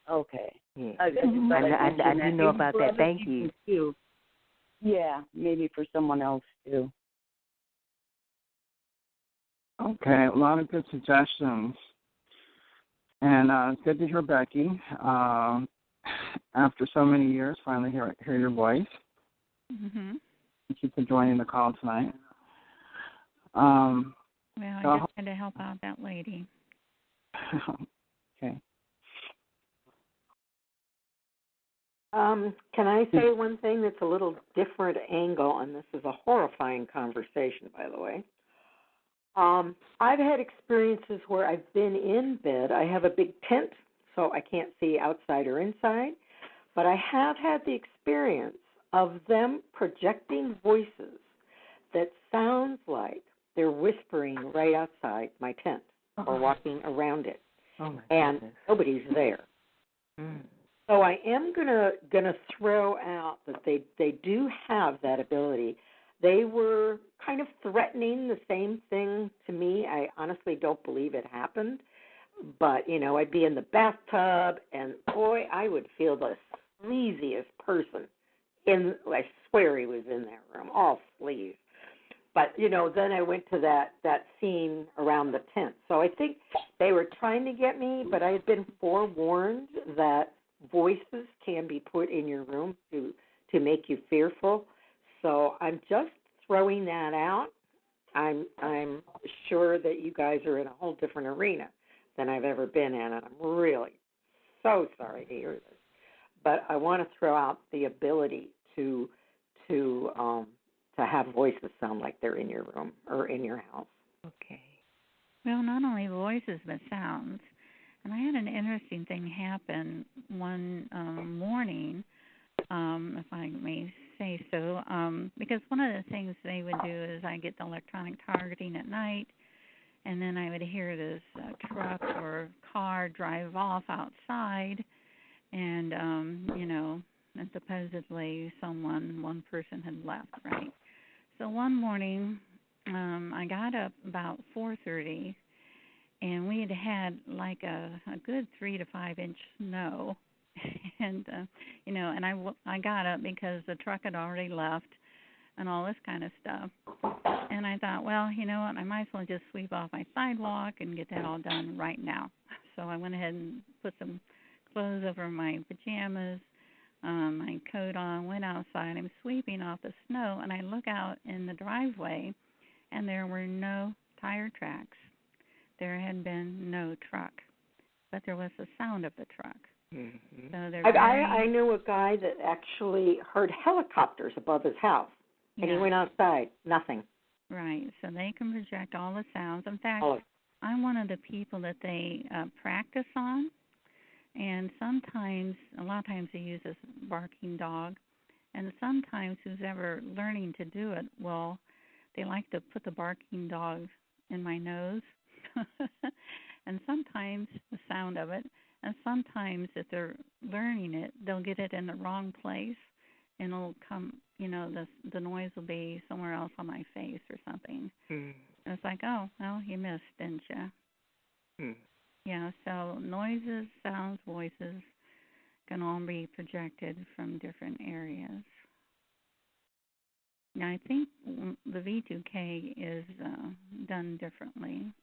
Okay. Yeah. I do know about that. Thank you. Too. Yeah, maybe for someone else too. Okay, a lot of good suggestions. And it's good to hear Becky. After so many years, finally hear your voice. Mm-hmm. Thank you for joining the call tonight. Well, I just had to help out that lady. Okay. Can I say one thing that's a little different angle, and this is a horrifying conversation, by the way. I've had experiences where I've been in bed. I have a big tent, so I can't see outside or inside, but I have had the experience of them projecting voices that sounds like they're whispering right outside my tent or walking around it, and nobody's there. So I am gonna throw out that they do have that ability. They were kind of threatening the same thing to me. I honestly don't believe it happened, but I'd be in the bathtub, and boy, I would feel the sleaziest person. I swear he was in that room, all sleaze. But then I went to that scene around the tent. So I think they were trying to get me, but I had been forewarned that voices can be put in your room to make you fearful. So I'm just throwing that out. I'm sure that you guys are in a whole different arena than I've ever been in, and I'm really so sorry to hear this. But I want to throw out the ability to have voices sound like they're in your room or in your house. Okay. Well, not only voices but sounds. And I had an interesting thing happen one morning, if I may say so, because one of the things they would do is I get the electronic targeting at night, and then I would hear this truck or car drive off outside, and, and supposedly one person had left, right? So one morning, I got up about 4:30, and we had like a good 3 to 5 inch snow, and and I got up because the truck had already left, and all this kind of stuff. And I thought, well, you know what, I might as well just sweep off my sidewalk and get that all done right now. So I went ahead and put some clothes over my pajamas, my coat on, went outside. I'm sweeping off the snow, and I look out in the driveway, and there were no tire tracks. There had been no truck, but there was the sound of the truck. Mm-hmm. So I knew a guy that actually heard helicopters above his house, and he went outside, nothing. Right, so they can project all the sounds. In fact, I'm one of the people that they practice on, and a lot of times they use this barking dog, and sometimes who's ever learning to do it, they like to put the barking dog in my nose, and sometimes the sound of it, and sometimes if they're learning it, they'll get it in the wrong place, and it'll come, the noise will be somewhere else on my face or something. And it's like, oh, well, you missed, didn't you? Yeah, so noises, sounds, voices can all be projected from different areas. Now, I think the V2K is done differently.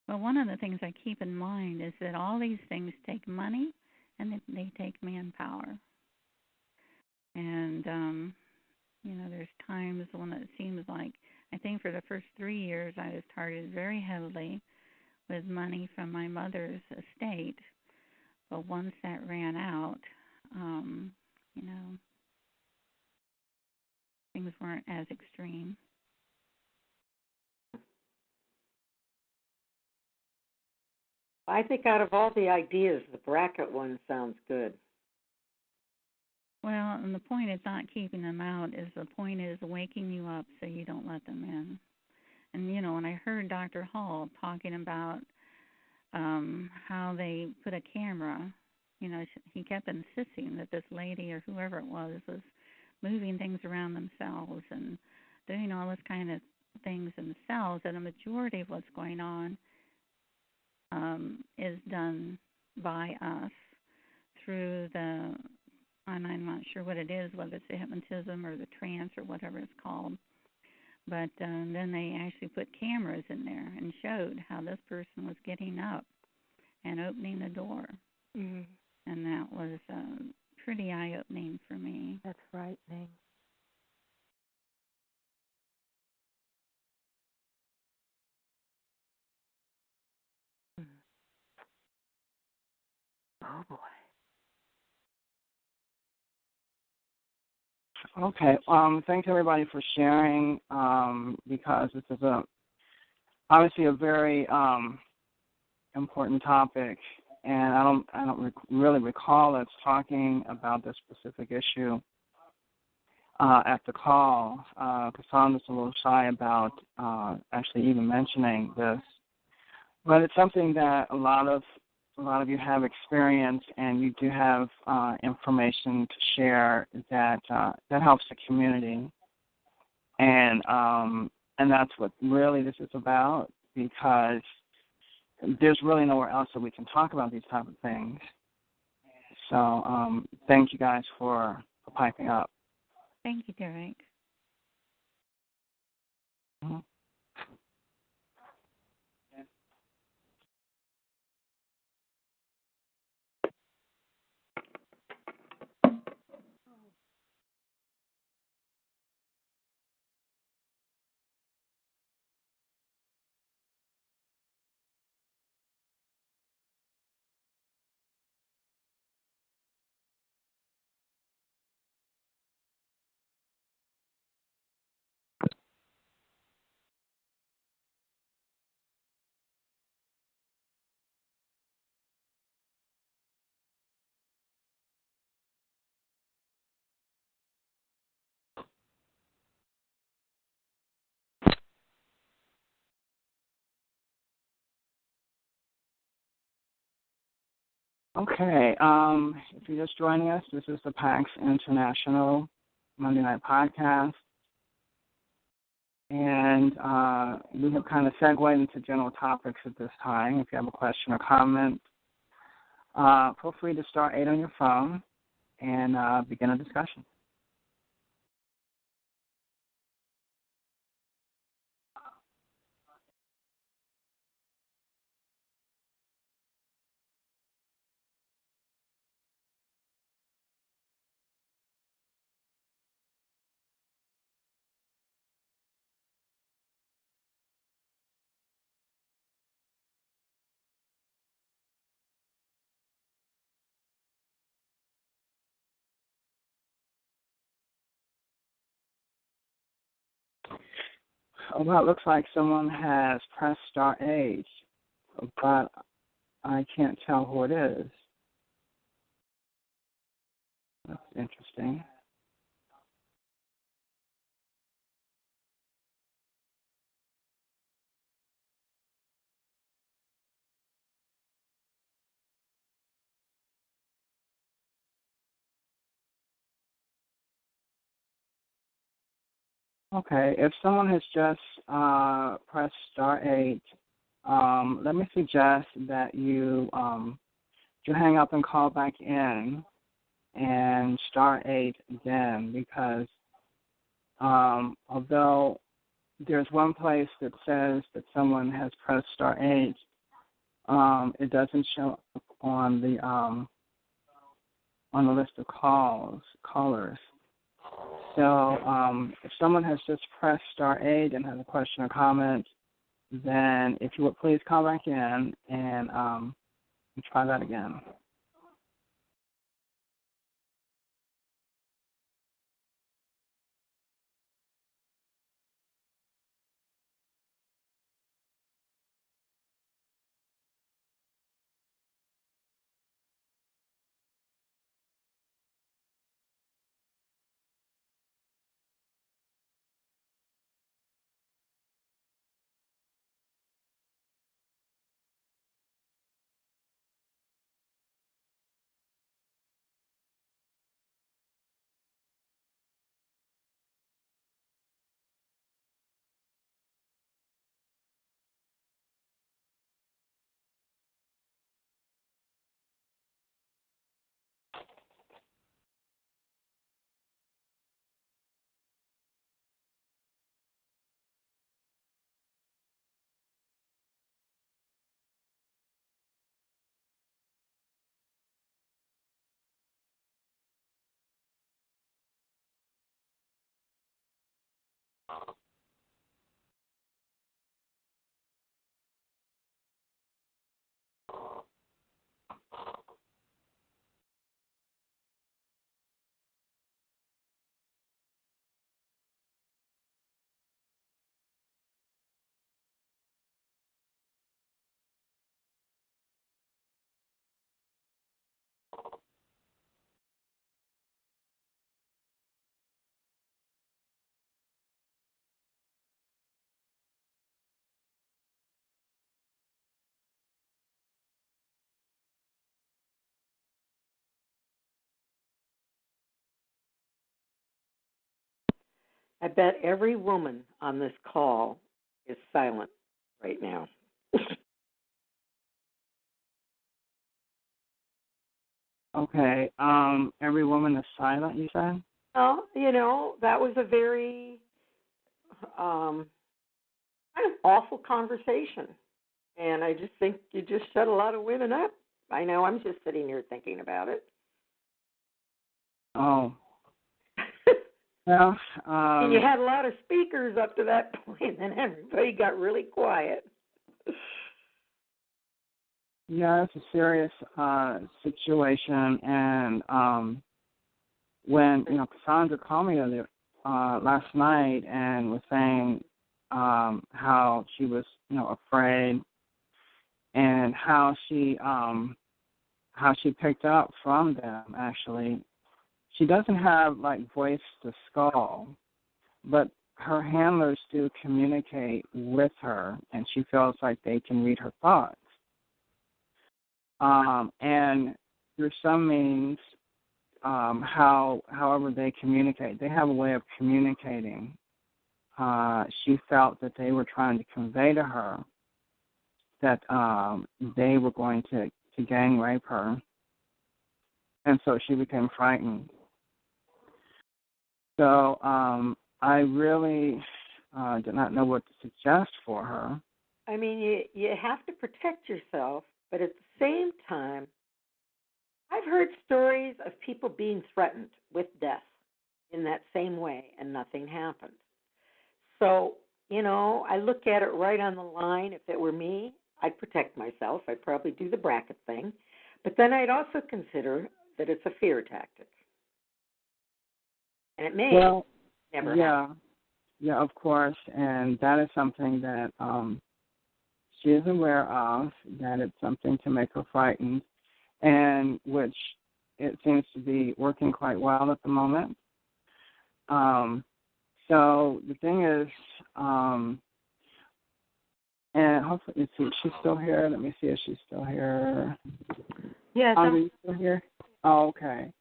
But one of the things I keep in mind is that all these things take money and they take manpower. And, there's times when it seems like, I think for the first 3 years I was targeted very heavily with money from my mother's estate. But once that ran out, things weren't as extreme. I think out of all the ideas, the bracket one sounds good. Well, and the point is not keeping them out. The point is waking you up so you don't let them in. And, when I heard Dr. Hall talking about how they put a camera, he kept insisting that this lady or whoever it was moving things around themselves and doing all this kind of things themselves, and a majority of what's going on is done by us through and I'm not sure what it is, whether it's the hypnotism or the trance or whatever it's called. But then they actually put cameras in there and showed how this person was getting up and opening the door. Mm-hmm. And that was pretty eye-opening for me. That's frightening. Oh, boy. Okay. Thanks everybody for sharing, because this is obviously a very important topic, and I don't really recall us talking about this specific issue at the call, because I'm just a little shy about actually even mentioning this. But it's something that a lot of you have experience, and you do have information to share that helps the community, and that's what really this is about, because there's really nowhere else that we can talk about these type of things. So thank you guys for piping up. Thank you, Derek. Mm-hmm. Okay, if you're just joining us, this is the Paccts International Monday Night Podcast, and we have kind of segued into general topics at this time. If you have a question or comment, feel free to star 8 on your phone and begin a discussion. Well, it looks like someone has pressed star 8, but I can't tell who it is. That's interesting. Okay, if someone has just pressed star 8, let me suggest that you hang up and call back in and star 8 again, because although there's one place that says that someone has pressed star 8, it doesn't show up on the list of callers. So if someone has just pressed star 8 and has a question or comment, then if you would please call back in and try that again. I bet every woman on this call is silent right now. Okay. Every woman is silent, you said? Well, that was a very kind of awful conversation. And I just think you just shut a lot of women up. I know, I'm just sitting here thinking about it. Oh. Well, and you had a lot of speakers up to that point, and everybody got really quiet. Yeah, it's a serious situation, and when Cassandra called me last night and was saying how she was afraid, and how she picked up from them. Actually, she doesn't have voice to skull, but her handlers do communicate with her, and she feels like they can read her thoughts. And through some means, however they communicate, they have a way of communicating. She felt that they were trying to convey to her that they were going to gang rape her, and so she became frightened. So I really did not know what to suggest for her. I mean, you have to protect yourself, but at the same time, I've heard stories of people being threatened with death in that same way, and nothing happened. So, I look at it right on the line. If it were me, I'd protect myself. I'd probably do the bracket thing. But then I'd also consider that it's a fear tactic. And it may never happen. Yeah, of course. And that is something that she is aware of, that it's something to make her frightened, and which it seems to be working quite well at the moment. So the thing is, and hopefully, let's see, she's still here. Let me see if she's still here. Yes. Are you still here? Oh, okay.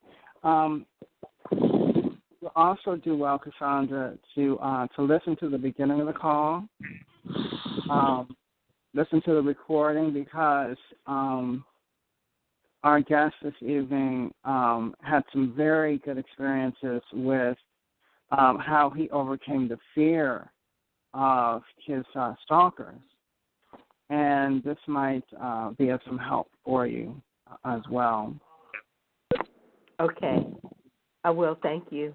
You'll also do well, Cassandra, to listen to the beginning of the call. Listen to the recording, because our guest this evening had some very good experiences with how he overcame the fear of his stalkers. And this might be of some help for you as well. Okay. I will. Thank you.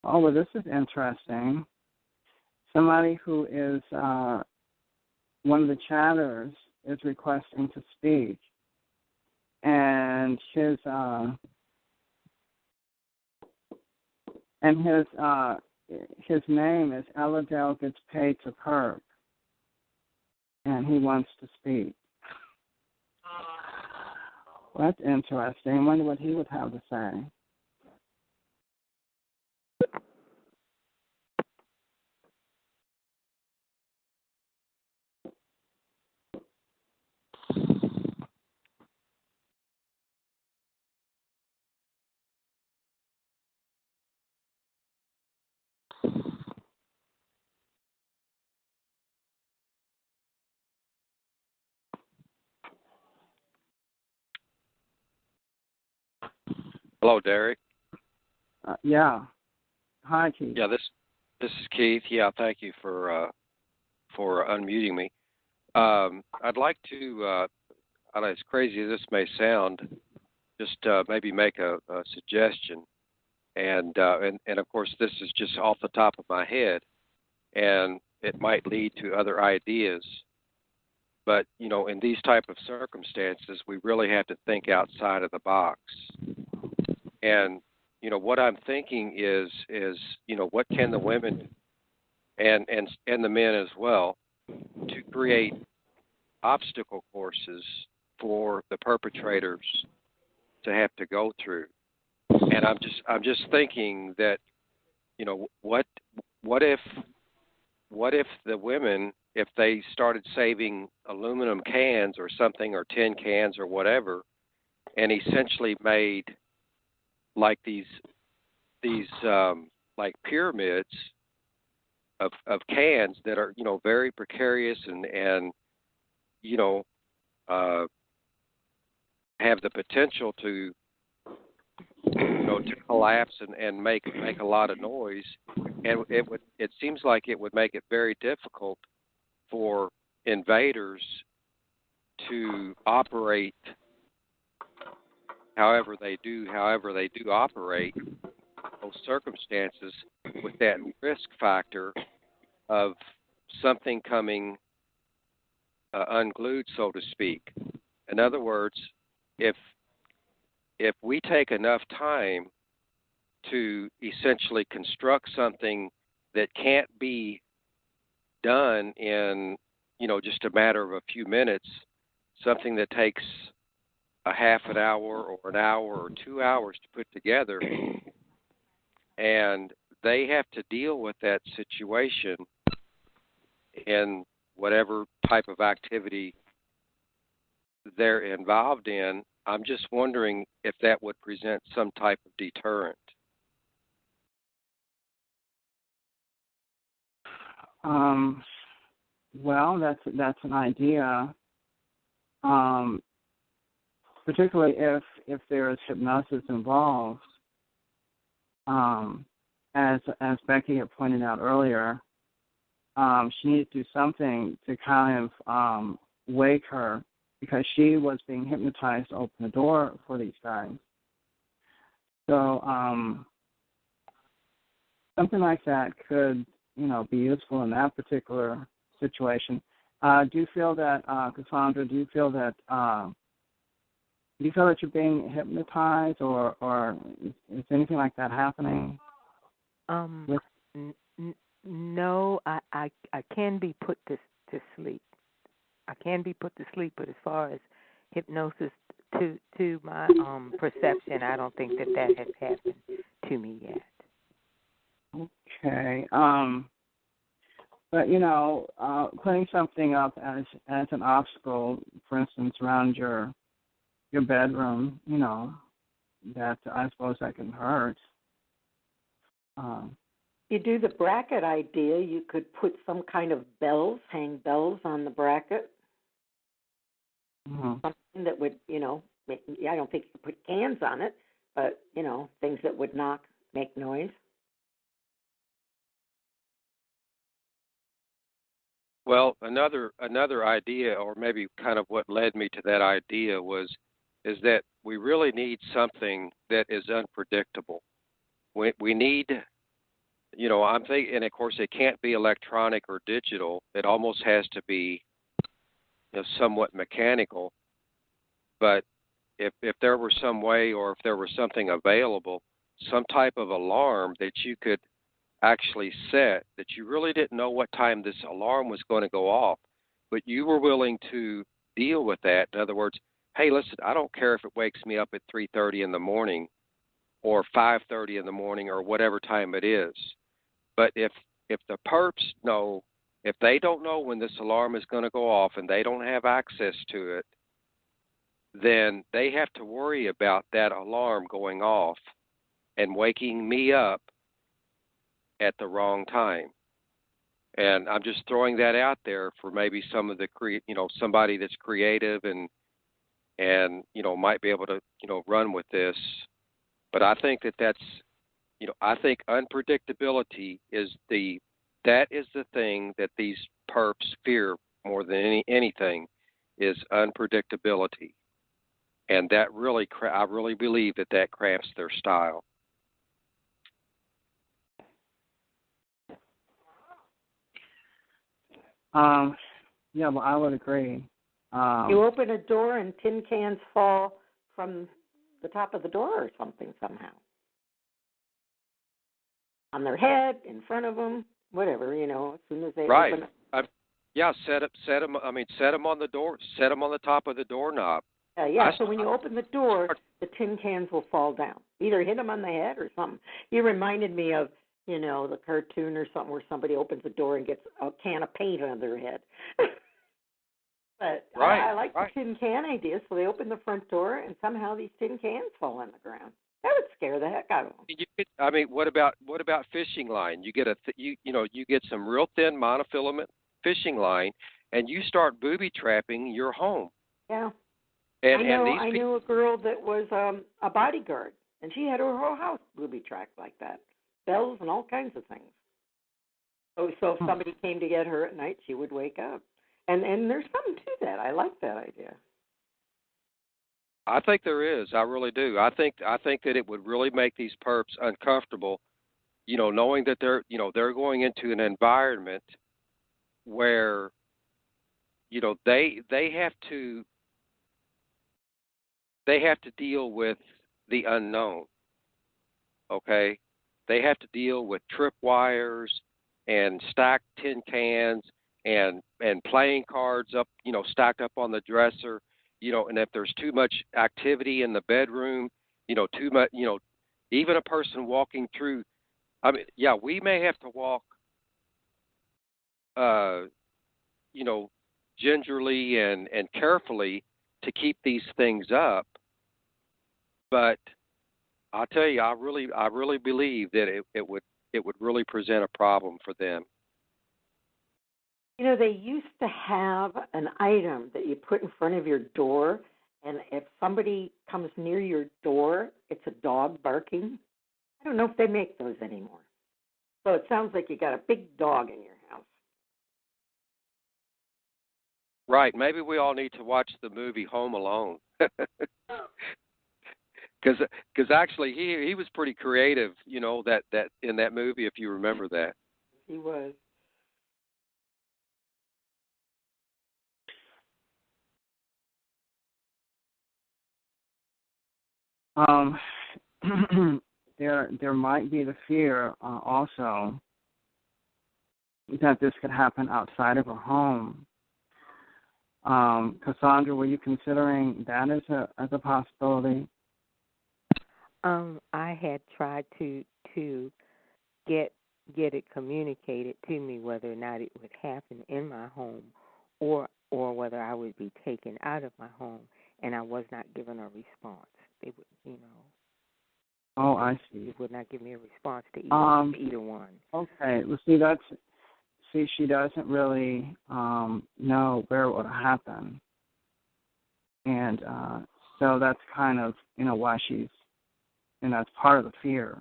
Oh, well, this is interesting. Somebody who is one of the chatters is requesting to speak, and his name is Eladel Gets Paid to Perk, and he wants to speak. Well, that's interesting. I wonder what he would have to say. Hello, Derrick. Yeah. Hi, Keith. Yeah, this is Keith. Yeah, thank you for unmuting me. I'd like to, as crazy as this may sound, just maybe make a suggestion, and of course this is just off the top of my head, and it might lead to other ideas. But in these type of circumstances, we really have to think outside of the box. And what I'm thinking is what can the women and the men as well to create obstacle courses for the perpetrators to have to go through. And I'm just thinking that what if the women, if they started saving aluminum cans or something, or tin cans or whatever, and essentially made like these like pyramids of cans that are very precarious and have the potential to to collapse and make a lot of noise, and it seems like it would make it very difficult for invaders to operate however they do operate those circumstances, with that risk factor of something coming unglued, so to speak. In other words, if we take enough time to essentially construct something that can't be done in just a matter of a few minutes, something that takes a half an hour or an hour or 2 hours to put together, and they have to deal with that situation in whatever type of activity they're involved in, I'm just wondering if that would present some type of deterrent. Well, that's an idea. Particularly if there is hypnosis involved. As Becky had pointed out earlier, she needed to do something to kind of wake her, because she was being hypnotized to open the door for these guys. So something like that could, be useful in that particular situation. Do you feel that, Cassandra? Do you feel that you're being hypnotized, or is anything like that happening? No, I can be put to sleep. I can be put to sleep, but as far as hypnosis to my perception, I don't think that has happened to me yet. Okay. But putting something up as an obstacle, for instance, around your bedroom, that I suppose that can hurt. You do the bracket idea. You could put some kind of bells, hang bells on the bracket. Mm-hmm. Something that would, I don't think you could put cans on it, but, things that would make noise. Well, another idea, or maybe kind of what led me to that idea, is that we really need something that is unpredictable. We need I'm thinking, and of course, it can't be electronic or digital. It almost has to be somewhat mechanical. But if there were some way, or if there was something available, some type of alarm that you could actually set, that you really didn't know what time this alarm was going to go off, but you were willing to deal with that. In other words, hey, listen, I don't care if it wakes me up at 3:30 in the morning or 5:30 in the morning or whatever time it is. But if the perps know, if they don't know when this alarm is going to go off and they don't have access to it, then they have to worry about that alarm going off and waking me up at the wrong time. And I'm just throwing that out there for maybe some of the somebody that's creative and might be able to run with this. But I think that's I think unpredictability is the thing that these perps fear more than anything, is unpredictability. And that really, I really believe that cramps their style. Yeah, well, I would agree. You open a door and tin cans fall from the top of the door or something somehow. On their head, in front of them, whatever, as soon as they open it. Yeah, set them on the door, set them on the top of the doorknob. So when you open the door, the tin cans will fall down. Either hit them on the head or something. You reminded me of, the cartoon or something where somebody opens the door and gets a can of paint on their head. But I like the tin can idea. So they open the front door and somehow these tin cans fall on the ground. That would scare the heck out of them. What about fishing line? You get you get some real thin monofilament fishing line, and you start booby trapping your home. Yeah. And I knew a girl that was a bodyguard, and she had her whole house booby trapped like that, bells and all kinds of things. So if somebody came to get her at night, she would wake up. And there's something to that. I like that idea. I think there is. I really do. I think that it would really make these perps uncomfortable, knowing that they're going into an environment where, they have to deal with the unknown. Okay? They have to deal with tripwires and stacked tin cans and playing cards up, stacked up on the dresser. And if there's too much activity in the bedroom, too much, even a person walking through, we may have to walk, gingerly and carefully to keep these things up. But I'll tell you, I really believe that it would really present a problem for them. They used to have an item that you put in front of your door, and if somebody comes near your door, it's a dog barking. I don't know if they make those anymore. So it sounds like you got a big dog in your house. Right. Maybe we all need to watch the movie Home Alone. Because actually he was pretty creative, that in that movie, if you remember that. He was. There might be the fear also that this could happen outside of a home. Cassandra, were you considering that as a possibility? I had tried to get it communicated to me whether or not it would happen in my home or whether I would be taken out of my home, and I was not given a response. They would, Oh, I see. They would not give me a response to either one. Okay. Well, she doesn't really know where it would happen, and so that's kind of why she's, that's part of the fear.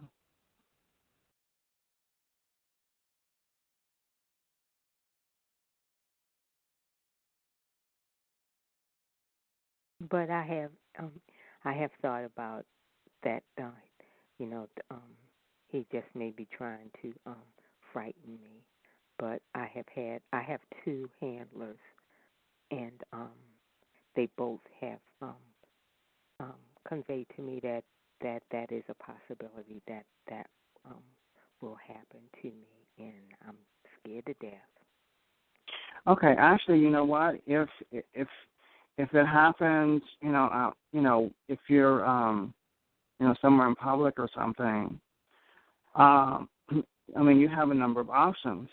But I have thought about that, he just may be trying to frighten me. But I have two handlers, and they both have conveyed to me that is a possibility that will happen to me, and I'm scared to death. Okay, actually, you know what? If it happens, if you're somewhere in public or something, I mean, you have a number of options.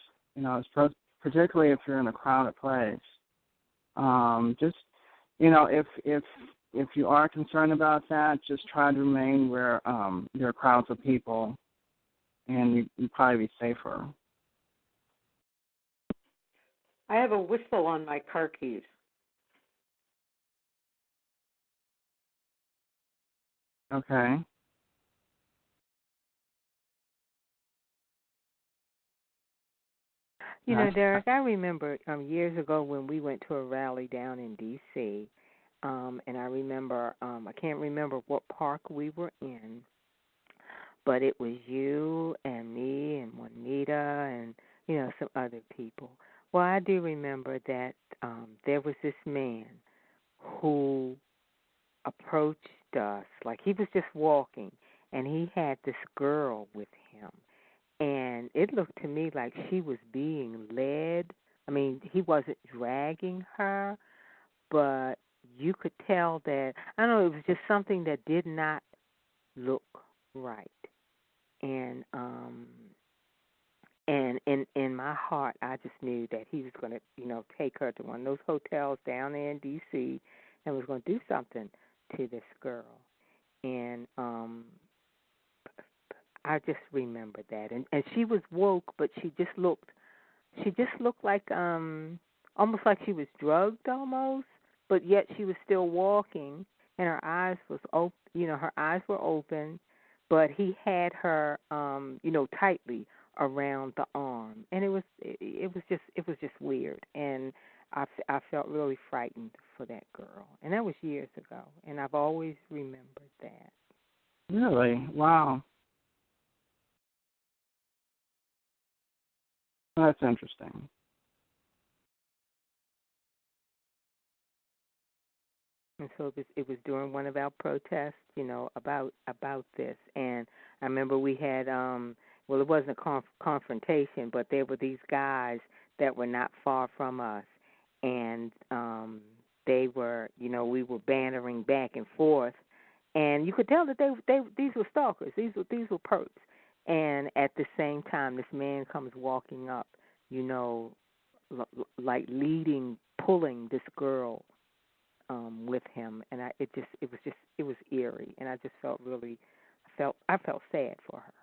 Particularly if you're in a crowded place. Just, if you are concerned about that, just try to remain where there are crowds of people, and you'd probably be safer. I have a whistle on my car keys. Okay. Derek, I remember years ago when we went to a rally down in D.C., and I remember, I can't remember what park we were in, but it was you and me and Juanita and, some other people. Well, I do remember that there was this man who approached us, like he was just walking, and he had this girl with him. And it looked to me like she was being led. I mean, he wasn't dragging her, but you could tell that, I don't know, it was just something that did not look right. And in my heart, I just knew that he was going to, take her to one of those hotels down there in D.C. and was going to do something to this girl. And I just remember that, and she was woke, but she just looked like almost like she was drugged almost, but yet she was still walking, and her eyes was open. Her eyes were open, but he had her tightly around the arm, and it was just weird, and I felt really frightened for that girl, and that was years ago, and I've always remembered that. Really? Wow. That's interesting. And so it was during one of our protests, about this. And I remember we had, it wasn't a confrontation, but there were these guys that were not far from us, and they were, we were bantering back and forth, and you could tell that these were stalkers, these were perps. And at the same time, this man comes walking up, like pulling this girl with him, and it was eerie, and I just felt I felt sad for her,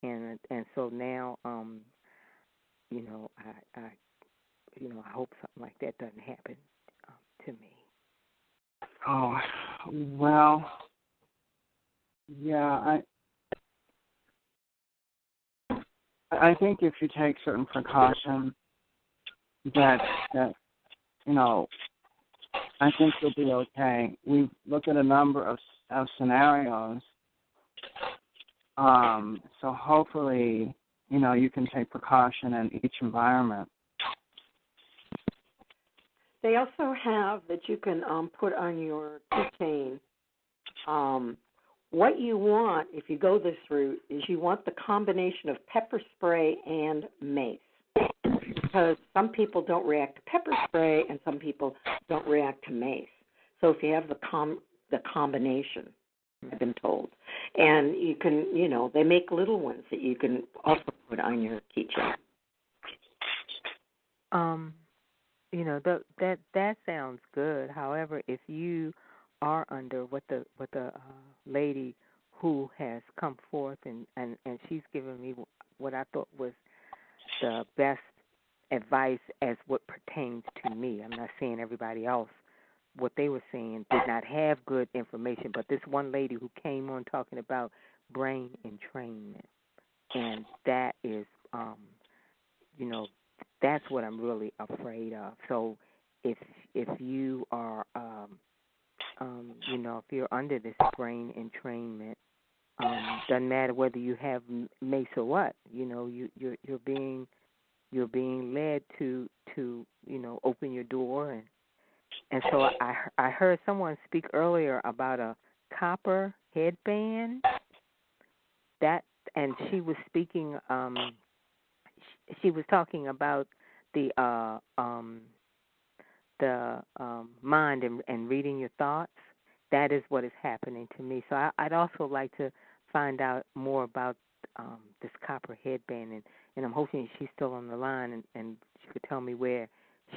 and so now, I hope something like that doesn't happen to me. Oh, well, yeah, I think if you take certain precautions, that I think you'll be okay. We've looked at a number of scenarios, so hopefully, you can take precaution in each environment. They also have that you can put on your keychain. What you want, if you go this route, is you want the combination of pepper spray and mace. Because some people don't react to pepper spray and some people don't react to mace. So if you have the combination, I've been told. And you can, they make little ones that you can also put on your keychain. That sounds good. However, if you are under what the lady who has come forth and she's given me what I thought was the best advice as what pertains to me. I'm not saying everybody else, what they were saying did not have good information, but this one lady who came on talking about brain entrainment, and that is, that's what I'm really afraid of. So if you are, if you're under this brain entrainment, Doesn't matter whether you have mace or what. You know, you're being led to open your door, and so I heard someone speak earlier about a copper headband and she was speaking. She was talking about the mind and reading your thoughts. That is what is happening to me. So I'd also like to find out more about this copper headband, and I'm hoping she's still on the line and she could tell me where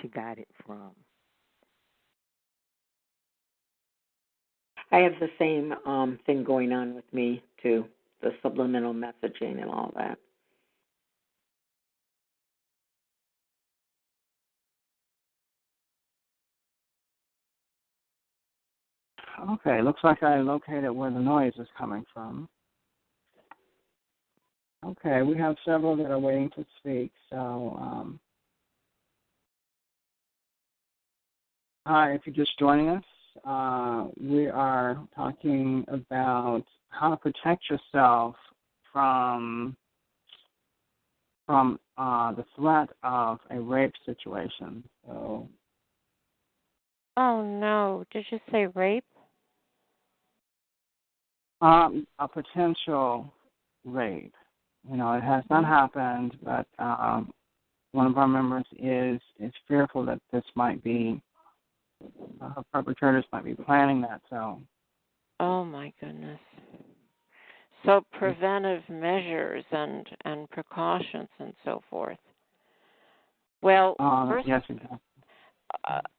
she got it from. I have the same thing going on with me too, the subliminal messaging and all that. Okay, looks like I located where the noise is coming from. Okay, we have several that are waiting to speak. So, hi, if you're just joining us, we are talking about how to protect yourself from the threat of a rape situation. So, oh no! Did you say rape? a potential rape. You know, it has not happened, but one of our members is fearful that this might be perpetrators might be planning that. So. Oh my goodness. So preventive measures and precautions and so forth. Well, first, yes, exactly.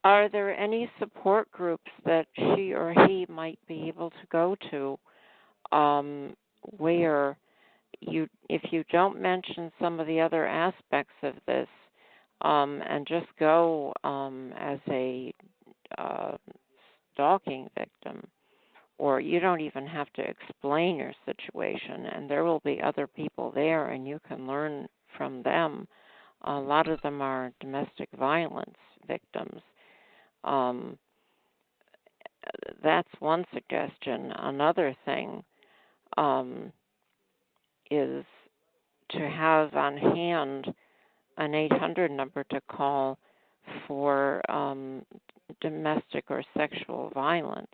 Are there any support groups that she or he might be able to go to where if you don't mention some of the other aspects of this and just go as a stalking victim, or you don't even have to explain your situation, and there will be other people there and you can learn from them. A lot of them are domestic violence victims. That's one suggestion. Another thing is to have on hand an 800 number to call for domestic or sexual violence.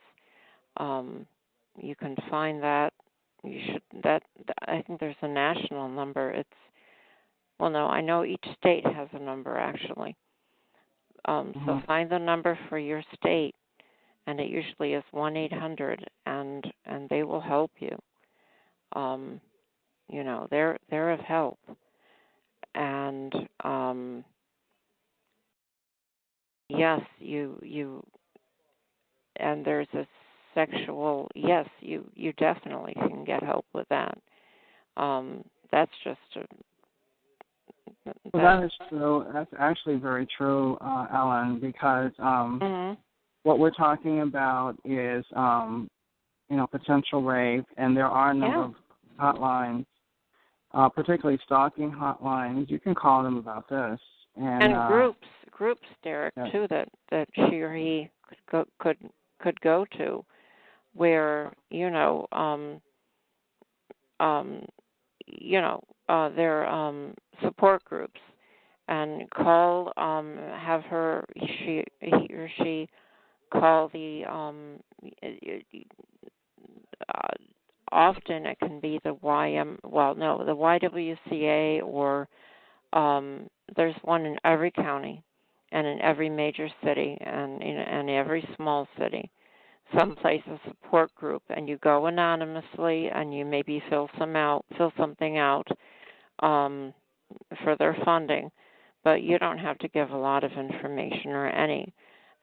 You can find that. I think there's a national number. I know each state has a number actually. So find the number for your state, and it usually is 1-800, and they will help you. They're of help, and yes, you and there's a sexual. Yes, you definitely can get help with that. That's just Well, that is true. That's actually very true, Ellen, because what we're talking about is, potential rape, and there are a number of hotlines, particularly stalking hotlines. You can call them about this. And groups, Derek, too, that she or he could go to, where they're support groups, and call, have he or she call the often it can be the the YWCA, or there's one in every county and in every major city and in every small city. Someplace a support group, and you go anonymously and you maybe fill something out for their funding, but you don't have to give a lot of information or any,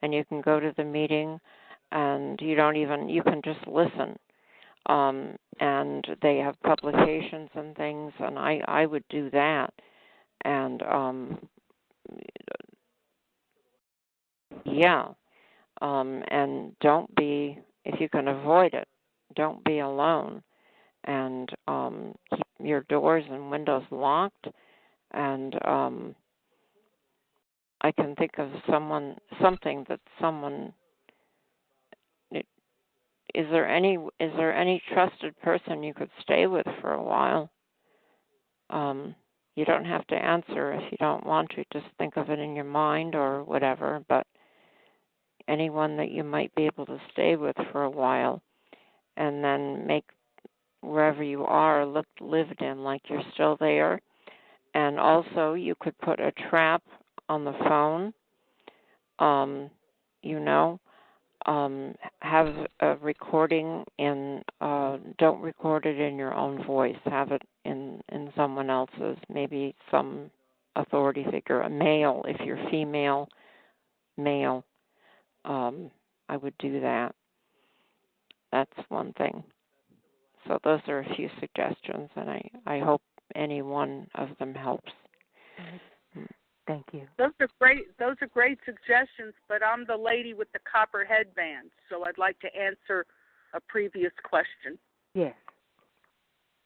and you can go to the meeting and you can just listen, and they have publications and things, and I would do that, and and don't be, if you can avoid it, don't be alone, and keep your doors and windows locked. And I can think of something that someone, if you can avoid it, don't be alone, and keep your doors and windows locked. And I can think of something that someone, if you can avoid it, don't be alone, and keep your doors and windows locked. And I can think of something that someone, if you can avoid it, don't be alone, and keep your doors and windows locked. And I can think of someone, something that someone is there any trusted person you could stay with for a while? You don't have to answer if you don't want to. Just think of it in your mind or whatever. But anyone that you might be able to stay with for a while, and then make wherever you are look lived in, like you're still there. And also, you could put a trap on the phone. Have a recording in. Don't record it in your own voice. Have it in someone else's. Maybe some authority figure, a male. If you're female, male. I would do that. That's one thing. So those are a few suggestions, and I hope any one of them helps. Thank you. Those are great suggestions, but I'm the lady with the copper headband, so I'd like to answer a previous question. Yes.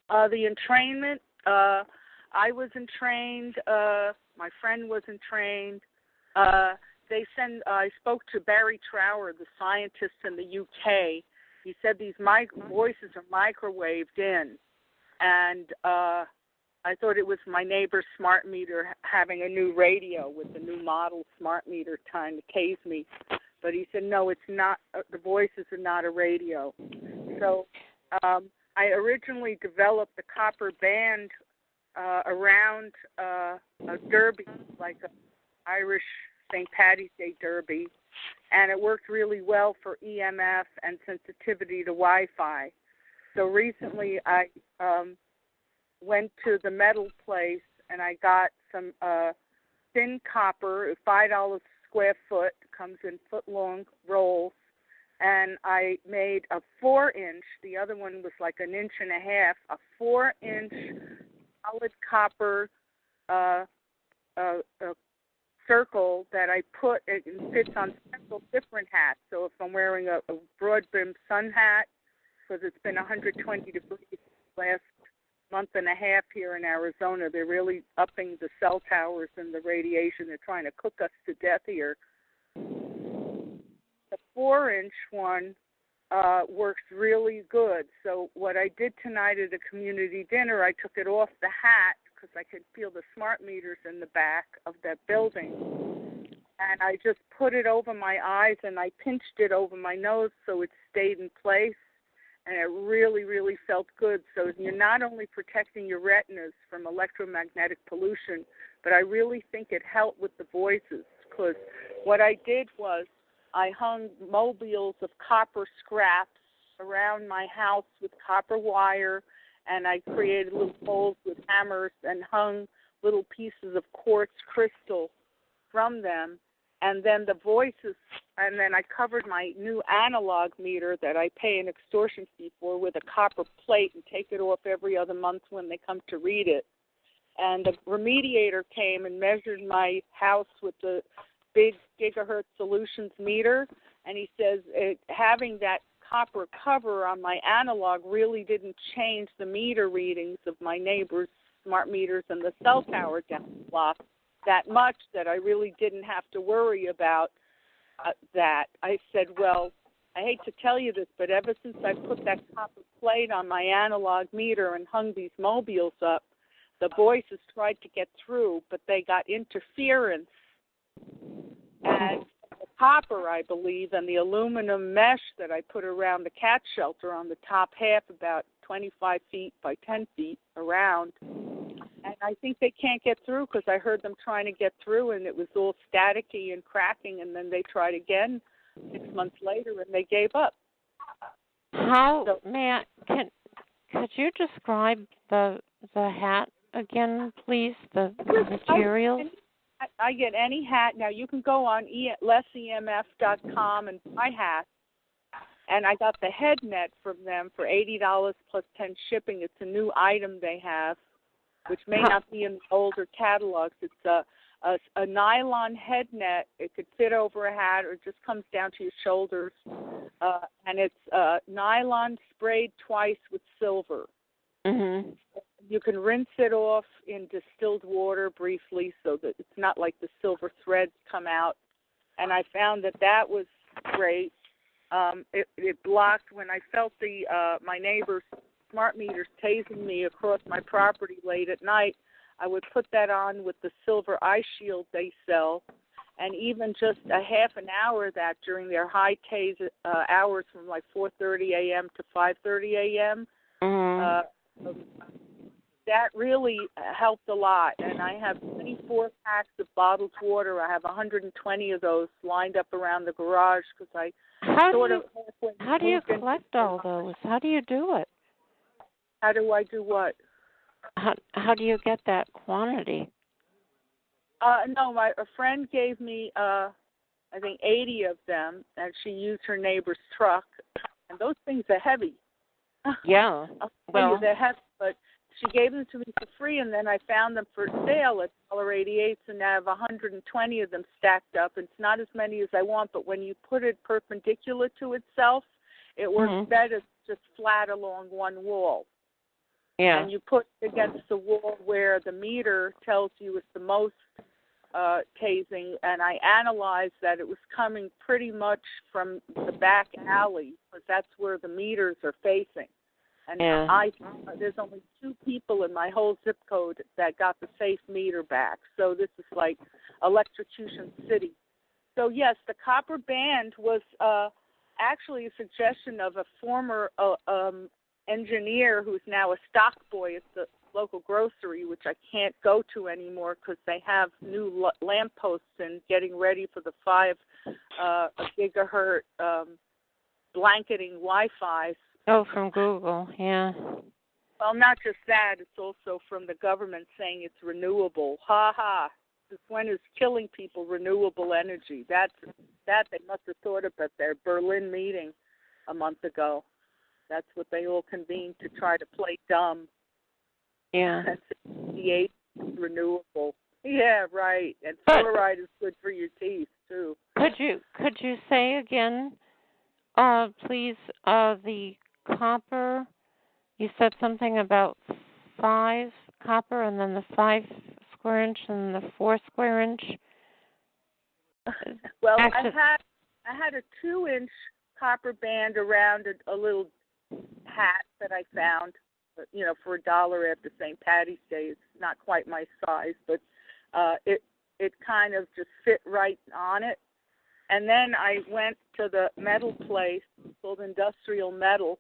The entrainment, I was entrained, my friend was entrained. I spoke to Barry Trower, the scientist in the UK. He said these voices are microwaved in, and I thought it was my neighbor's smart meter having a new radio with the new model smart meter trying to tase me. But he said, no, it's not. The voices are not a radio. So I originally developed the copper band around a derby, like an Irish St. Paddy's Day derby, and it worked really well for EMF and sensitivity to Wi-Fi. So recently I went to the metal place and I got some thin copper, $5 a square foot, comes in foot-long rolls, and I made a 4-inch, the other one was like 1.5 inches, a 4-inch solid copper circle that I put, it fits on several different hats. So if I'm wearing a broad-brimmed sun hat, because it's been 120 degrees last month and a half here in Arizona, they're really upping the cell towers and the radiation. They're trying to cook us to death here. The 4-inch one works really good. So what I did tonight at a community dinner, I took it off the hat because I could feel the smart meters in the back of that building. And I just put it over my eyes and I pinched it over my nose so it stayed in place. And it really, really felt good. So you're not only protecting your retinas from electromagnetic pollution, but I really think it helped with the voices. Because what I did was I hung mobiles of copper scraps around my house with copper wire, and I created little holes with hammers and hung little pieces of quartz crystal from them. And then the voices, and then I covered my new analog meter that I pay an extortion fee for with a copper plate and take it off every other month when they come to read it. And the remediator came and measured my house with the big gigahertz solutions meter, and he says having that copper cover on my analog really didn't change the meter readings of my neighbor's smart meters and the cell tower down the block that much that I really didn't have to worry about that. I said, well, I hate to tell you this, but ever since I put that copper plate on my analog meter and hung these mobiles up, the voices tried to get through, but they got interference. And the copper, I believe, and the aluminum mesh that I put around the cat shelter on the top half, about 25 feet by 10 feet around, and I think they can't get through because I heard them trying to get through, and it was all staticky and cracking, and then they tried again 6 months later, and they gave up. Could you describe the hat again, please, the materials? I get any hat. Now, you can go on lessemf.com and buy hats, and I got the head net from them for $80 plus 10 shipping. It's a new item they have, which may not be in the older catalogs. It's a nylon head net. It could fit over a hat or it just comes down to your shoulders. And it's nylon sprayed twice with silver. Mm-hmm. You can rinse it off in distilled water briefly so that it's not like the silver threads come out. And I found that was great. it blocked when I felt the my neighbor's smart meters tasing me across my property late at night. I would put that on with the silver eye shield they sell, and even just a half an hour of that during their high tase hours from like 4:30 a.m. to 5:30 a.m. That really helped a lot. And I have 24 packs of bottled water. I have 120 of those lined up around the garage because I How do you collect all those? How do you do it? How do I do what? How do you get that quantity? No, a friend gave me, I think, 80 of them, and she used her neighbor's truck. And those things are heavy. Yeah. Well, they're heavy, but she gave them to me for free, and then I found them for sale at $1.88, and I have 120 of them stacked up. It's not as many as I want, but when you put it perpendicular to itself, it works better just flat along one wall. Yeah. And you put it against the wall where the meter tells you it's the most tasing, and I analyzed that it was coming pretty much from the back alley because that's where the meters are facing. And there's only 2 people in my whole zip code that got the safe meter back. So this is like electrocution city. So yes, the copper band was actually a suggestion of a former engineer who's now a stock boy at the local grocery, which I can't go to anymore because they have new lampposts and getting ready for the 5 gigahertz blanketing Wi-Fi. Oh, from Google, yeah. Well, not just that, it's also from the government saying it's renewable. Ha ha. Since when is killing people renewable energy? That they must have thought of at their Berlin meeting a month ago. That's what they all convened to try to play dumb. Yeah. The eight is renewable. Yeah, right. And fluoride is good for your teeth too. Could you say again, please, the copper? You said something about 5 copper, and then the 5 square inch, and the 4 square inch. Well, I had a 2-inch copper band around a little hat that I found, for $1 after St. Patty's Day. It's not quite my size, but it kind of just fit right on it. And then I went to the metal place called Industrial Metal,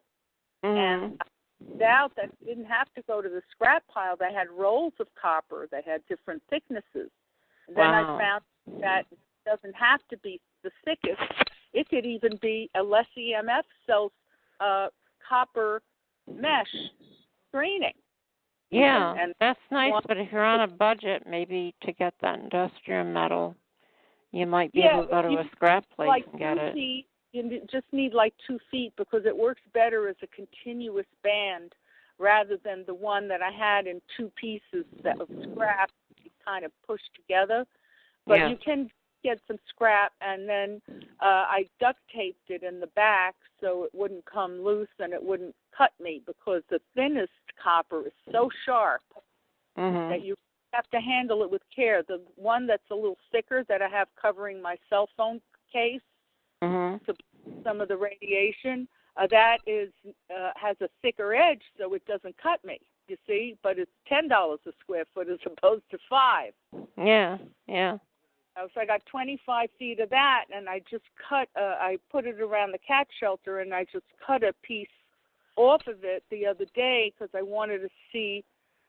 and I found out that I didn't have to go to the scrap pile. They had rolls of copper. They had different thicknesses. And then I found that it doesn't have to be the thickest. It could even be a less EMF sells copper mesh screening. Yeah, and that's nice, but if you're on a budget, maybe to get that industrial metal, you might be able to go to a scrap place and get it. Feet, you just need like 2 feet because it works better as a continuous band rather than the one that I had in 2 pieces that was scrap kind of pushed together. But you can get some scrap, and then I duct taped it in the back so it wouldn't come loose and it wouldn't cut me because the thinnest copper is so sharp that you have to handle it with care. The one that's a little thicker that I have covering my cell phone case to some of the radiation, that is has a thicker edge so it doesn't cut me, you see, but it's $10 a square foot as opposed to $5. Yeah. So I got 25 feet of that, and I just I put it around the cat shelter, and I just cut a piece off of it the other day because I wanted to see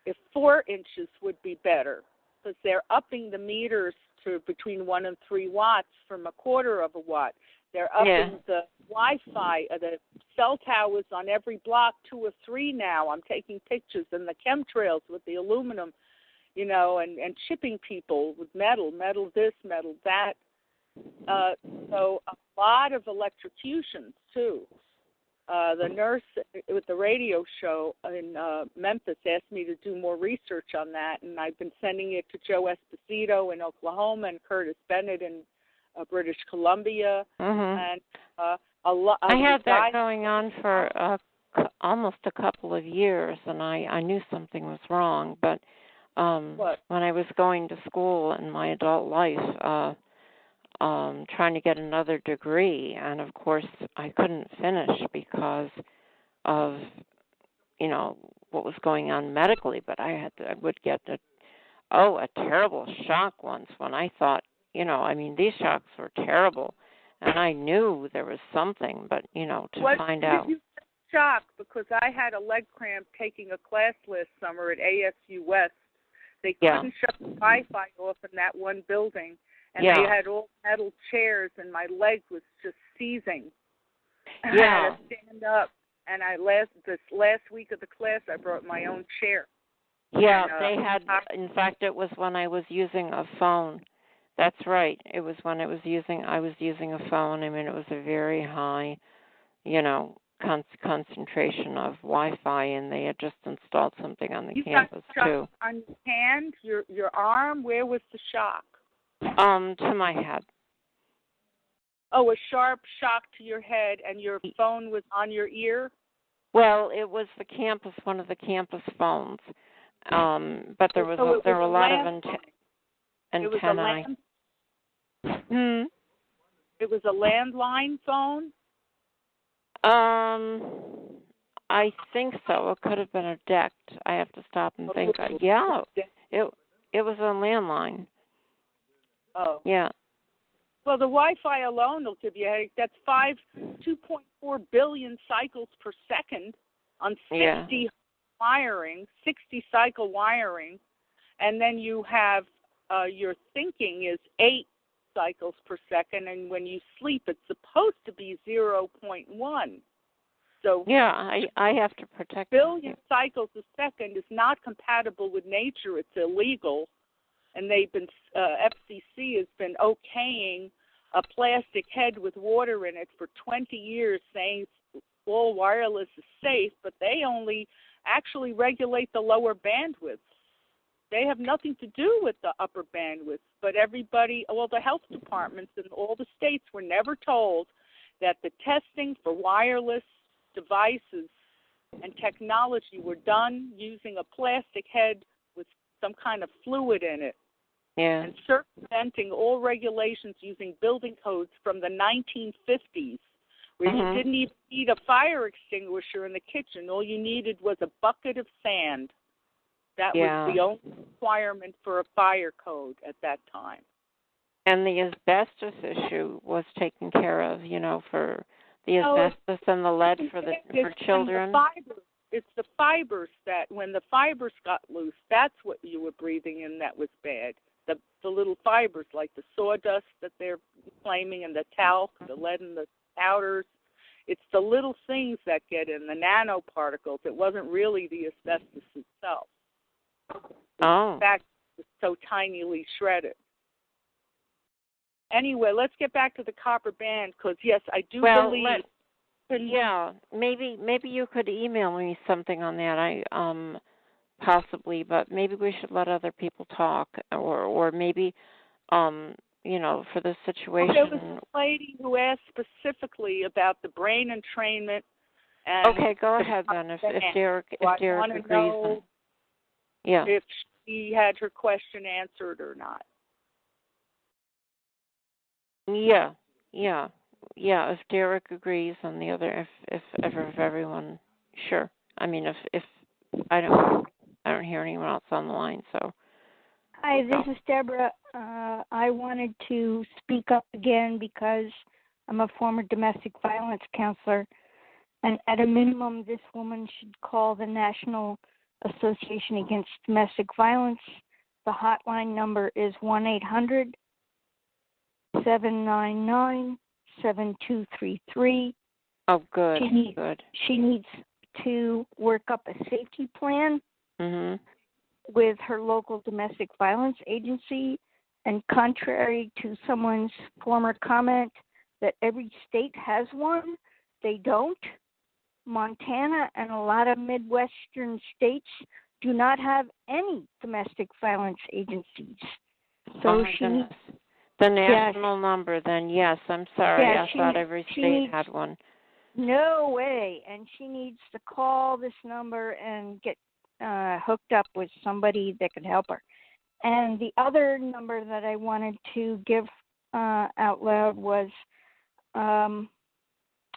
if 4 inches would be better, because they're upping the meters to between 1 and 3 watts from 1/4 of a watt. They're upping the Wi-Fi, the cell towers on every block 2 or 3 now. I'm taking pictures, and the chemtrails with the aluminum, and chipping people with metal this, metal that. So a lot of electrocutions, too. The nurse with the radio show in Memphis asked me to do more research on that, and I've been sending it to Joe Esposito in Oklahoma and Curtis Bennett in British Columbia. And a lot. I had that going on for almost a couple of years, and I knew something was wrong, but when I was going to school in my adult life, trying to get another degree, and of course I couldn't finish because of what was going on medically. But I would get a terrible shock once when I thought, these shocks were terrible, and I knew there was something, but find out. You shocked because I had a leg cramp taking a class last summer at ASU West. They couldn't shut the Wi-Fi off in that one building, and they had all metal chairs, and my leg was just seizing. I had to stand up, and this last week of the class, I brought my own chair. Yeah, they had. In fact, it was when I was using a phone. That's right. It was when I was using a phone. I mean, it was a very high, concentration of Wi-Fi, and they had just installed something on the campus got too. On your hand, your arm. Where was the shock? To my head. Oh, a sharp shock to your head, and your phone was on your ear? Well, it was one of the campus phones. But there were a lot of antennae. It was a landline phone? I think so. It could have been a DECT. I have to stop and think. Yeah, it was a landline. Oh. Yeah. Well, the Wi-Fi alone will give you a headache. That's 2.4 billion cycles per second on 60 wiring, 60 cycle wiring, and then you have your thinking is 8 cycles per second, and when you sleep, it's supposed to be 0.1. So I have to protect. Billion cycles a second is not compatible with nature. It's illegal, and they've been FCC has been okaying a plastic head with water in it for 20 years, saying all wireless is safe, but they only actually regulate the lower bandwidth. They have nothing to do with the upper bandwidth, but the health departments in all the states were never told that the testing for wireless devices and technology were done using a plastic head with some kind of fluid in it. Yeah. And circumventing all regulations using building codes from the 1950s, where you didn't even need a fire extinguisher in the kitchen. All you needed was a bucket of sand. That was the only requirement for a fire code at that time. And the asbestos issue was taken care of, for the asbestos and the lead for children. It's the fibers that, when the fibers got loose, that's what you were breathing in that was bad. The little fibers, like the sawdust that they're claiming, and the talc, the lead and the powders. It's the little things that get in, the nanoparticles. It wasn't really the asbestos itself. Oh. In fact, it's so tinily shredded. Anyway, let's get back to the copper band, because, yes, I do believe... Maybe you could email me something on that. Possibly, but maybe we should let other people talk, or maybe, for the situation. There was a lady who asked specifically about the brain entrainment. And okay, go ahead then. If Derrick agrees, if she had her question answered or not. If Derrick agrees, and the other, if everyone, sure. I mean, if I don't hear anyone else on the line, so. Hi, this is Deborah. I wanted to speak up again because I'm a former domestic violence counselor, and at a minimum, this woman should call the National Association Against Domestic Violence. The hotline number is 1-800-799-7233. Oh, good. She needs to work up a safety plan with her local domestic violence agency, and contrary to someone's former comment that every state has one, they don't. Montana and a lot of Midwestern states do not have any domestic violence agencies. So the national number, then, yes, I'm sorry. I thought every state had one. No way. And she needs to call this number and get hooked up with somebody that could help her. And the other number that I wanted to give out loud was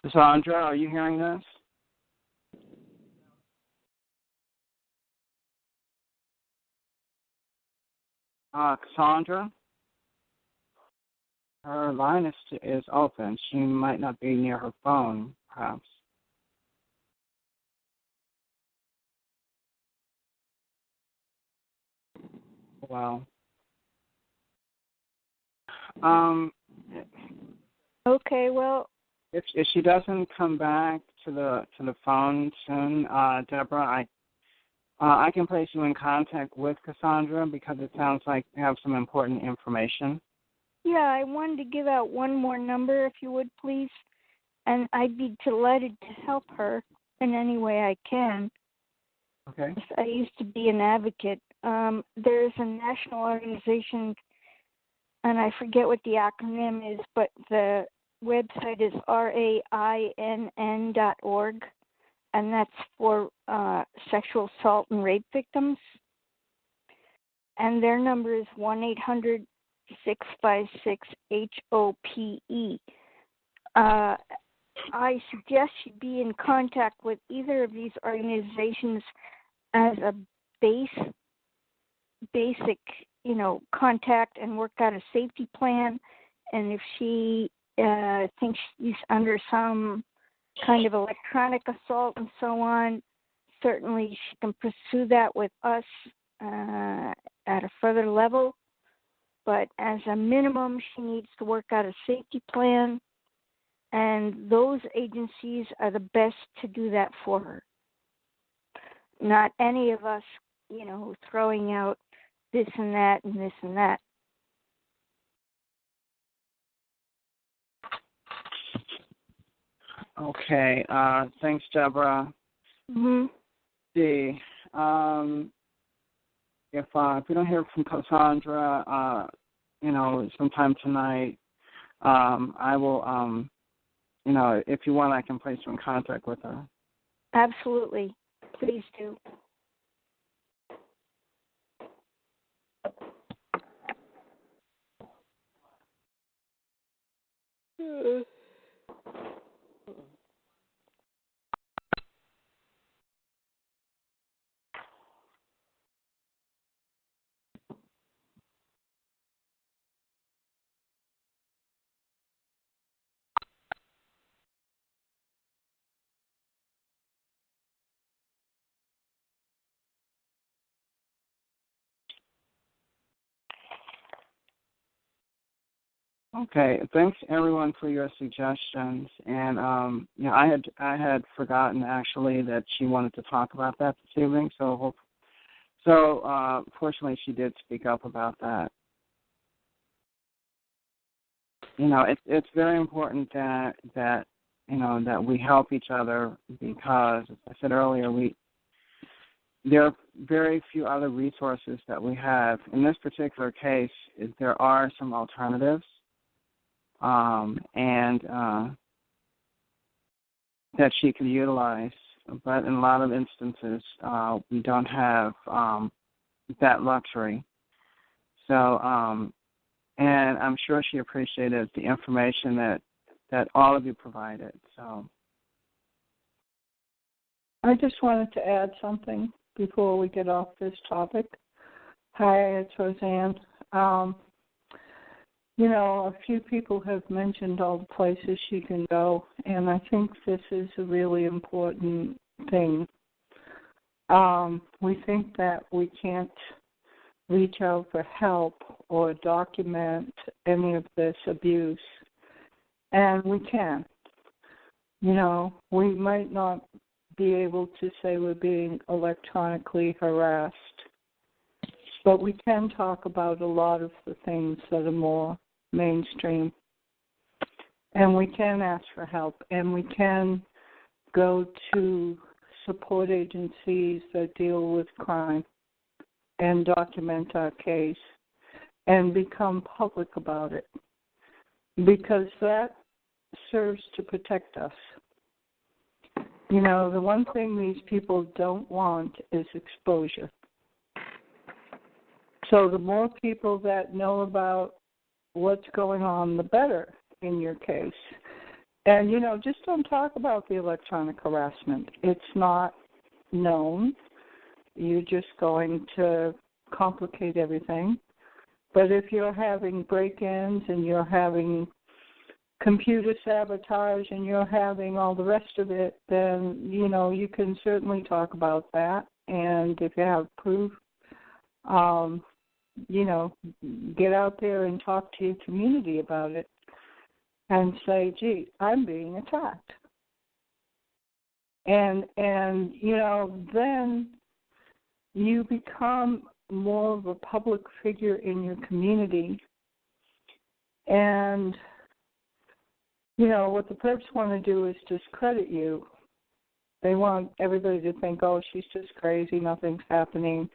Cassandra, are you hearing this? Cassandra? Her line is open. She might not be near her phone, perhaps. Well. Okay, well, if she doesn't come back to the phone soon, Deborah, I can place you in contact with Cassandra because it sounds like you have some important information. yeah, I wanted to give out one more number, if you would, please, and I'd be delighted to help her in any way I can. Okay. I used to be an advocate. There's a national organization, and I forget what the acronym is, but the website is RAINN.org, and that's for sexual assault and rape victims. And their number is 1-800-656-HOPE. I suggest you be in contact with either of these organizations as a basic, contact and work out a safety plan. And if she thinks she's under some kind of electronic assault and so on, certainly she can pursue that with us at a further level. But as a minimum, she needs to work out a safety plan, and those agencies are the best to do that for her. Not any of us, throwing out this and that and this and that. Okay. Thanks, Deborah. Mm-hmm. See, if we don't hear from Cassandra, sometime tonight, I will, if you want, I can place you in contact with her. Absolutely. Please do. Okay, thanks everyone for your suggestions. And I had forgotten actually that she wanted to talk about that this evening. So fortunately, she did speak up about that. It's very important that we help each other because, as I said earlier, there are very few other resources that we have. In this particular case, there are some alternatives. And that she could utilize, but in a lot of instances, we don't have that luxury. So, and I'm sure she appreciated the information that all of you provided. So, I just wanted to add something before we get off this topic. Hi, it's Roseanne. A few people have mentioned all the places she can go, and I think this is a really important thing. We think that we can't reach out for help or document any of this abuse, and we can. We might not be able to say we're being electronically harassed, but we can talk about a lot of the things that are more mainstream. And we can ask for help, and we can go to support agencies that deal with crime and document our case and become public about it, because that serves to protect us. The one thing these people don't want is exposure. So the more people that know about what's going on, the better in your case. And, just don't talk about the electronic harassment. It's not known. You're just going to complicate everything. But if you're having break-ins and you're having computer sabotage and you're having all the rest of it, then, you can certainly talk about that. And if you have proof, get out there and talk to your community about it and say, gee, I'm being attacked. And then you become more of a public figure in your community. And, what the perps want to do is discredit you. They want everybody to think, oh, she's just crazy, nothing's happening.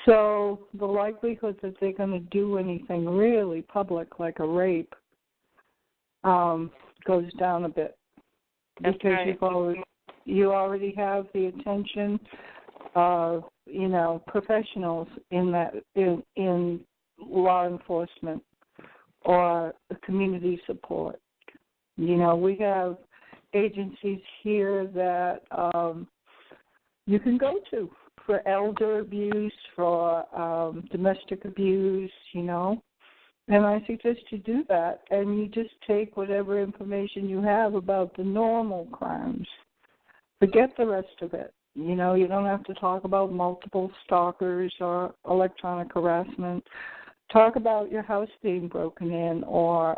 So the likelihood that they're going to do anything really public, like a rape, goes down a bit. That's because right. you already have the attention of, professionals in law enforcement or community support. We have agencies here that you can go to for elder abuse, for domestic abuse, And I suggest you do that, and you just take whatever information you have about the normal crimes. Forget the rest of it. You don't have to talk about multiple stalkers or electronic harassment. Talk about your house being broken in or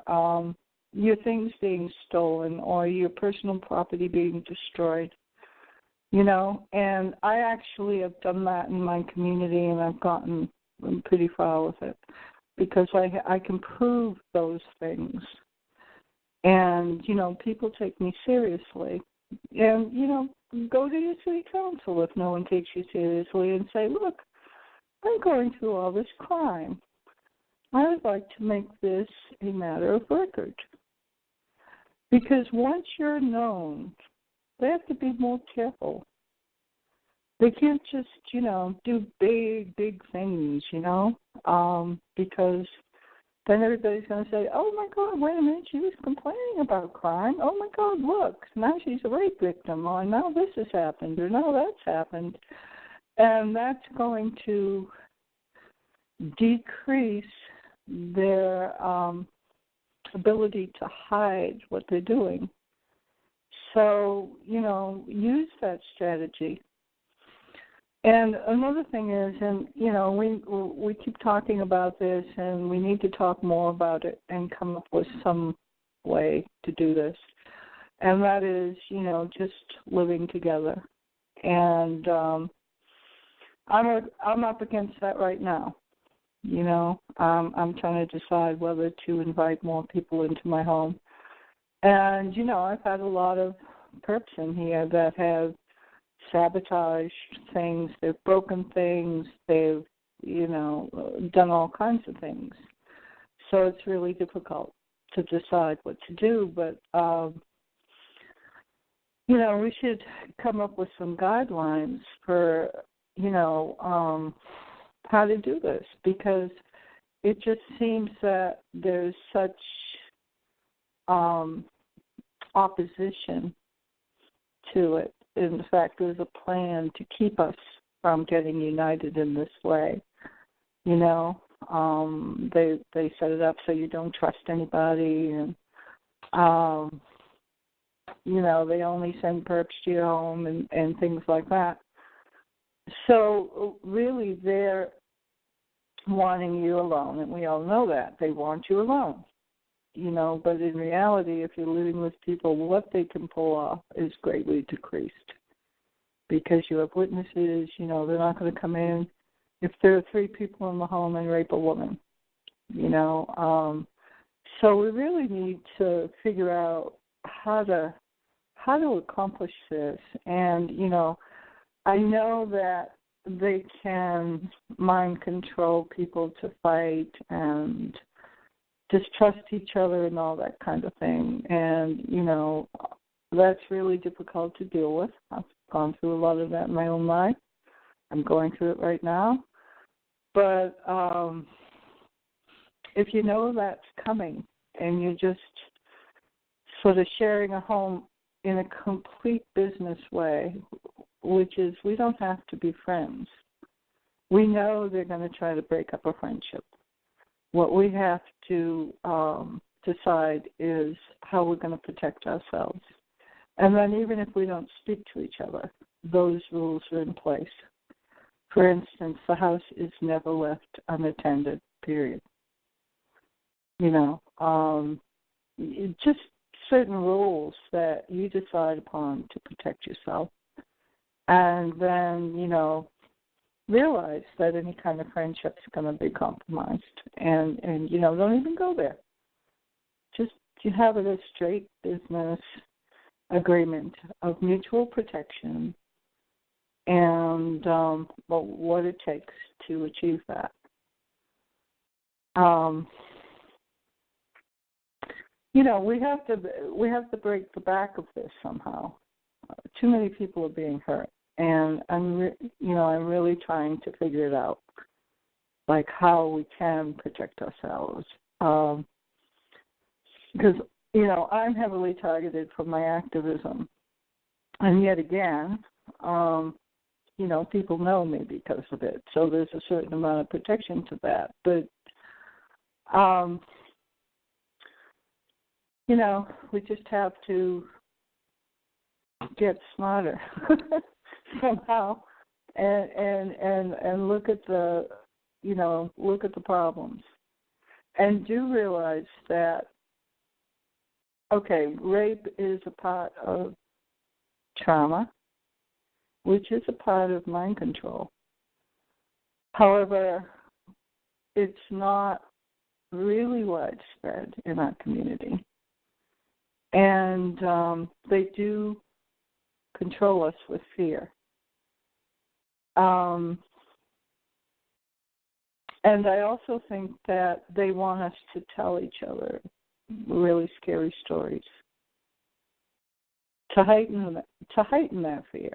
your things being stolen or your personal property being destroyed. And I actually have done that in my community, and I've gotten pretty far with it because I can prove those things. And, people take me seriously. And, go to your city council if no one takes you seriously and say, look, I'm going through all this crime. I would like to make this a matter of record. Because once you're known, they have to be more careful. They can't just, do big, big things, because then everybody's going to say, oh, my God, wait a minute, she was complaining about crime. Oh, my God, look, now she's a rape victim, or now this has happened, or now that's happened. And that's going to decrease their ability to hide what they're doing. So, use that strategy. And another thing is, and, we keep talking about this, and we need to talk more about it and come up with some way to do this. And that is, just living together. And I'm up against that right now. I'm trying to decide whether to invite more people into my home. And, I've had a lot of perps in here that have sabotaged things, they've broken things, they've, done all kinds of things. So it's really difficult to decide what to do, but, we should come up with some guidelines for, how to do this, because it just seems that there's such opposition to it. In fact, there's a plan to keep us from getting united in this way. They set it up so you don't trust anybody, and they only send perps to your home and things like that. So really, they're wanting you alone, and we all know that. They want you alone. But in reality, if you're living with people, what they can pull off is greatly decreased because you have witnesses. They're not going to come in if there are 3 people in the home and rape a woman. So we really need to figure out how to accomplish this. And I know that they can mind control people to fight and distrust each other and all that kind of thing. And, that's really difficult to deal with. I've gone through a lot of that in my own life. I'm going through it right now. But if you know that's coming and you're just sort of sharing a home in a complete business way, which is we don't have to be friends. We know they're going to try to break up a friendship. What we have to decide is how we're going to protect ourselves. And then even if we don't speak to each other, those rules are in place. For instance, the house is never left unattended, period. You know, just certain rules that you decide upon to protect yourself. And then, you know, realize that any kind of friendship is going to be compromised. And you know, don't even go there. Just you have it a straight business agreement of mutual protection and what it takes to achieve that. You know, we have to break the back of this somehow. Too many people are being hurt, and I'm really trying to figure it out, like how we can protect ourselves. Because you know, I'm heavily targeted for my activism, and yet again, you know, people know me because of it. So there's a certain amount of protection to that, but. You know, we just have to get smarter somehow, and look at the problems, and do realize that rape is a part of trauma, which is a part of mind control. However, it's not really widespread in our community. And they do control us with fear. And I also think that they want us to tell each other really scary stories to heighten that fear,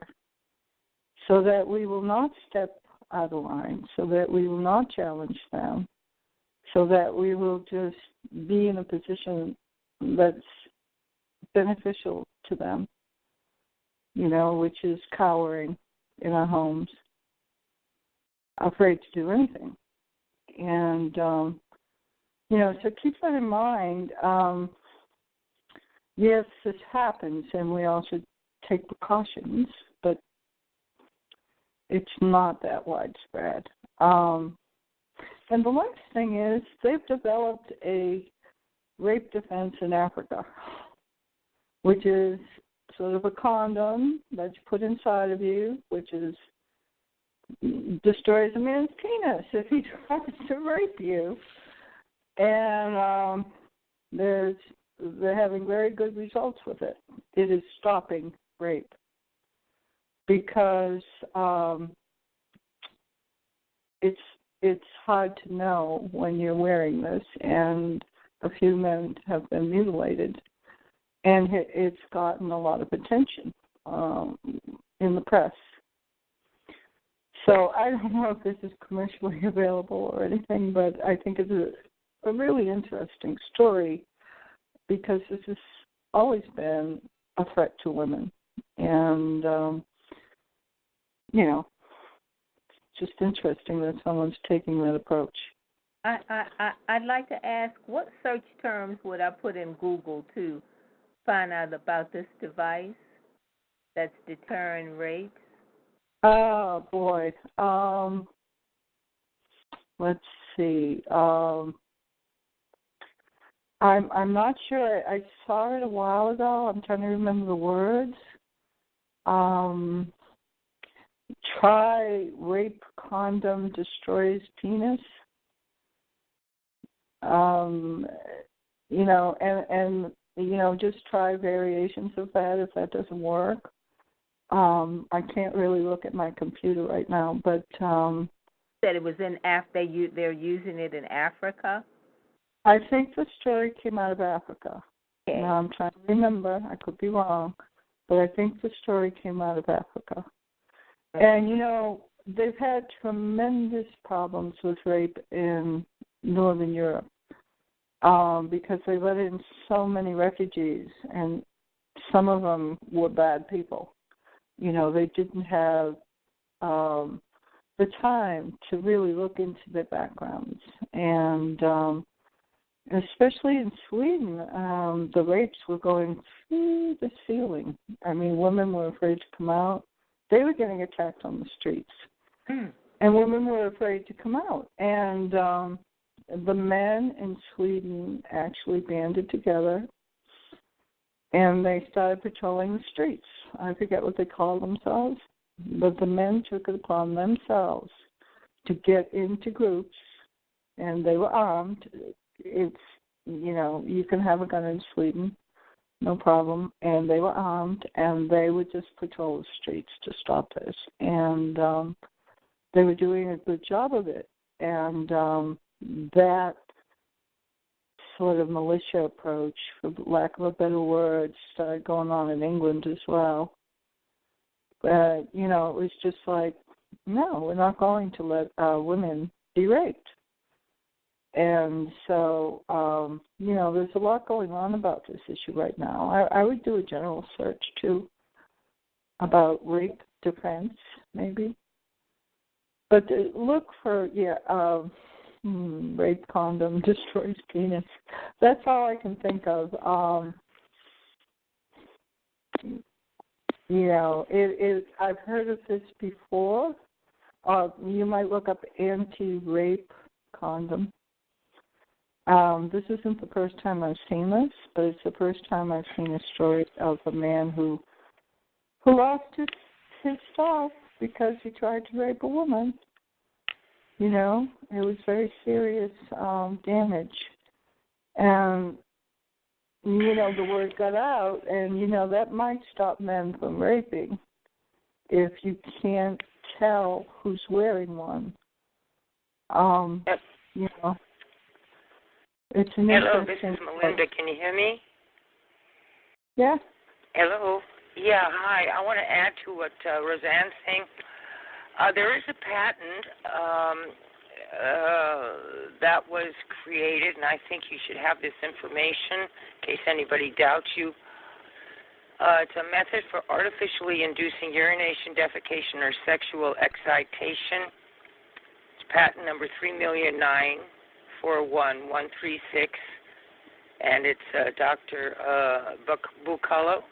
so that we will not step out of line, so that we will not challenge them, so that we will just be in a position that's beneficial to them, you know, which is cowering in our homes, afraid to do anything. And, you know, so keep that in mind. Yes, this happens, and we all should take precautions, but it's not that widespread. And the last thing is they've developed a rape defense in Africa, which is sort of a condom that's put inside of you, which destroys a man's penis if he tries to rape you. And they're having very good results with it. It is stopping rape because it's hard to know when you're wearing this, and a few men have been mutilated. And it's gotten a lot of attention in the press. So I don't know if this is commercially available or anything, but I think it's a really interesting story because this has always been a threat to women. And, you know, it's just interesting that someone's taking that approach. I'd like to ask, what search terms would I put in Google to find out about this device that's deterring rapes? Oh, boy. Let's see. I'm not sure. I saw it a while ago. I'm trying to remember the words. Try rape condom destroys penis. You know, and you know, just try variations of that if that doesn't work. I can't really look at my computer right now, but said it was in they're using it in Africa. I think the story came out of Africa. Okay. Now I'm trying to remember. I could be wrong, but I think the story came out of Africa. Okay. And you know, they've had tremendous problems with rape in Northern Europe. because they let in so many refugees, and some of them were bad people. They didn't have the time to really look into their backgrounds. And especially in Sweden, the rapes were going through the ceiling. I mean, women were afraid to come out. They were getting attacked on the streets. And women were afraid to come out. And the men in Sweden actually banded together, and they started patrolling the streets. I forget what they called themselves, but the men took it upon themselves to get into groups, and they were armed. It's, you can have a gun in Sweden, no problem, and they were armed, and they would just patrol the streets to stop this. And they were doing a good job of it. And that sort of militia approach, for lack of a better word, started going on in England as well. But, it was just like, no, we're not going to let women be raped. And so, there's a lot going on about this issue right now. I would do a general search, too, about rape defense, maybe. But look for, rape condom destroys penis. That's all I can think of. I've heard of this before. You might look up anti-rape condom. This isn't the first time I've seen this, but it's the first time I've seen a story of a man who lost his spouse because he tried to rape a woman. It was very serious damage. And, the word got out, and, that might stop men from raping if you can't tell who's wearing one. It's an Hello, this is Melinda. Can you hear me? Yeah. Hello. Yeah, hi. I want to add to what Roseanne's saying. There is a patent that was created, and I think you should have this information in case anybody doubts you. It's a method for artificially inducing urination, defecation, or sexual excitation. It's patent number 3,009,41136, and it's Dr. Bucalo,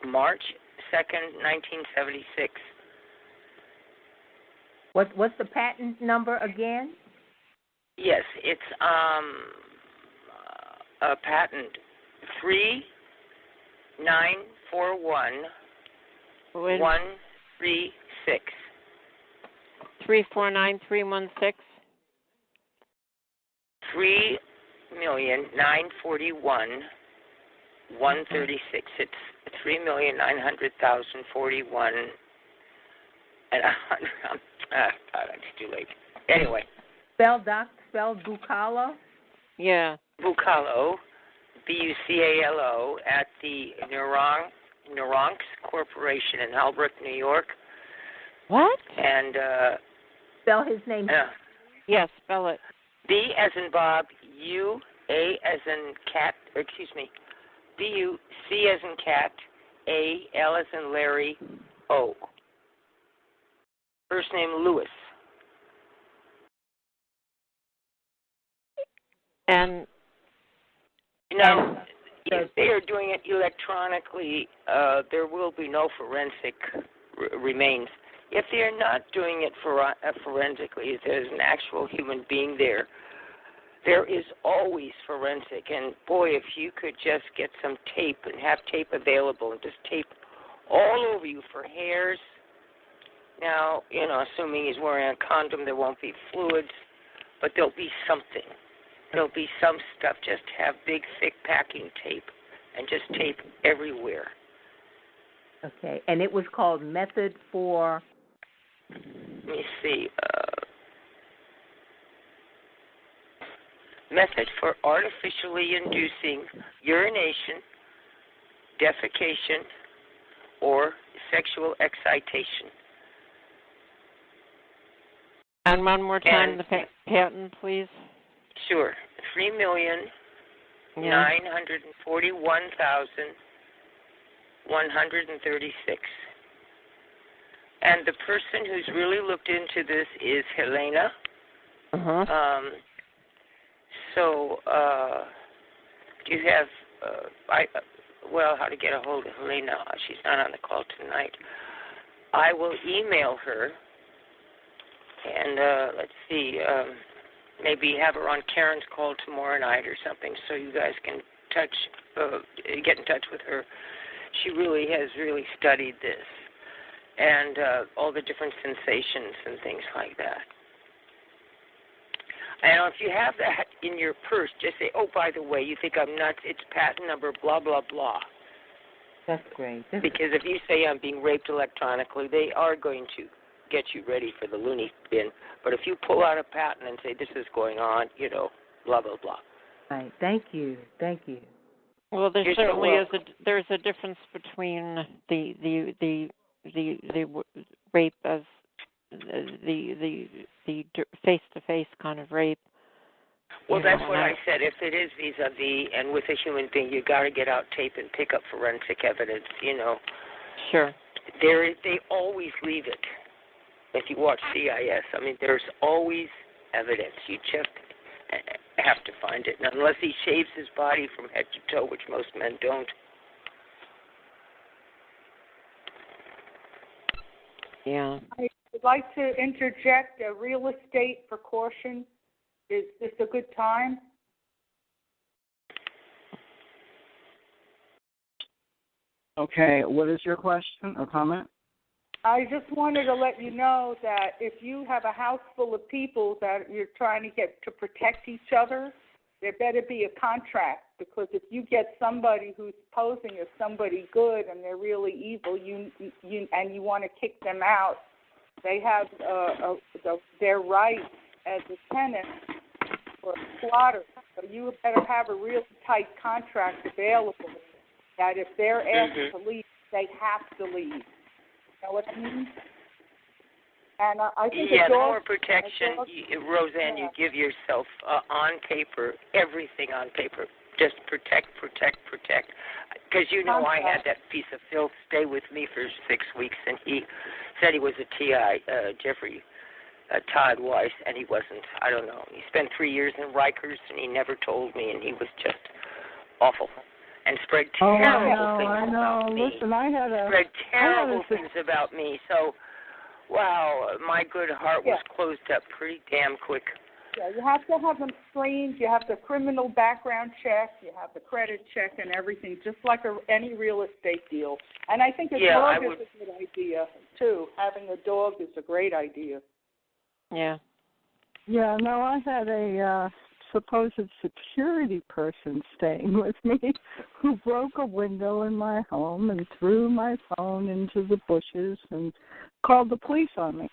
March 2nd, 1976. What's the patent number again? Yes, it's a patent 3,941,136. 349,316. 3,941,136. It's 3,900,041. And it's too late. Anyway. Spell Bucalo? Yeah. Bucalo, Bucalo, at the Neuronx Corporation in Holbrook, New York. What? And spell his name. Yes, spell it. B as in Bob, U, A as in cat, B, U, C as in cat, A, L as in Larry, O. First name Lewis. And if they are doing it electronically, there will be no forensic remains. If they are not doing it forensically, if there's an actual human being there, there is always forensic. And boy, if you could just get some tape and have tape available and just tape all over you for hairs. Now, assuming he's wearing a condom, there won't be fluids, but there'll be something. There'll be some stuff. Just have big, thick packing tape and just tape everywhere. Okay, and it was called Method for... Let me see. Method for artificially inducing urination, defecation, or sexual excitation. And one more time, the patent, please. Sure. 941,136. And the person who's really looked into this is Helena. So, do you have, how to get a hold of Helena? She's not on the call tonight. I will email her, and let's see, maybe have her on Karen's call tomorrow night or something, so you guys can get in touch with her. She really has studied this, and all the different sensations and things like that. And if you have that in your purse, just say, oh, by the way, you think I'm nuts, it's patent number blah, blah, blah. That's great. Because if you say I'm being raped electronically, they are going to get you ready for the loony bin. But if you pull out a patent and say this is going on, blah, blah, blah. Right. Thank you. Well, there certainly is there's a difference between the rape as the face-to-face kind of rape. Well, that's what I said. If it is vis-a-vis and with a human being, you got to get out tape and pick up forensic evidence. Sure. They always leave it. If you watch CIS, there's always evidence. You just have to find it. And unless he shaves his body from head to toe, which most men don't. Yeah. I would like to interject a real estate precaution. Is this a good time? Okay, what is your question or comment? I just wanted to let you know that if you have a house full of people that you're trying to get to protect each other, there better be a contract, because if you get somebody who's posing as somebody good and they're really evil, you want to kick them out, they have their right as a tenant or a squatter. So you better have a real tight contract available that if they're asked to leave, they have to leave. You know what I mean? And I think the more protection, Roseanne, you give yourself on paper, everything on paper. Just protect. Because I had that piece of filth stay with me for 6 weeks, and he said he was a TI, Jeffrey Todd Weiss, and he wasn't. I don't know. He spent 3 years in Rikers, and he never told me, and he was just awful. And spread terrible things about me. Listen, I had terrible things about me. So, wow, my good heart was closed up pretty damn quick. Yeah, you have to have them screened. You have the criminal background check. You have the credit check and everything, just like any real estate deal. And I think a dog is a good idea, too. Having a dog is a great idea. Yeah. Yeah, no, I had a supposed security person staying with me who broke a window in my home and threw my phone into the bushes and called the police on me.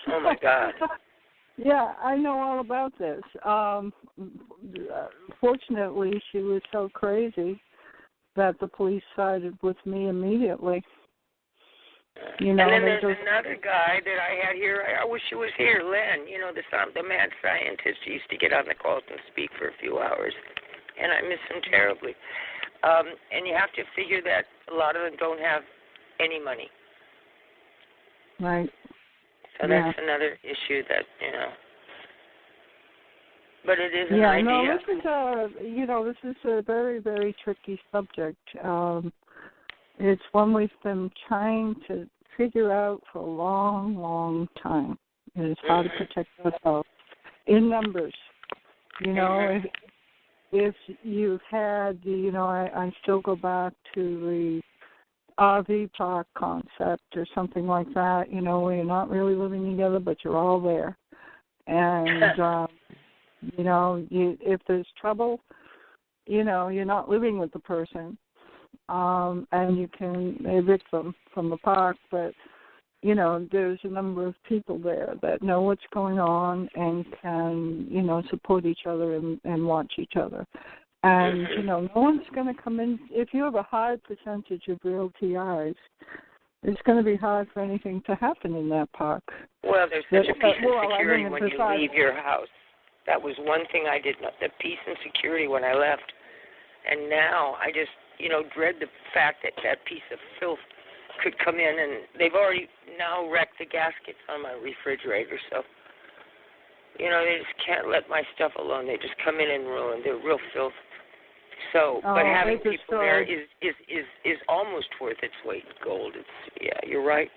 Oh, my God. Yeah, I know all about this. Fortunately, she was so crazy that the police sided with me immediately. And then there's another guy that I had here. I wish he was here, Len. The mad scientist. He used to get on the calls and speak for a few hours, and I miss him terribly. And you have to figure that a lot of them don't have any money. Right. So that's another issue that, But it is an idea. No, this is a very, very tricky subject. It's one we've been trying to figure out for a long, long time. It is how to protect ourselves in numbers. If you've had I still go back to the RV park concept or something like that, where you're not really living together, but you're all there. And, if there's trouble, you're not living with the person. And you can evict them from the park, but, there's a number of people there that know what's going on and can, support each other and watch each other. And, no one's going to come in. If you have a high percentage of real TIs, it's going to be hard for anything to happen in that park. Well, there's such a piece of security when you leave your house. That was one thing I did not, the peace and security when I left. And now I just, dread the fact that that piece of filth could come in, and they've already now wrecked the gaskets on my refrigerator. So, they just can't let my stuff alone. They just come in and ruin. They're real filth. So, but having people there is almost worth its weight in gold. You're right.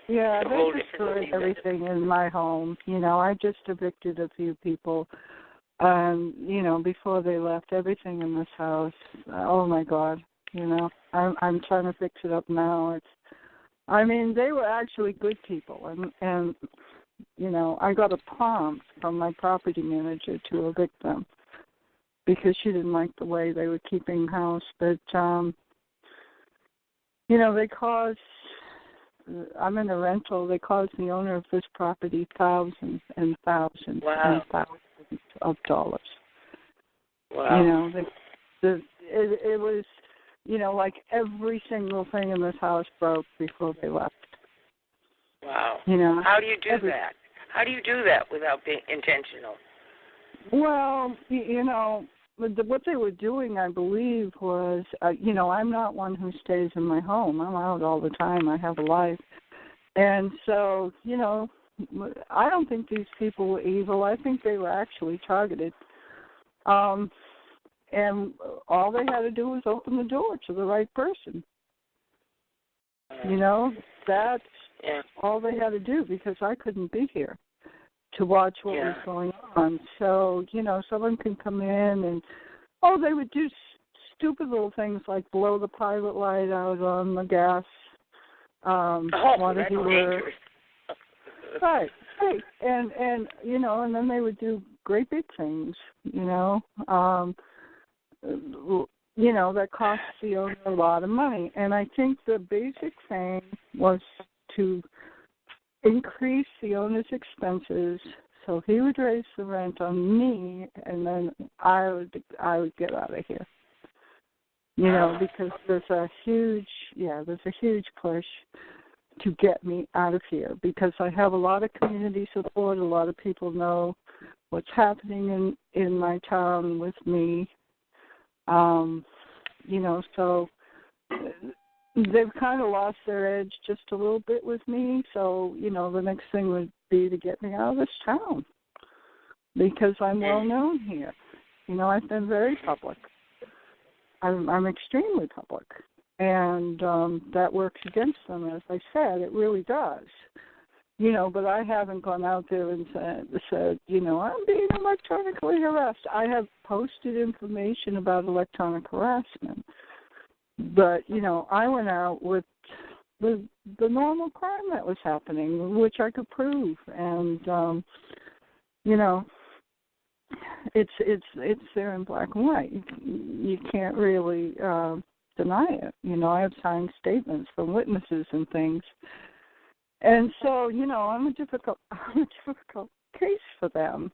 Yeah, they destroyed everything in my home. I just evicted a few people, before they left. Everything in this house. Oh my God, I'm trying to fix it up now. They were actually good people, and I got a prompt from my property manager to evict them because she didn't like the way they were keeping house. But they caused. I'm in a rental. They caused the owner of this property thousands and thousands and thousands of dollars. Wow. It was, like every single thing in this house broke before they left. Wow. How do you do that? How do you do that without being intentional? Well, what they were doing, I believe, was, I'm not one who stays in my home. I'm out all the time. I have a life. And so, I don't think these people were evil. I think they were actually targeted. And all they had to do was open the door to the right person. That's all they had to do, because I couldn't be here to watch what was going on. So, someone can come in and, they would do stupid little things like blow the pilot light out on the gas. That's dangerous. Right. And and then they would do great big things, that cost the owner a lot of money. And I think the basic thing was to increase the owner's expenses, so he would raise the rent on me, and then I would get out of here. Because there's a huge push to get me out of here, because I have a lot of community support. A lot of people know what's happening in my town with me. So they've kind of lost their edge just a little bit with me. So, the next thing would be to get me out of this town, because I'm well known here. I've been very public. I'm extremely public, and that works against them, as I said. It really does. But I haven't gone out there and said, I'm being electronically harassed. I have posted information about electronic harassment. But, I went out with the normal crime that was happening, which I could prove. And, it's there in black and white. You can't really deny it. I have signed statements from witnesses and things. And so, I'm a difficult case for them.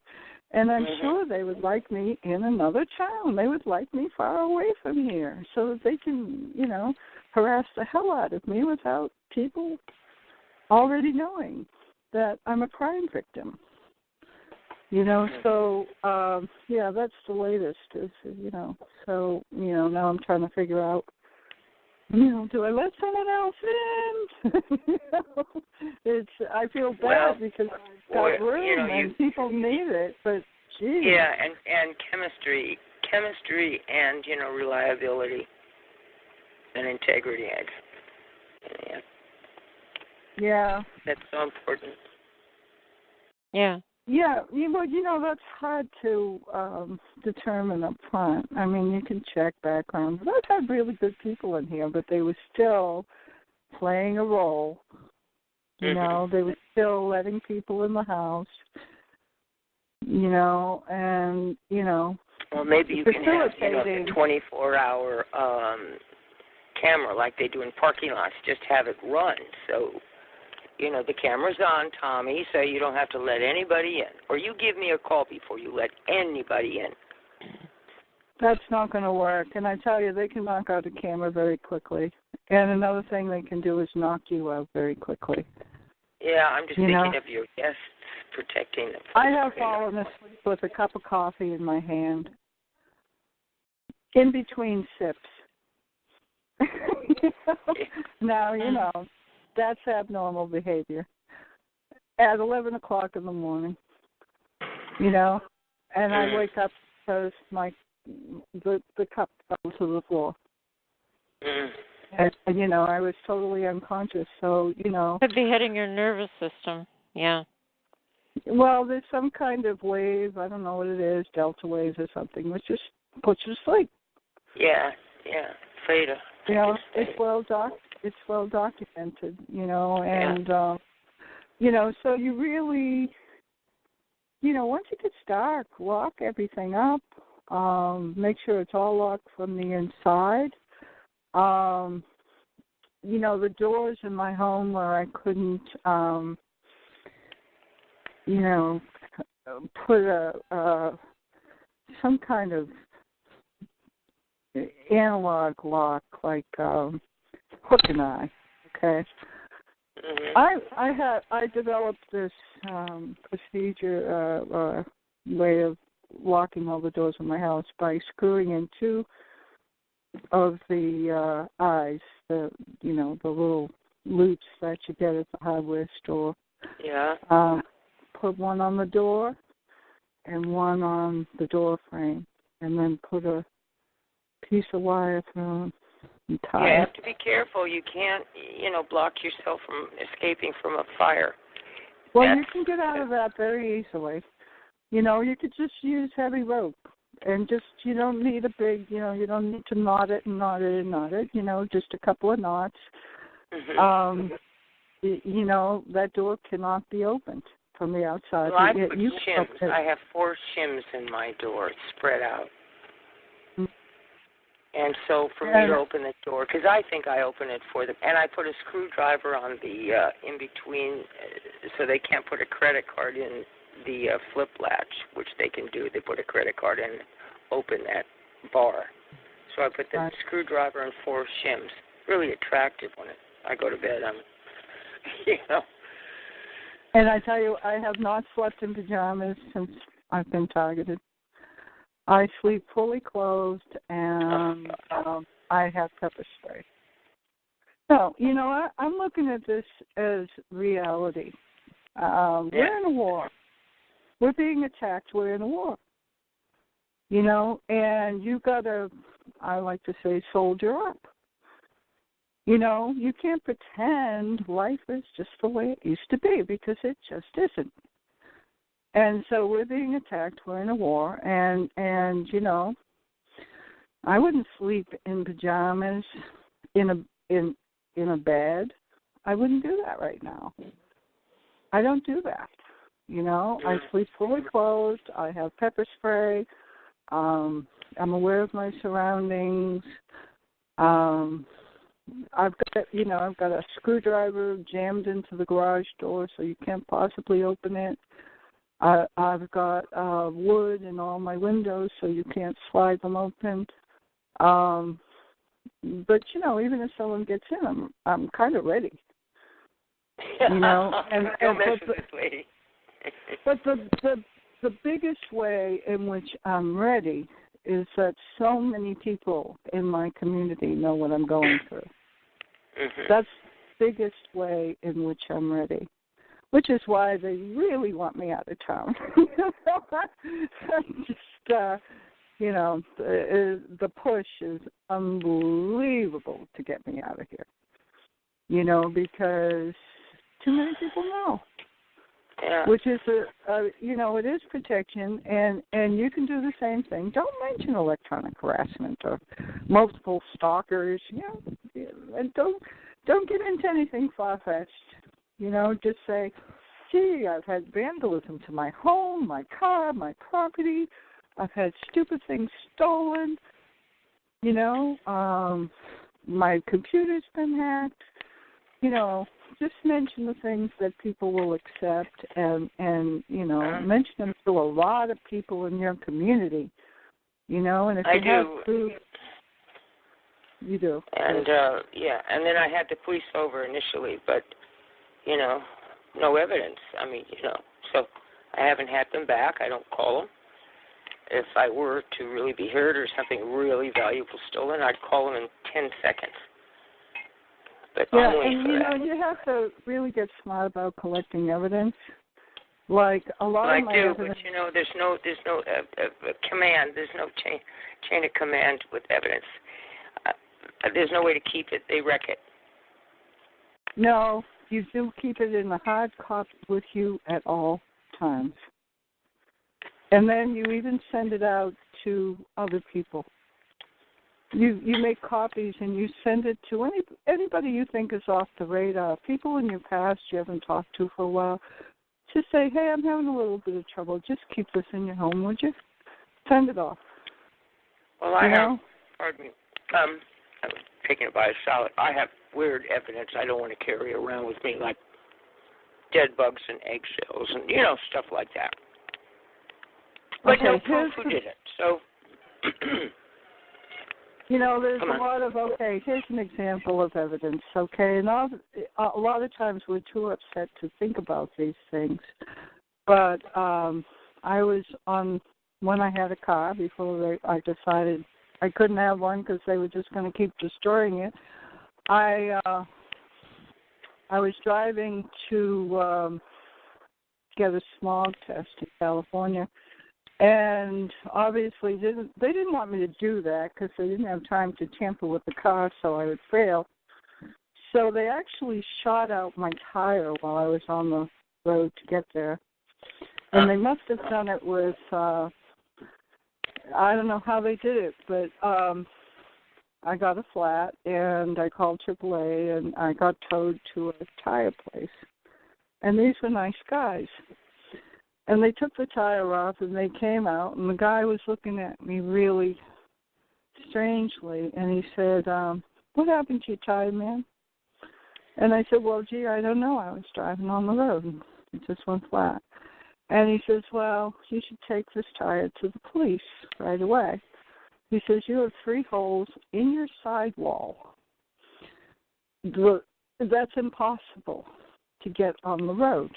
And I'm sure they would like me in another town. They would like me far away from here, so that they can, harass the hell out of me without people already knowing that I'm a crime victim. So, that's the latest is, So, now I'm trying to figure out, do I let someone else in? I feel bad because I've got room and people need it, but geez. Yeah, and chemistry and, reliability and integrity. Yeah. That's so important. Yeah. Yeah, that's hard to determine up front. I mean, you can check background. But I've had really good people in here, but they were still playing a role. They were still letting people in the house, and, Well, maybe you can have, a 24-hour camera like they do in parking lots. Just have it run. So, the camera's on, Tommy, so you don't have to let anybody in. Or you give me a call before you let anybody in. That's not going to work. And I tell you, they can knock out a camera very quickly. And another thing they can do is knock you out very quickly. Yeah, I'm just thinking of your guests. protecting the place. I have fallen asleep with a cup of coffee in my hand, in between sips. Now, you know, that's abnormal behavior. At 11 o'clock in the morning, you know, and I wake up because the cup fell to the floor. And, you know, I was totally unconscious, so, you know. Could be hitting your nervous system, yeah. Well, there's some kind of wave, I don't know what it is, delta waves or something, which just puts you to sleep. Yeah, theta. You know, it's well documented, you know, and, you know, so you really, you know, once it gets dark, lock everything up, make sure it's all locked from the inside. You know, the doors in my home where I couldn't, you know, put some kind of analog lock, like hook and eye. Okay. I developed this procedure, way of locking all the doors in my house by screwing in two of the eyes, the little loops that you get at the hardware store. Yeah. Put one on the door and one on the door frame, and then put a piece of wire through them and tie You it. have to be careful. You can't, you know, block yourself from escaping from a fire. Well, you can get out of that very easily. You know, you could just use heavy rope. And just, you don't need a big, you know, you don't need to knot it, you know, just a couple of knots. You know, that door cannot be opened from the outside. Well, I put shims. I have 4 shims in my door. It's spread out. And so for me to open the door, because I think I open it for them, and I put a screwdriver on the in-between so they can't put a credit card in the flip latch, which they can do. They put a credit card in, open that bar. So I put the screwdriver and 4 shims. Really attractive when I go to bed. You know. And I tell you, I have not slept in pajamas since I've been targeted. I sleep fully clothed, and I have pepper spray. So, you know, I'm looking at this as reality. We're in a war. We're being attacked. We're in a war. You know, and you got to, I like to say, soldier up. You know, you can't pretend life is just the way it used to be, because it just isn't. And so we're being attacked. We're in a war, and you know, I wouldn't sleep in pajamas in a bed. I wouldn't do that right now. I don't do that. You know, I sleep fully clothed. I have pepper spray. I'm aware of my surroundings. I've got a screwdriver jammed into the garage door, so you can't possibly open it. I've got wood in all my windows, so you can't slide them open. But you know, even if someone gets in, I'm kind of ready. You know, Don't mess with this lady. But the biggest way in which I'm ready is that so many people in my community know what I'm going through. That's the biggest way in which I'm ready, which is why they really want me out of town. Just, you know, the push is unbelievable to get me out of here, you know, because too many people know. Yeah. Which is, you know, it is protection, and you can do the same thing. Don't mention electronic harassment or multiple stalkers, you know, and don't get into anything far-fetched. You know, just say, gee, I've had vandalism to my home, my car, my property. I've had stupid things stolen. You know, my computer's been hacked. You know, just mention the things that people will accept, and you know, mention them to a lot of people in your community. You know, and if you have proof, you do. And and then I had the police over initially, but you know, no evidence. I mean, you know, so I haven't had them back. I don't call them. If I were to really be hurt or something really valuable stolen, I'd call them in 10 seconds. But yeah, only and for that. you have to really get smart about collecting evidence. Like a lot I of my do, evidence. but there's no command. There's no chain of command with evidence. There's no way to keep it. They wreck it. No, you do keep it in a hard copy with you at all times. And then you even send it out to other people. You make copies and you send it to anybody you think is off the radar, people in your past you haven't talked to for a while. Just say, hey, I'm having a little bit of trouble. Just keep this in your home, would you? Send it off. Well, I have, pardon me, I'm taking it by a solid. I have weird evidence I don't want to carry around with me, like dead bugs and eggshells and, stuff like that. But okay, no proof who did it, so... there's a lot of, here's an example of evidence, and a lot of times we're too upset to think about these things. But I was when I had a car, before I decided I couldn't have one because they were just going to keep destroying it, I was driving to get a smog test in California. And obviously, they didn't want me to do that because they didn't have time to tamper with the car so I would fail. So they actually shot out my tire while I was on the road to get there. And they must have done it with, I don't know how they did it, but I got a flat and I called AAA and I got towed to a tire place. And these were nice guys. And they took the tire off, and they came out, and the guy was looking at me really strangely, and he said, what happened to your tire, man? And I said, well, gee, I don't know. I was driving on the road, and it just went flat. And he says, well, you should take this tire to the police right away. He says, you have 3 holes in your sidewall. That's impossible to get on the road.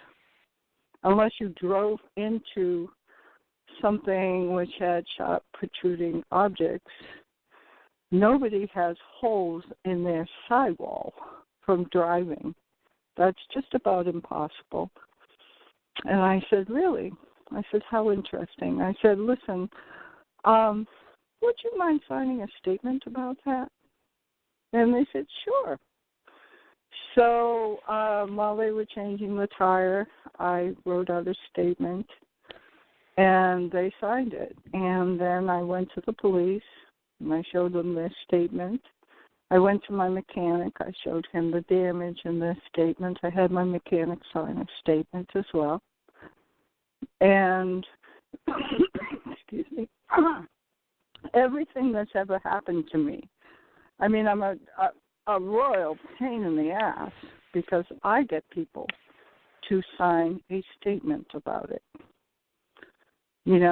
Unless you drove into something which had sharp protruding objects, nobody has holes in their sidewall from driving. That's just about impossible. And I said, really? I said, how interesting. I said, listen, would you mind signing a statement about that? And they said, sure. So while they were changing the tire, I wrote out a statement, and they signed it. And then I went to the police, and I showed them their statement. I went to my mechanic. I showed him the damage in their statement. I had my mechanic sign a statement as well. And, excuse me, everything that's ever happened to me. I mean, I'm a royal pain in the ass because I get people to sign a statement about it, and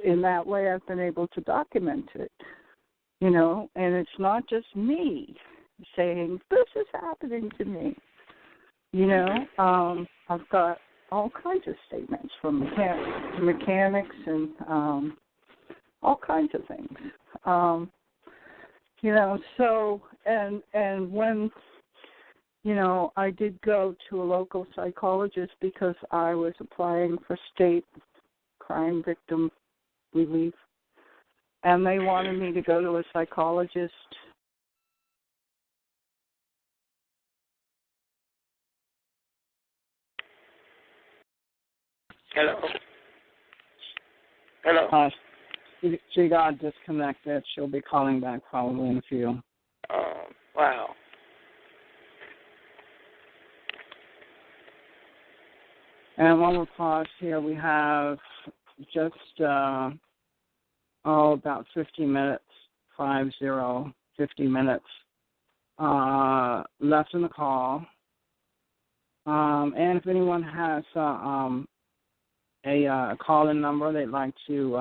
in that way I've been able to document it, and it's not just me saying, this is happening to me, I've got all kinds of statements from mechanics and all kinds of things. So, and when, I did go to a local psychologist because I was applying for state crime victim relief, and they wanted me to go to a psychologist. Hello? She got disconnected. She'll be calling back probably in a few. Oh, wow. And one more pause here. We have just, about 50 minutes, 50 minutes left in the call. And if anyone has a call-in number they'd like to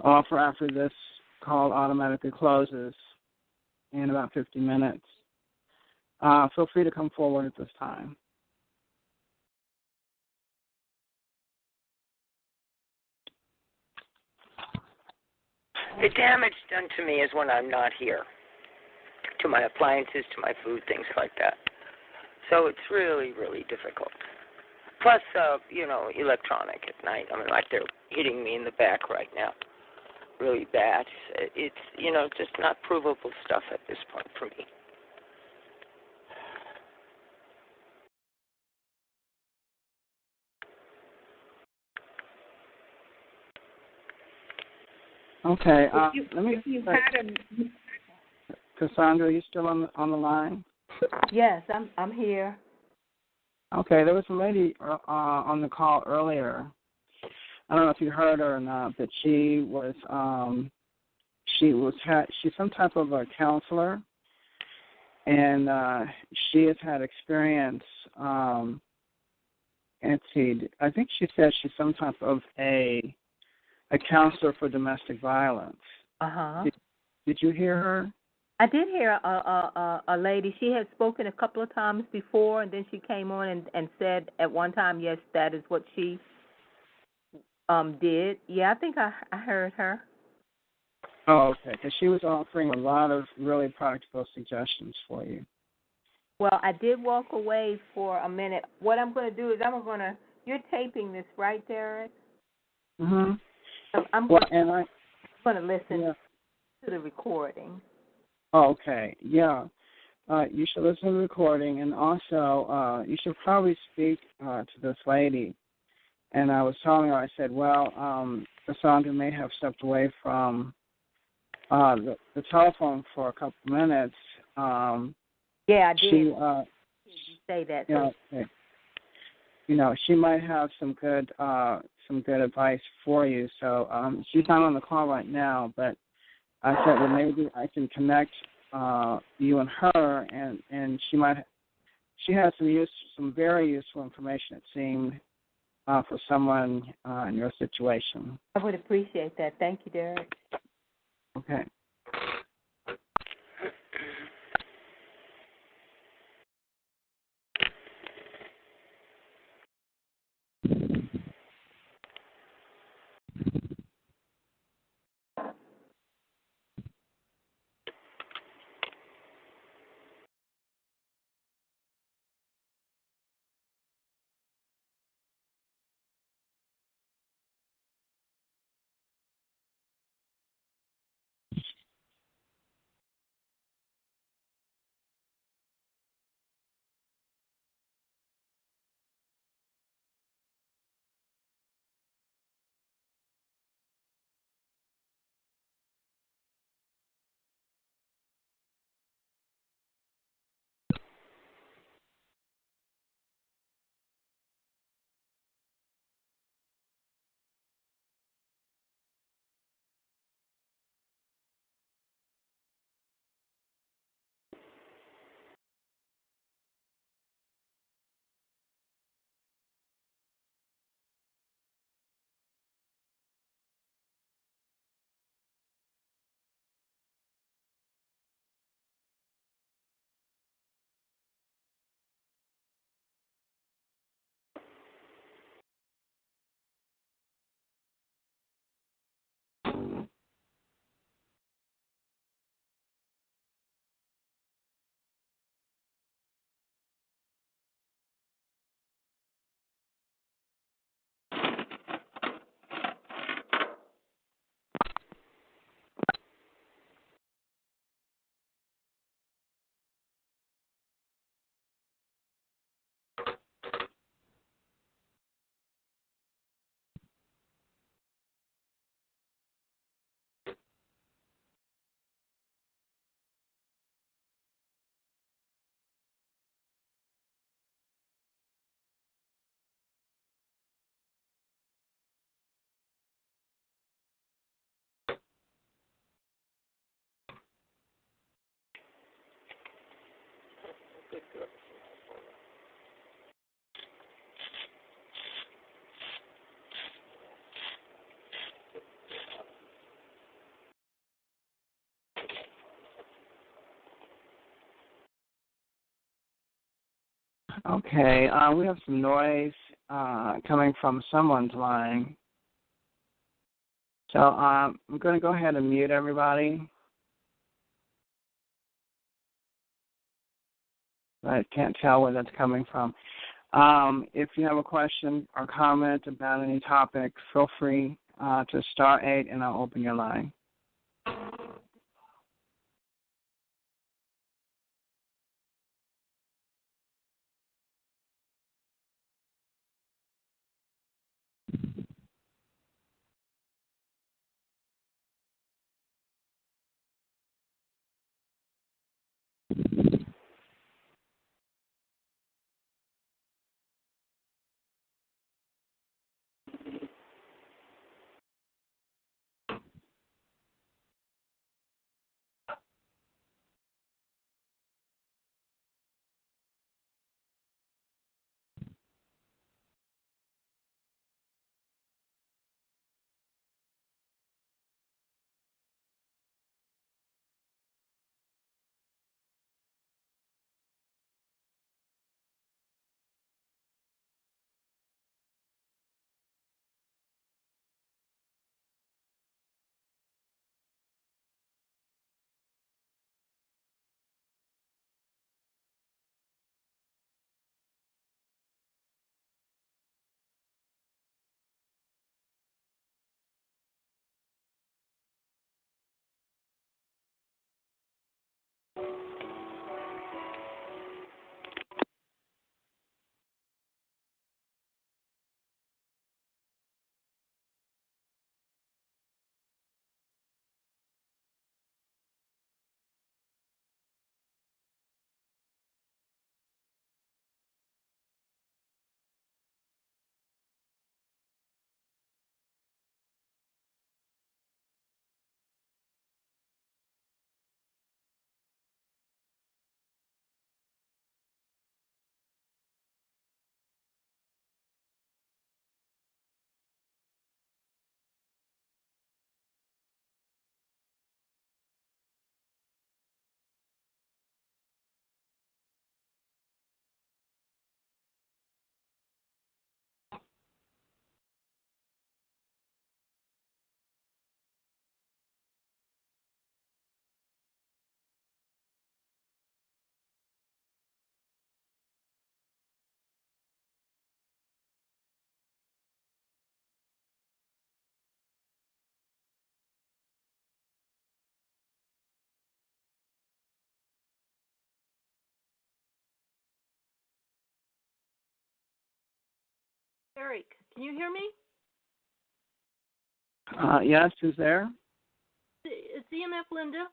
offer after this call automatically closes in about 50 minutes, feel free to come forward at this time. The damage done to me is when I'm not here, to my appliances, to my food, things like that. So it's really, really difficult. Plus, electronic at night. I mean, like they're hitting me in the back right now, really bad. It's, just not provable stuff at this point for me. Okay. If you had Cassandra, are you still on the line? Yes, I'm here. Okay, there was a lady on the call earlier. I don't know if you heard her or not, but she's some type of a counselor, and she has had experience. Let's see, I think she said she's some type of a counselor for domestic violence. Did you hear her? I did hear a lady. She had spoken a couple of times before, and then she came on and said at one time, yes, that is what she did. Yeah, I think I heard her. Oh, okay, because she was offering a lot of really practical suggestions for you. Well, I did walk away for a minute. What I'm going to do is you're taping this, right, Derek? Mm-hmm. I'm going to listen to the recording. Okay, yeah. You should listen to the recording, and also you should probably speak to this lady. And I was telling her, I said, well, Cassandra may have stepped away from the telephone for a couple of minutes. Yeah, I did. She say that. She might have some good advice for you. So she's not on the call right now, but I said, well, maybe I can connect you and her, and she has some very useful information, it seemed, for someone in your situation. I would appreciate that. Thank you, Derek. Okay. Okay, we have some noise coming from someone's line. So I'm going to go ahead and mute everybody. I can't tell where that's coming from. If you have a question or comment about any topic, feel free to star 8 and I'll open your line. Derrick, can you hear me? Yes, who's there? It's EMF Linda.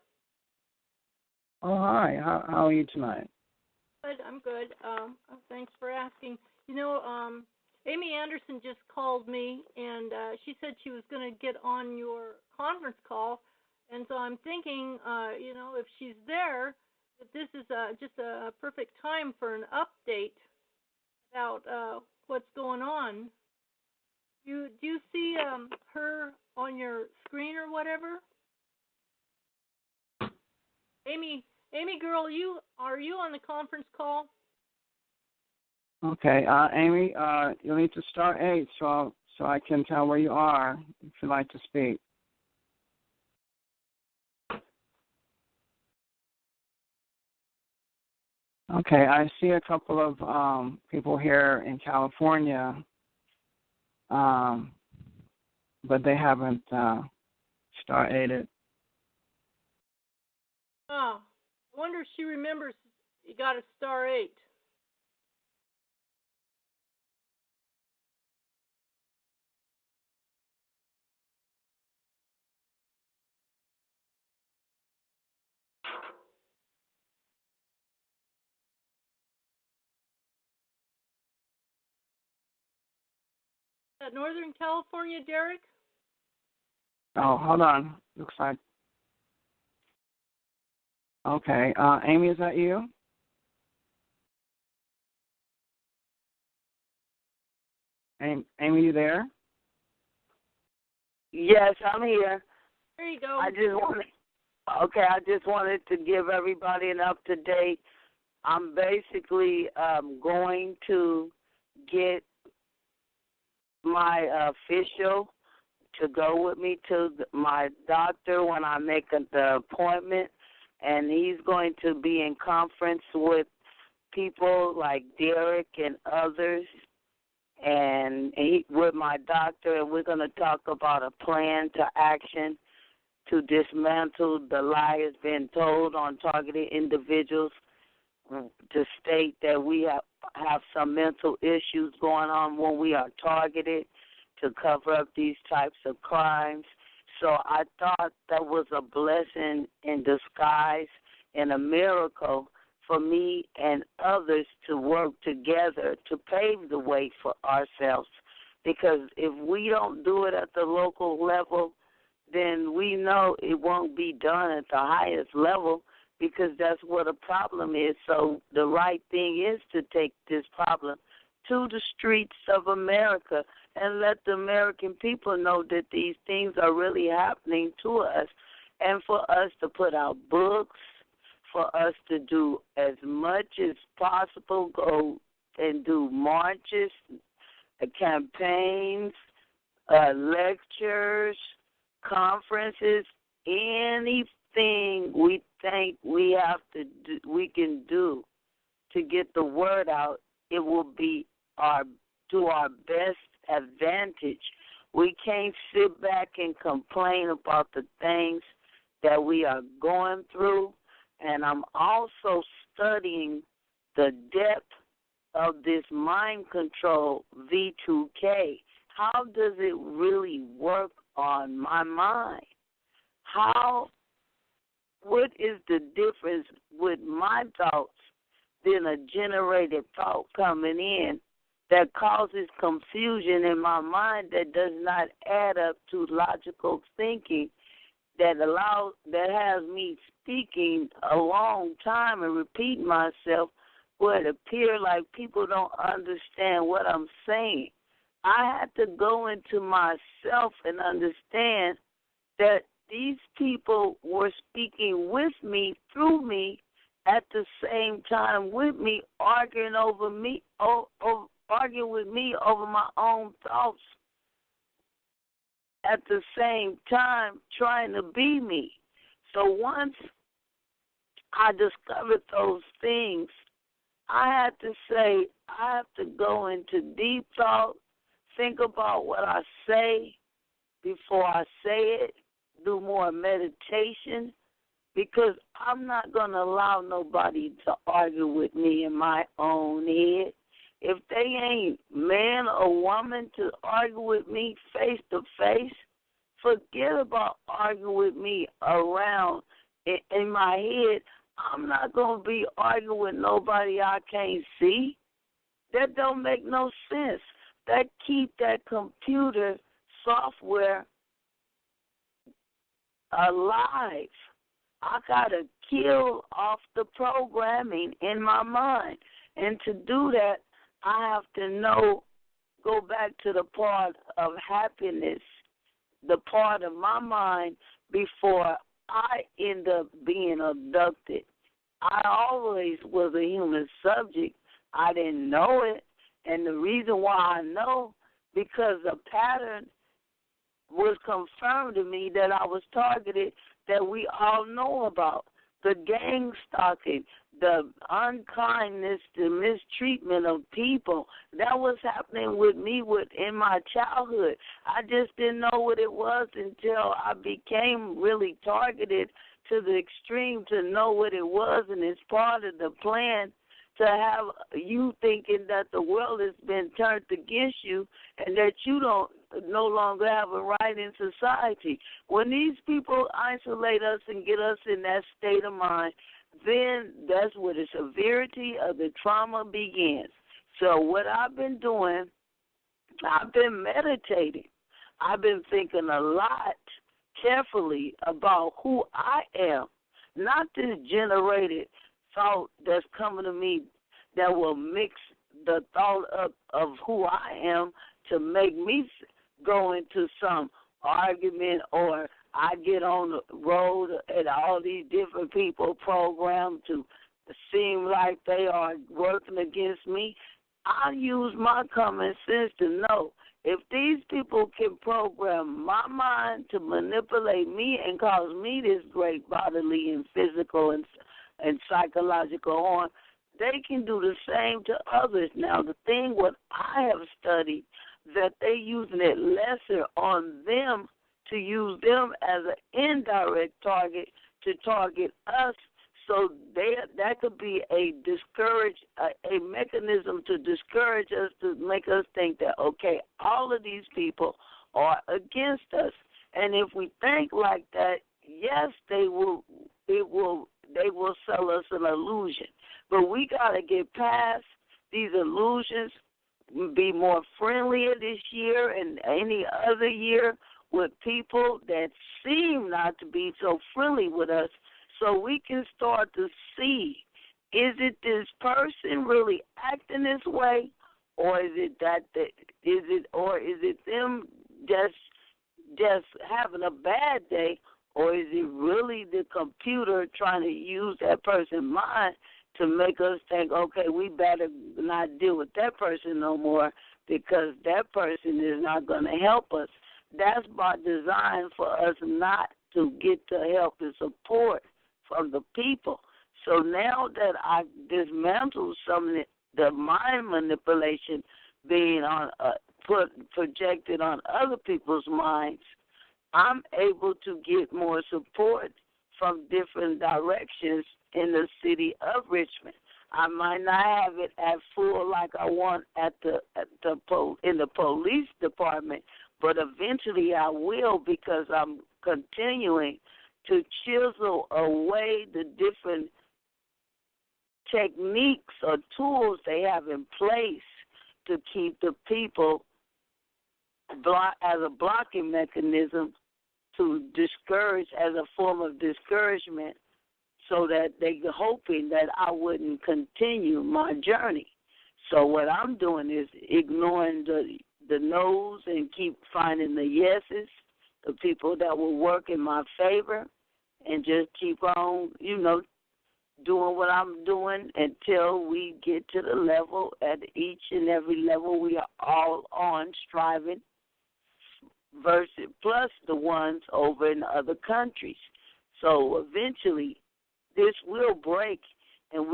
Oh, hi. How are you tonight? Good, I'm good. Thanks for asking. You know, Amy Anderson just called me, and she said she was going to get on your conference call, and so I'm thinking, if she's there, that this is just a perfect time for an update about what's going on. Do you see her on your screen or whatever? Amy girl, are you on the conference call? Okay, Amy, you'll need to star 8 so I can tell where you are if you'd like to speak. Okay, I see a couple of people here in California, but they haven't star 8'd. Oh, I wonder if she remembers you got a star 8. Is that Northern California, Derrick? Oh, hold on. Looks like. Okay, Amy, is that you? Amy, you there? Yes, I'm here. There you go. I just wanted to give everybody an up-to-date I'm basically going to get my official to go with me to my doctor when I make the appointment, and he's going to be in conference with people like Derrick and others, and with my doctor, and we're going to talk about a plan to action to dismantle the lies being told on targeted individuals, to state that we have some mental issues going on when we are targeted, to cover up these types of crimes. So I thought that was a blessing in disguise and a miracle for me and others to work together to pave the way for ourselves. Because if we don't do it at the local level, then we know it won't be done at the highest level, because that's what the problem is. So the right thing is to take this problem to the streets of America and let the American people know that these things are really happening to us, and for us to put out books, for us to do as much as possible, go and do marches, campaigns, lectures, conferences, anything we think we have to do, we can do to get the word out, it will be to our best advantage. We can't sit back and complain about the things that we are going through. And I'm also studying the depth of this mind control V2K. How does it really work on my mind? What is the difference with my thoughts than a generated thought coming in that causes confusion in my mind that does not add up to logical thinking, that has me speaking a long time and repeat myself, where it appears like people don't understand what I'm saying. I had to go into myself and understand that these people were speaking with me, through me, at the same time with me, arguing with me over my own thoughts, at the same time trying to be me. So once I discovered those things, I had to say, I have to go into deep thought, think about what I say before I say it, do more meditation, because I'm not going to allow nobody to argue with me in my own head. If they ain't man or woman to argue with me face to face, forget about arguing with me around in my head. I'm not going to be arguing with nobody I can't see. That don't make no sense. That keep that computer software alive. I got to kill off the programming in my mind. And to do that, I have to go back to the part of happiness, the part of my mind before I end up being abducted. I always was a human subject. I didn't know it. And the reason why I know, because a pattern was confirmed to me that I was targeted, that we all know about. The gang stalking, the unkindness, the mistreatment of people, that was happening with me in my childhood. I just didn't know what it was until I became really targeted to the extreme to know what it was, and it's part of the plan to have you thinking that the world has been turned against you and that you don't no longer have a right in society. When these people isolate us and get us in that state of mind, then that's where the severity of the trauma begins. So what I've been doing, I've been meditating. I've been thinking a lot carefully about who I am, not this generated thought that's coming to me that will mix the thought up of who I am to make me go into some argument, or I get on the road and all these different people programmed to seem like they are working against me, I use my common sense to know if these people can program my mind to manipulate me and cause me this great bodily and physical and psychological harm, they can do the same to others. Now, the thing what I have studied, that they using it lesser on them to use them as an indirect target to target us. So that could be a mechanism to discourage us, to make us think that, okay, all of these people are against us. And if we think like that, yes, they will sell us an illusion. But we got to get past these illusions, be more friendlier this year and any other year with people that seem not to be so friendly with us, so we can start to see, is it this person really acting this way, or is it them just having a bad day, or is it really the computer trying to use that person's mind to make us think, okay, we better not deal with that person no more because that person is not going to help us. That's by design for us not to get the help and support from the people. So now that I dismantled some of the mind manipulation being projected on other people's minds, I'm able to get more support from different directions in the city of Richmond. I might not have it at full like I want in the police department, but eventually I will, because I'm continuing to chisel away the different techniques or tools they have in place to keep the people as a blocking mechanism to discourage, as a form of discouragement, so that they're hoping that I wouldn't continue my journey. So what I'm doing is ignoring the no's and keep finding the yeses, the people that will work in my favor, and just keep on, doing what I'm doing until we get to the level, at each and every level we are all on, striving, versus plus the ones over in other countries. So eventually this will break, and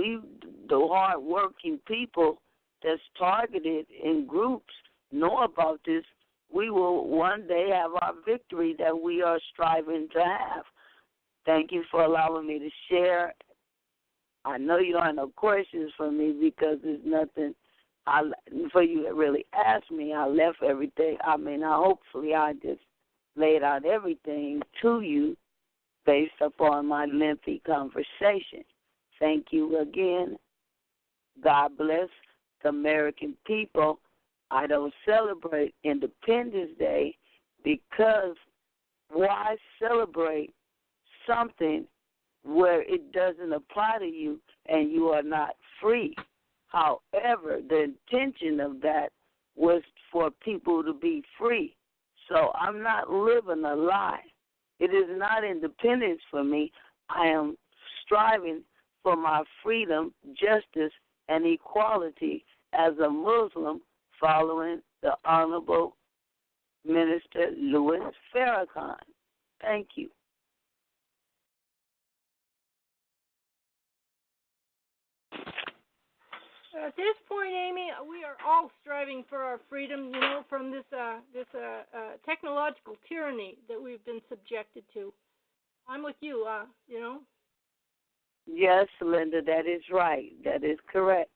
the hard-working people that's targeted in groups, know about this. We will one day have our victory that we are striving to have. Thank you for allowing me to share. I know you don't have no questions for me because there's nothing for you to really ask me. I left everything. Hopefully I just laid out everything to you based upon my lengthy conversation. Thank you again. God bless the American people. I don't celebrate Independence Day because why celebrate something where it doesn't apply to you and you are not free? However, the intention of that was for people to be free. So I'm not living a lie. It is not independence for me. I am striving for my freedom, justice, and equality as a Muslim following the Honorable Minister Louis Farrakhan. Thank you. At this point, Amy, we are all striving for our freedom, from this technological tyranny that we've been subjected to. I'm with you, Yes, Linda, that is right. That is correct.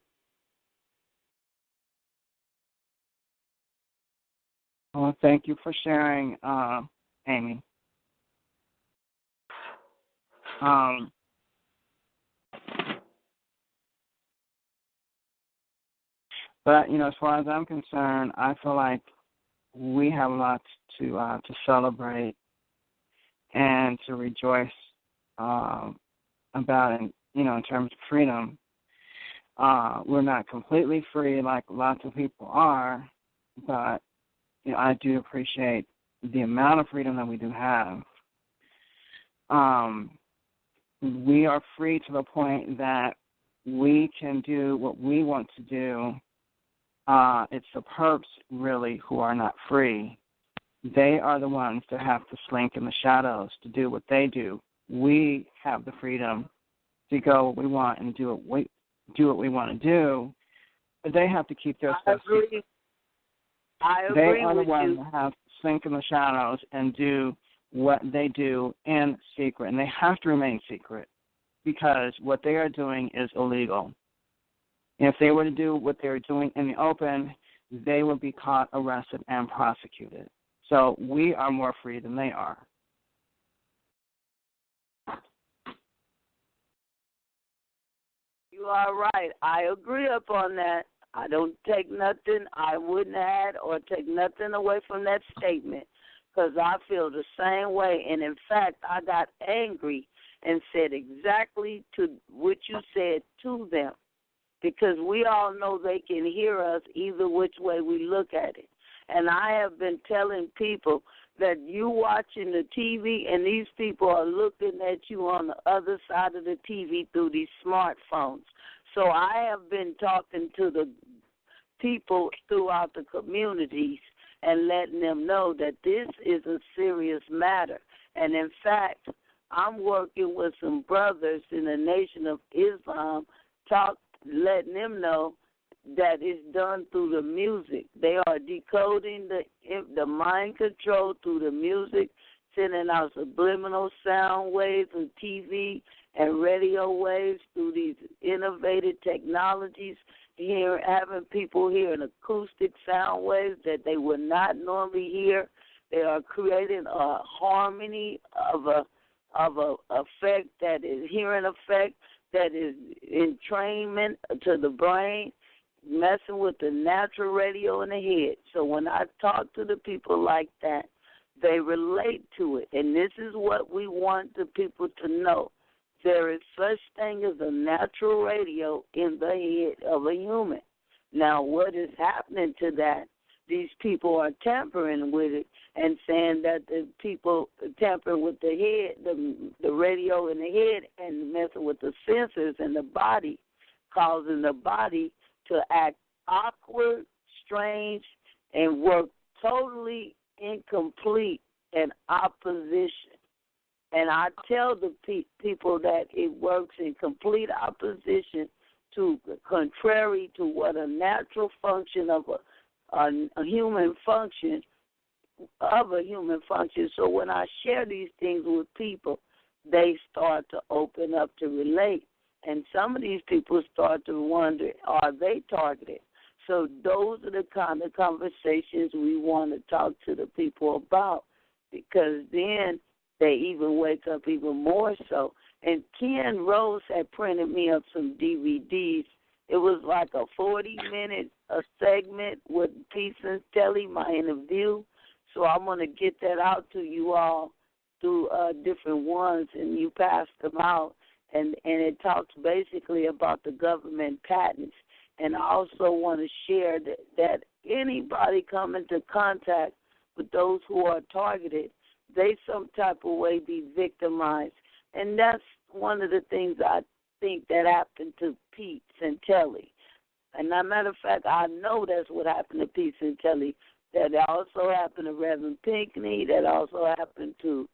Well, thank you for sharing, Amy. But as far as I'm concerned, I feel like we have lots to celebrate and to rejoice about, in terms of freedom. We're not completely free like lots of people are, but I do appreciate the amount of freedom that we do have. We are free to the point that we can do what we want to do. It's the perps, really, who are not free. They are the ones that have to slink in the shadows to do what they do. We have the freedom to go what we want and do what we want to do, but they have to keep their stuff secret. I agree They are the with ones you. that have to slink in the shadows and do what they do in secret, and they have to remain secret because what they are doing is illegal. And if they were to do what they are doing in the open, they would be caught, arrested, and prosecuted. So we are more free than they are. You are right. I agree upon that. I don't take nothing I wouldn't add or take nothing away from that statement because I feel the same way. And, in fact, I got angry and said exactly to what you said to them because we all know they can hear us either which way we look at it. And I have been telling people that you watching the TV and these people are looking at you on the other side of the TV through these smartphones. So I have been talking to the people throughout the communities and letting them know that this is a serious matter. And, in fact, I'm working with some brothers in the Nation of Islam, letting them know that it's done through the music. They are decoding the mind control through the music, sending out subliminal sound waves of TV and radio waves through these innovative technologies, having people hearing acoustic sound waves that they would not normally hear. They are creating a harmony of a effect that is hearing effect that is entrainment to the brain, messing with the natural radio in the head. So when I talk to the people like that, they relate to it. And this is what we want the people to know. There is such thing as a natural radio in the head of a human. Now, what is happening to that? These people are tampering with it and saying that the people tampering with the head, the radio in the head, and messing with the sensors in the body, causing the body to act awkward, strange, and work totally incomplete and opposition. And I tell the people that it works in complete opposition to, contrary to what a natural function of a human function, So when I share these things with people, they start to open up to relate. And some of these people start to wonder, are they targeted? So those are the kind of conversations we want to talk to the people about, because then they even wake up even more so. And Ken Rose had printed me up some DVDs. It was like a 40-minute segment with Peace and Telly, my interview. So I'm going to get that out to you all through different ones, and you pass them out. And it talks basically about the government patents. And I also want to share that anybody come into contact with those who are targeted, they some type of way be victimized. And that's one of the things I think that happened to Pete Santelli. And as a matter of fact, I know that's what happened to Pete Santelli. That also happened to Reverend Pinckney. That also happened to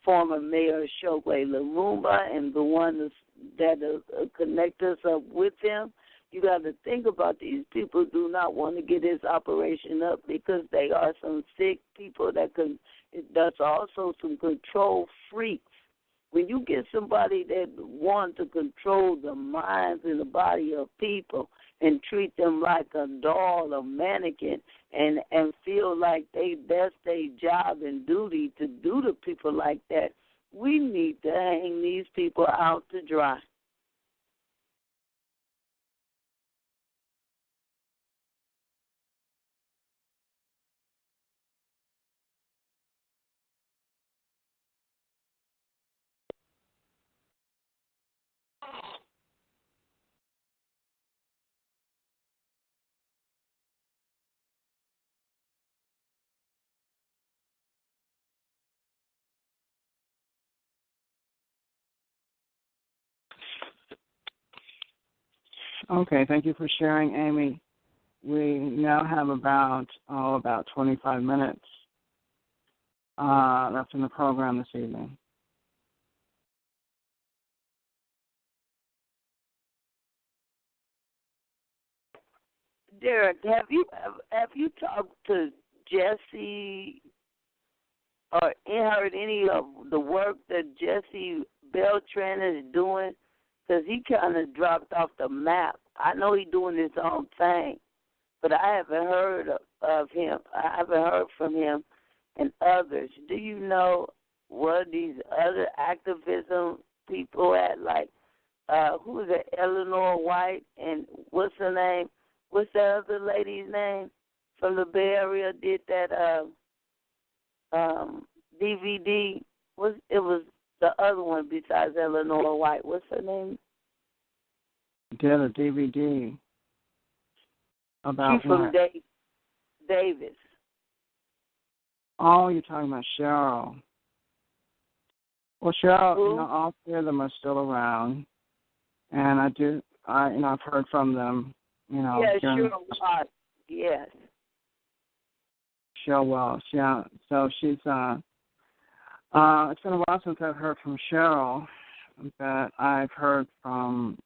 former Mayor Shogwe Lumumba and the one that connect us up with them. You got to think about these people do not want to get this operation up because they are some sick people that's also some control freaks. When you get somebody that wants to control the minds and the body of people and treat them like a doll, a mannequin, and feel like that's their job and duty to do to people like that, we need to hang these people out to dry. Okay, thank you for sharing, Amy. We now have about 25 minutes left in the program this evening. Derrick, have you talked to Jesse or heard any of the work that Jesse Beltran is doing? Because he kind of dropped off the map. I know he's doing his own thing, but I haven't heard of him. I haven't heard from him and others. Do you know what these other activism people at, like, who is it, Eleanor White, and what's her name? What's that other lady's name from the Bay Area did that DVD? It was the other one besides Eleanor White. What's her name? Did a DVD about She's from what? Davis. Oh, you're talking about Cheryl. Well, Cheryl, all three of them are still around, and I've heard from them. Yeah, Cheryl Wells. Yes. Cheryl Wells. Yeah. So she's. It's been a while since I've heard from Cheryl, but I've heard from.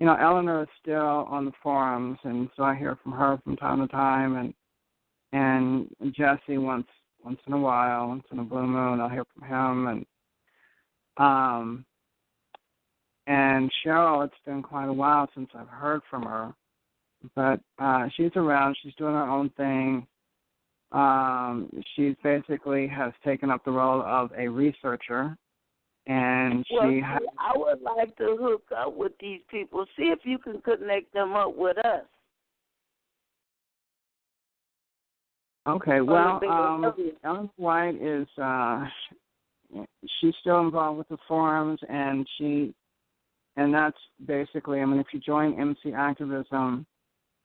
Eleanor is still on the forums, and so I hear from her from time to time, and Jesse once in a while, once in a blue moon, I'll hear from him, and Cheryl, it's been quite a while since I've heard from her, but she's around. She's doing her own thing. She basically has taken up the role of a researcher, and I would like to hook up with these people. See if you can connect them up with us. Okay, well, Ellen White is, she's still involved with the forums, and that's basically, if you join MC Activism,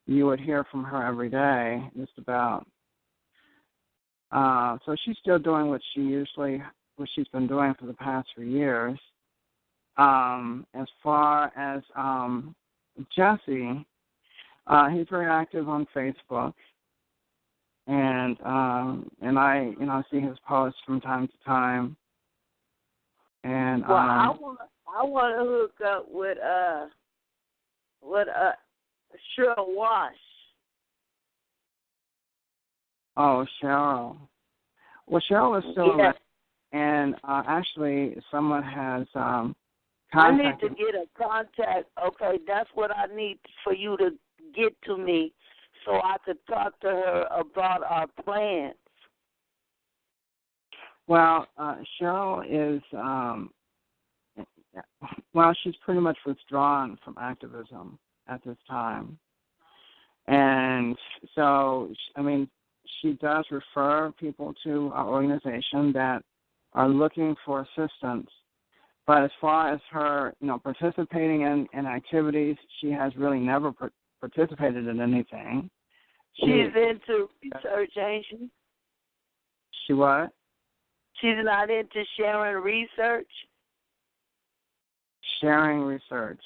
you would hear from her every day, just about. So she's still doing what she's been doing for the past 3 years. As far as Jesse, he's very active on Facebook. And I see his posts from time to time. And I want to hook up with Cheryl Wash. Oh, Cheryl. Well, Cheryl is still around, and actually, someone has contacted. I need to get a contact. Okay, that's what I need for you to get to me, so I could talk to her about our plans. Well, Cheryl is, she's pretty much withdrawn from activism at this time. And so, she does refer people to our organization that are looking for assistance. But as far as her, participating in activities, she has really never participated in anything. She's into research, ain't she? She what? She's not into sharing research? Sharing research.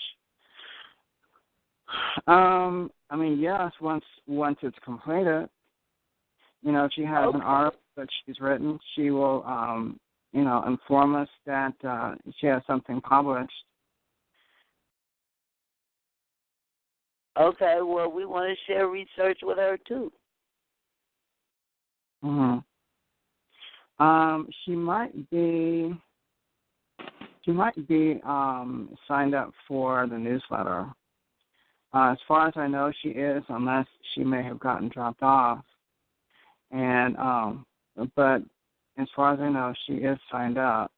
Yes, once it's completed. If she has an article that she's written, she will, inform us that she has something published. Okay, well, we want to share research with her, too. Mm-hmm. She might be signed up for the newsletter. As far as I know, she is, unless she may have gotten dropped off. And but as far as I know, she is signed up.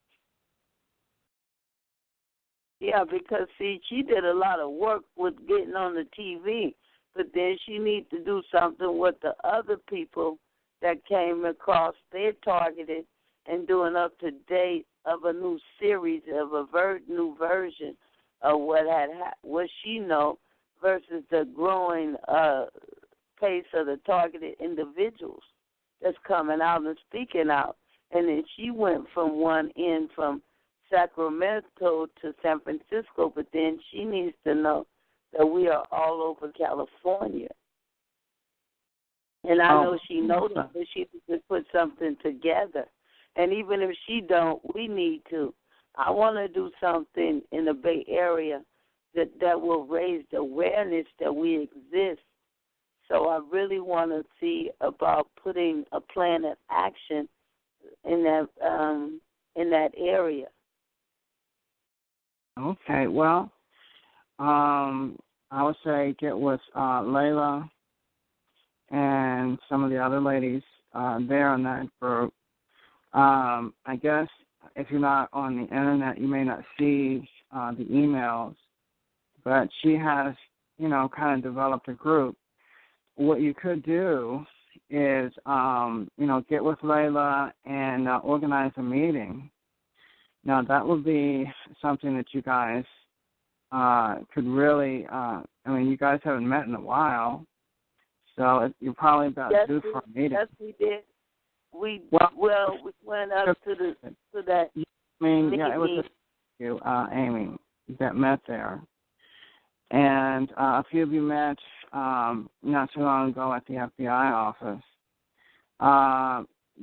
Yeah, because see, she did a lot of work with getting on the TV, but then she needs to do something with the other people that came across their targeted and doing up to date of a new series of a new version of what she know versus the growing pace of the targeted individuals that's coming out and speaking out. And then she went from one end from Sacramento to San Francisco, but then she needs to know that we are all over California. And I know she knows it, but she needs to put something together. And even if she don't, we need to. I want to do something in the Bay Area that will raise the awareness that we exist. So I really want to see about putting a plan of action in that area. Okay, well, I would say get with Layla and some of the other ladies there in that group. I guess if you're not on the internet, you may not see the emails, but she has, kind of developed a group. What you could do is, get with Layla and organize a meeting. Now, that would be something that you guys could really, you guys haven't met in a while, so you're probably about due for a meeting. Yes, we did. We went up to that. It was you, Amy, that met there. And a few of you met not too long ago at the FBI office.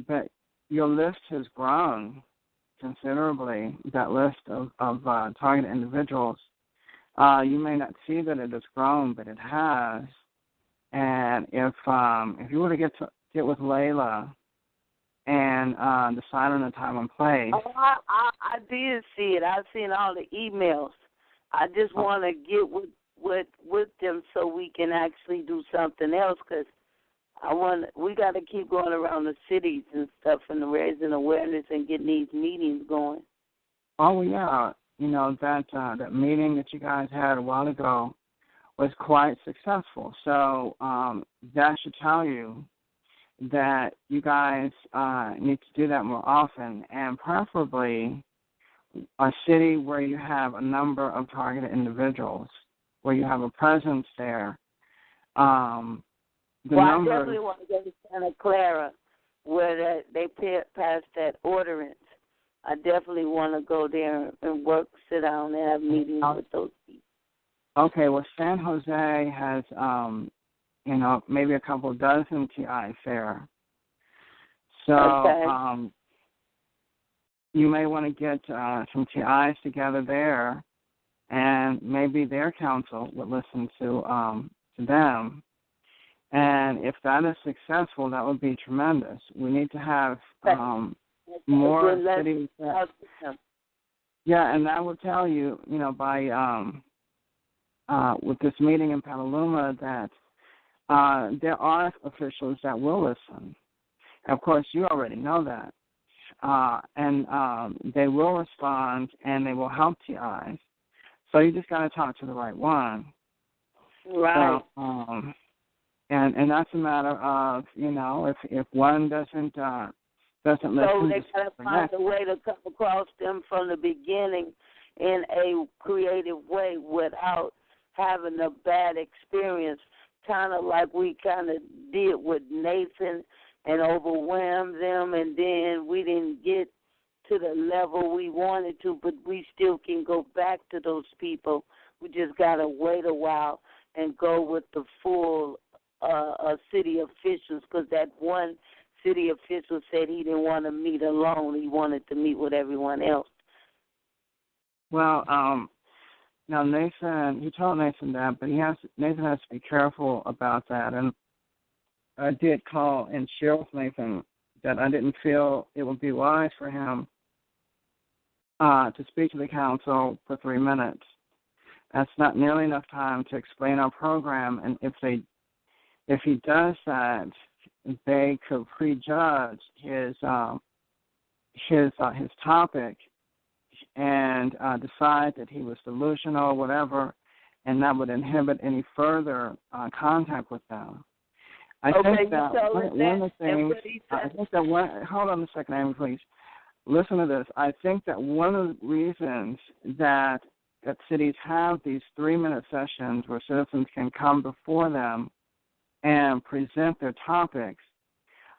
But your list has grown considerably, that list of targeted individuals. You may not see that it has grown, but it has. And if you were to get with Layla and decide on a time and place. Oh, I did see it. I've seen all the emails. I just want to get with them so we can actually do something else, because we got to keep going around the cities and stuff and raising awareness and getting these meetings going. Oh, yeah. That meeting that you guys had a while ago was quite successful. So that should tell you that you guys need to do that more often, and preferably a city where you have a number of targeted individuals, where you have a presence there. I definitely want to go to Santa Clara, where they passed that ordinance. I definitely want to go there and sit down and have meetings with those people. Okay, well, San Jose has, maybe a couple dozen TIs there. So you may want to get some TIs together there, and maybe their council would listen to them. And if that is successful, that would be tremendous. We need to have more cities. And that will tell you, by with this meeting in Petaluma, that there are officials that will listen. Of course, you already know that. And they will respond, and they will help TIs. So you just got to talk to the right one. Right. So, and that's a matter of, if one doesn't listen. So they got to find a way to come across them from the beginning in a creative way without having a bad experience, kind of like we kind of did with Nathan and overwhelmed them, and then we didn't get to the level we wanted to, but we still can go back to those people. We just got to wait a while and go with the full city officials, because that one city official said he didn't want to meet alone. He wanted to meet with everyone else. Well, now Nathan, you told Nathan that, but Nathan has to be careful about that. And I did call and share with Nathan that I didn't feel it would be wise for him to speak to the council for 3 minutes. That's not nearly enough time to explain our program, and if he does that, they could prejudge his topic and decide that he was delusional or whatever, and that would inhibit any further contact with them. I think that one of the things, hold on a second, Amy, please. Listen to this. I think that one of the reasons that cities have these 3-minute sessions where citizens can come before them and present their topics,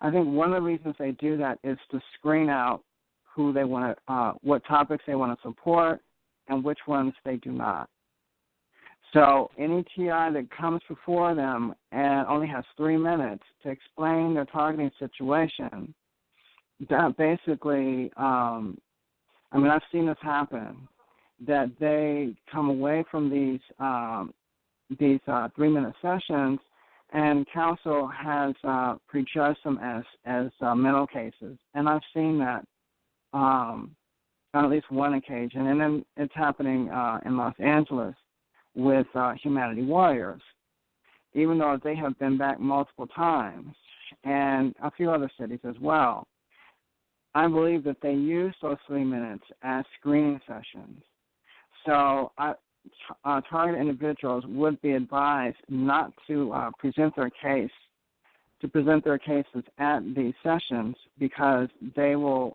I think one of the reasons they do that is to screen out who they want to, what topics they want to support and which ones they do not. So any TI that comes before them and only has 3 minutes to explain their targeting situation, that basically, I've seen this happen, that they come away from these 3-minute sessions, and counsel has prejudged them as mental cases. And I've seen that on at least one occasion. And then it's happening in Los Angeles with Humanity Warriors, even though they have been back multiple times, and a few other cities as well. I believe that they use those 3 minutes as screening sessions. So target individuals would be advised not to present their cases at these sessions, because they will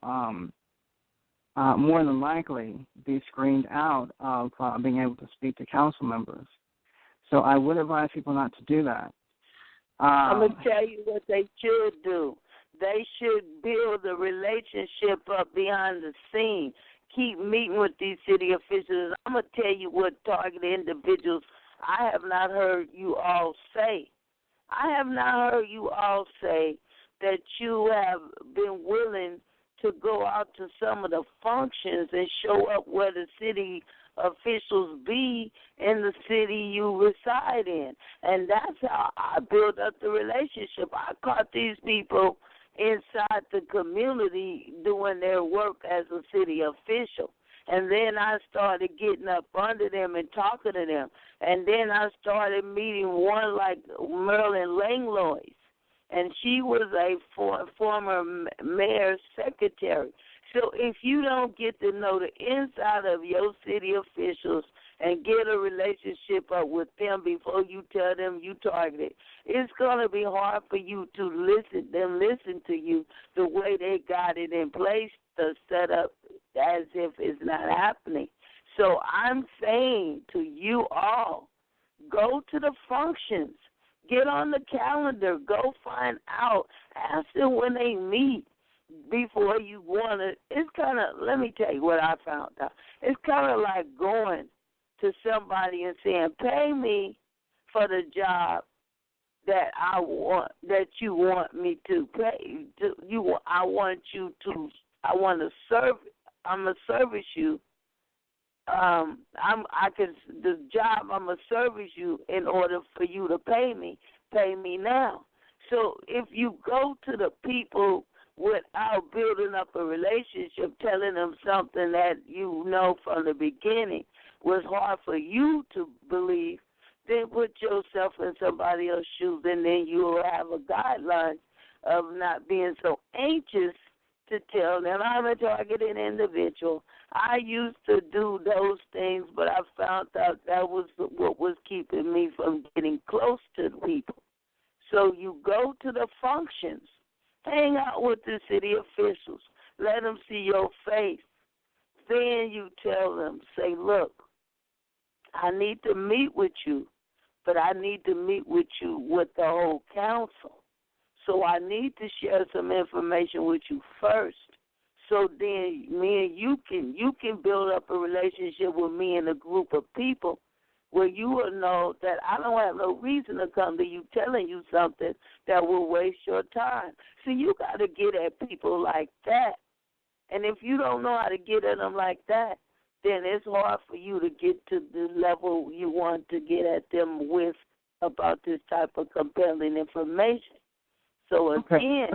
more than likely be screened out of being able to speak to council members. So I would advise people not to do that. I'm going to tell you what they should do. They should build a relationship up behind the scene. Keep meeting with these city officials. I'm going to tell you what targeted individuals I have not heard you all say. I have not heard you all say that you have been willing to go out to some of the functions and show up where the city officials be in the city you reside in. And that's how I built up the relationship. I caught these people inside the community doing their work as a city official. And then I started getting up under them and talking to them. And then I started meeting one like Marilyn Langlois. And she was a former mayor's secretary. So if you don't get to know the inside of your city officials and get a relationship up with them before you tell them you targeted, it's going to be hard for you to listen to you the way they got it in place to set up as if it's not happening. So I'm saying to you all, go to the functions. Get on the calendar. Go find out. Ask them when they meet before you want to. It's kind of, let me tell you what I found out. It's kind of like going to somebody and saying, pay me for the job that I want, that you want me to pay. I'm going to service you. The job I'm gonna service you in order for you to pay me now. So if you go to the people without building up a relationship, telling them something that you know from the beginning was hard for you to believe, then put yourself in somebody else's shoes, and then you will have a guideline of not being so anxious to tell them I'm a targeted individual. I used to do those things, but I found out that was what was keeping me from getting close to the people. So you go to the functions, hang out with the city officials, let them see your face. Then you tell them, say, look, I need to meet with you, but I need to meet with you with the whole council. So I need to share some information with you first. So then me and you can build up a relationship with me and a group of people where you will know that I don't have no reason to come to you telling you something that will waste your time. So you got to get at people like that. And if you don't know how to get at them like that, then it's hard for you to get to the level you want to get at them with about this type of compelling information. So again,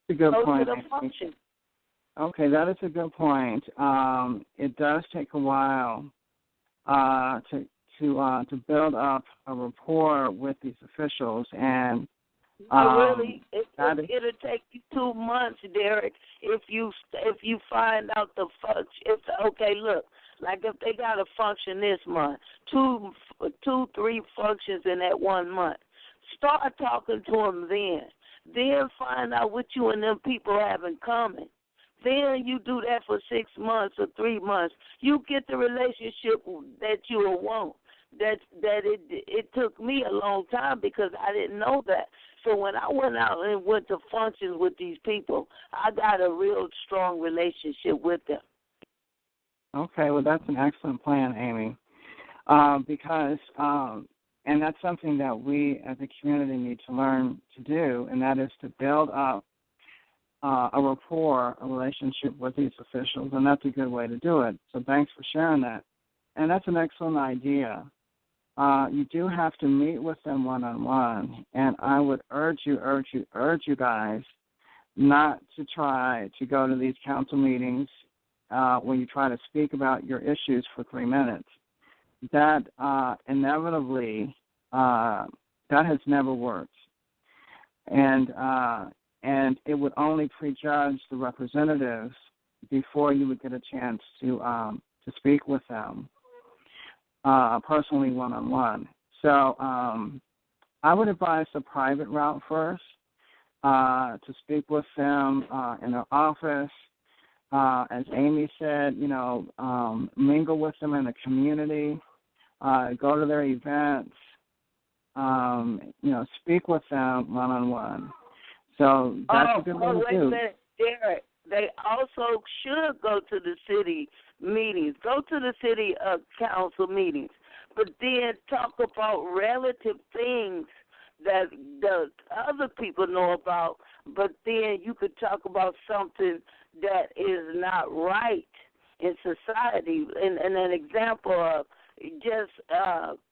a good go point. to the function. Okay, that is a good point. It does take a while to build up a rapport with these officials, and it'll take you 2 months, Derek, if you find out the function. Like if they got a function this month, 2, 3 functions in that 1 month, start talking to them then. Then find out what you and them people have in common. Then you do that for 6 months or 3 months. You get the relationship that you will want. It took me a long time because I didn't know that. So when I went out and went to functions with these people, I got a real strong relationship with them. Okay, well, that's an excellent plan, Amy. because and that's something that we as a community need to learn to do, and that is to build up a rapport, a relationship with these officials, and that's a good way to do it. So thanks for sharing that. And that's an excellent idea. You do have to meet with them one-on-one, and I would urge you guys not to try to go to these council meetings when you try to speak about your issues for 3 minutes. That inevitably, that has never worked. And it would only prejudge the representatives before you would get a chance to speak with them personally one-on-one. So I would advise the private route first, to speak with them in their office. As Amy said, mingle with them in the community, go to their events, speak with them one-on-one. So that's a good way to do. Derek, they also should go to the city meetings, go to the city council meetings, but then talk about relative things that the other people know about, but then you could talk about something that is not right in society. And an example of just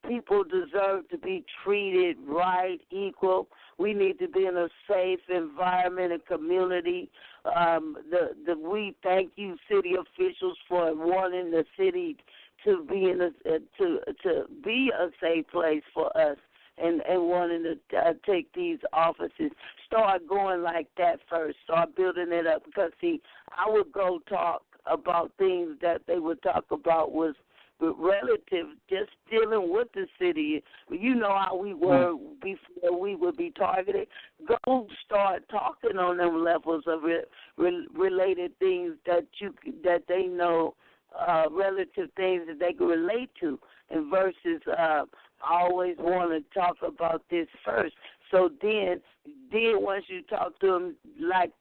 people deserve to be treated right, equal. We need to be in a safe environment and community. We thank you, city officials, for wanting the city to be to be a safe place for us, and wanting to take these offices. Start going like that first. Start building it up, because see, I would go talk about things that they would talk about was relative, just dealing with the city. You know how we were before we would be targeted. Go start talking on them levels of related things that they know, relative things that they can relate to, and versus always want to talk about this first. So then once you talk to them,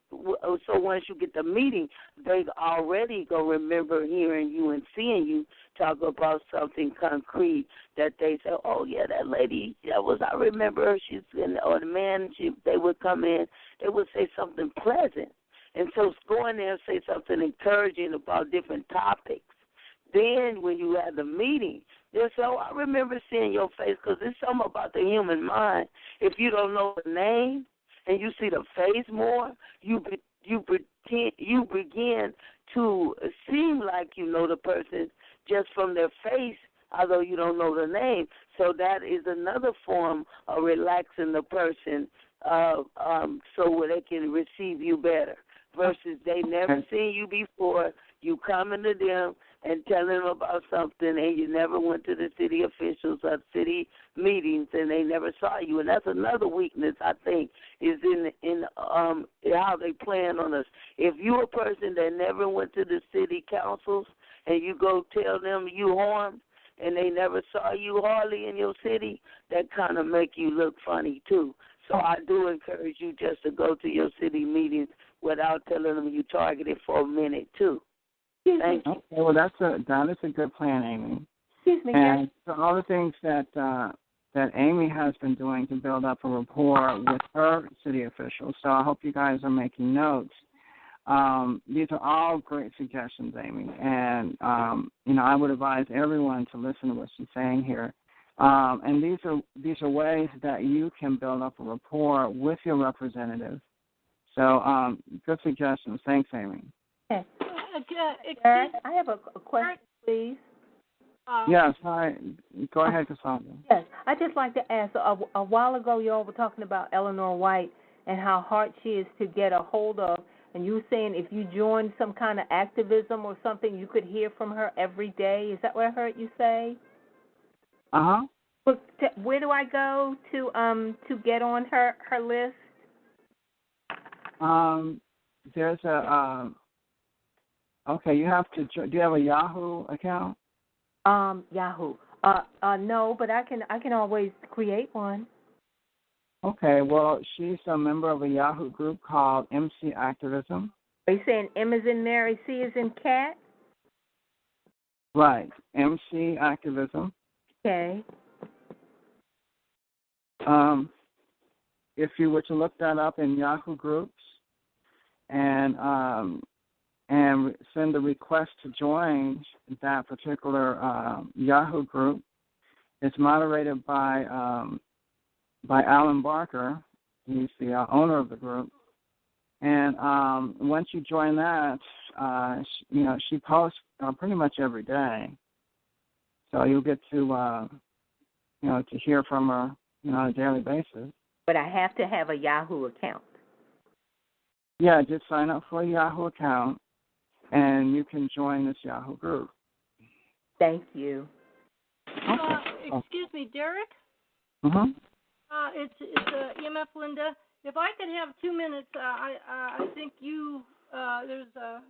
once you get the meeting, they already go remember hearing you and seeing you talk about something concrete that they say, oh yeah, that lady, I remember her. Or the man, they would come in, they would say something pleasant, and so go in there and say something encouraging about different topics. Then when you have the meeting, they'll say, oh, I remember seeing your face, because there's something about the human mind. If you don't know the name and you see the face more, you begin to seem like you know the person just from their face, although you don't know the name. So that is another form of relaxing the person, so they can receive you better. Versus they never seen you before, you coming to them and telling them about something, and you never went to the city officials or city meetings, and they never saw you. And that's another weakness, I think, is in how they plan on us. If you're a person that never went to the city councils and you go tell them you harmed, and they never saw you hardly in your city, that kind of make you look funny too. So I do encourage you just to go to your city meetings without telling them you targeted for a minute too. Thank you. Okay, well that is a good plan, Amy. Excuse me. And so all the things that Amy has been doing to build up a rapport with her city officials. So I hope you guys are making notes. These are all great suggestions, Amy, and I would advise everyone to listen to what she's saying here. And these are ways that you can build up a rapport with your representative. So good suggestions. Thanks, Amy. Okay. Derek, I have a question, please. Yes, hi. Go ahead, Cassandra. Yes, I'd just like to ask, a while ago you all were talking about Eleanor White and how hard she is to get a hold of, and you were saying if you joined some kind of activism or something, you could hear from her every day. Is that what I heard you say? Uh-huh. Where do I go to get on her list? There's a okay, you have to. Do you have a Yahoo account? Yahoo. No, but I can always create one. Okay, well, she's a member of a Yahoo group called MC Activism. Are you saying M is in Mary, C is in cat? Right, MC Activism. Okay. If you were to look that up in Yahoo groups and send a request to join that particular Yahoo group, it's moderated by Alan Barker. He's the owner of the group. And once you join that, she posts pretty much every day. So you'll get to hear from her, on a daily basis. But I have to have a Yahoo account. Yeah, just sign up for a Yahoo account, and you can join this Yahoo group. Thank you. Excuse me, Derrick? Mm-hmm. It's EMF Linda. If I could have 2 minutes, I think there's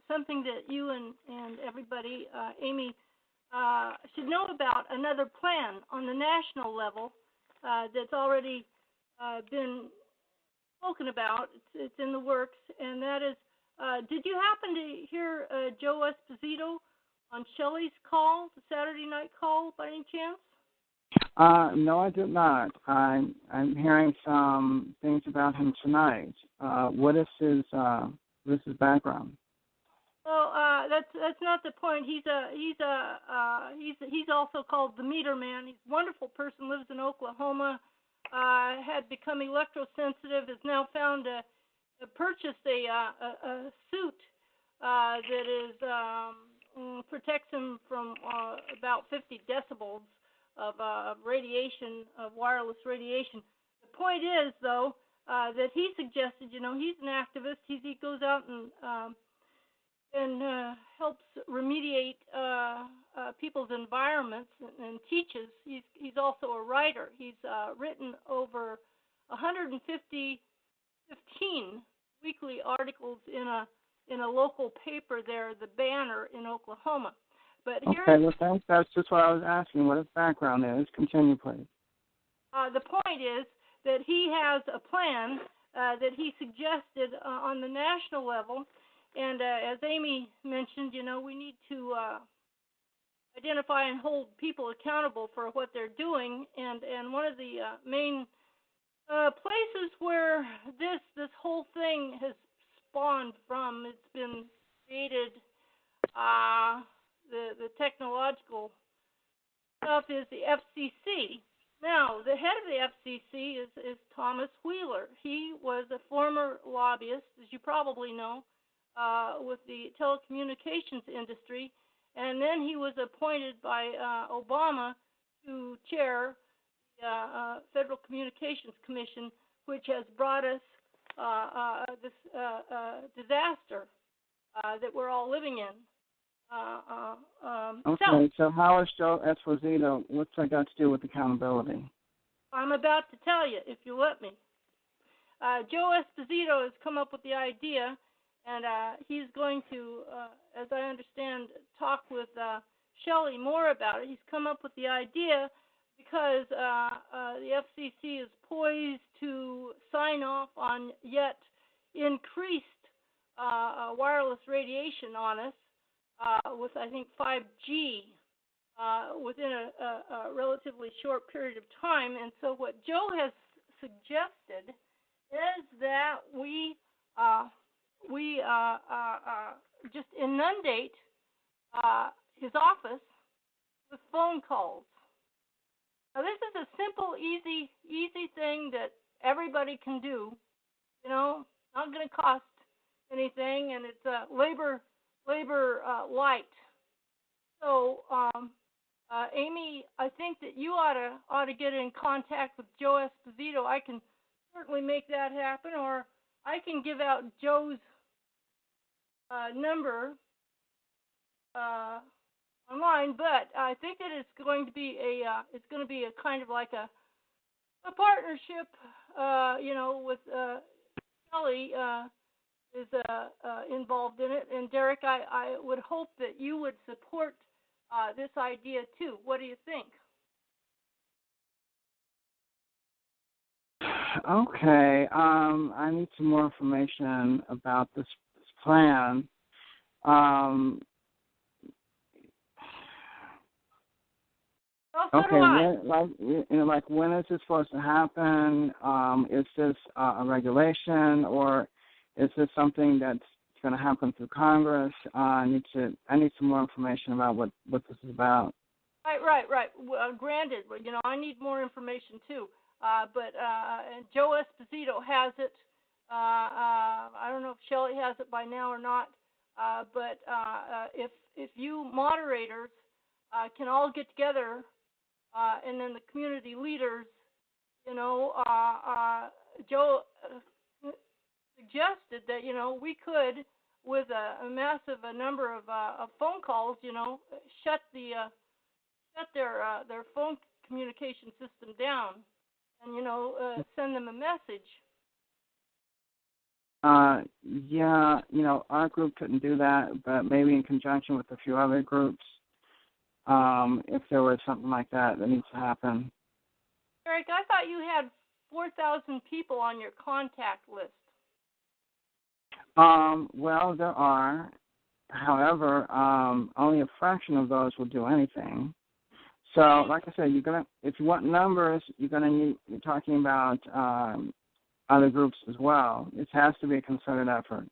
something that you and everybody, Amy, should know about another plan on the national level that's already been spoken about. It's in the works, and that is, did you happen to hear Joe Esposito on Shelley's call, the Saturday night call, by any chance? No, I did not. I'm hearing some things about him tonight. What is his background? Well, that's not the point. He's also called the Meter Man. He's a wonderful person. Lives in Oklahoma. Had become electrosensitive. Has now found purchased a suit that is protects him from about 50 decibels of radiation, of wireless radiation. The point is, though, that he suggested, he's an activist. He goes out and helps remediate people's environments and teaches. He's also a writer. He's written over 115 weekly articles in a local paper there, the Banner in Oklahoma. But okay, well, thanks. That's just what I was asking, what his background is. Continue, please. The point is that he has a plan that he suggested on the national level, and as Amy mentioned, we need to identify and hold people accountable for what they're doing, and one of the main places where this whole thing has spawned from, it's been created, the technological stuff, is the FCC. Now, the head of the FCC is Thomas Wheeler. He was a former lobbyist, as you probably know, with the telecommunications industry, and then he was appointed by Obama to chair the Federal Communications Commission, which has brought us this disaster that we're all living in. Okay, so how is Joe Esposito, what's that got to do with accountability? I'm about to tell you, if you let me. Joe Esposito has come up with the idea, and he's going to, as I understand, talk with Shelley more about it. He's come up with the idea because the FCC is poised to sign off on yet increased wireless radiation on us with, I think, 5G within a relatively short period of time. And so what Joe has suggested is that we just inundate his office with phone calls. Now, this is a simple, easy thing that everybody can do. Not going to cost anything, and it's labor light. So, Amy, I think that you ought to get in contact with Joe Esposito. I can certainly make that happen, or I can give out Joe's number online. But I think that it's going to be a kind of like a partnership. With Kelly is involved in it, and Derrick, I would hope that you would support this idea too. What do you think? Okay, I need some more information about this plan. Well, so Okay, do I. like when is this supposed to happen? Is this a regulation, or is this something that's going to happen through Congress? I need some more information about what this is about. Right. Granted, but I need more information too. But Joe Esposito has it. I don't know if Shelley has it by now or not. But if you moderators can all get together, and then the community leaders, Joe suggested that we could, with a massive number of phone calls, shut their phone communication system down, and send them a message. Yeah, our group couldn't do that, but maybe in conjunction with a few other groups, if there was something like that needs to happen. Eric, I thought you had 4,000 people on your contact list. Well, there are. However, only a fraction of those will do anything. So, like I said, if you want numbers, you're talking about other groups as well. It has to be a concerted effort.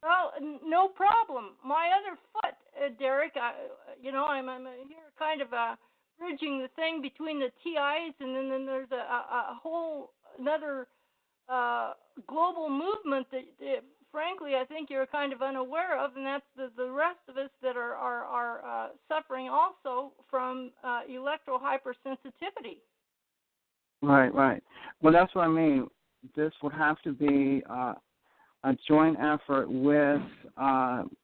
Well, no problem. My other foot, Derek, I'm here kind of bridging the thing between the TIs, and then there's a whole another global movement that frankly, I think you're kind of unaware of, and that's the rest of us that are suffering also from electro hypersensitivity. Right. Well, that's what I mean. This would have to be a joint effort with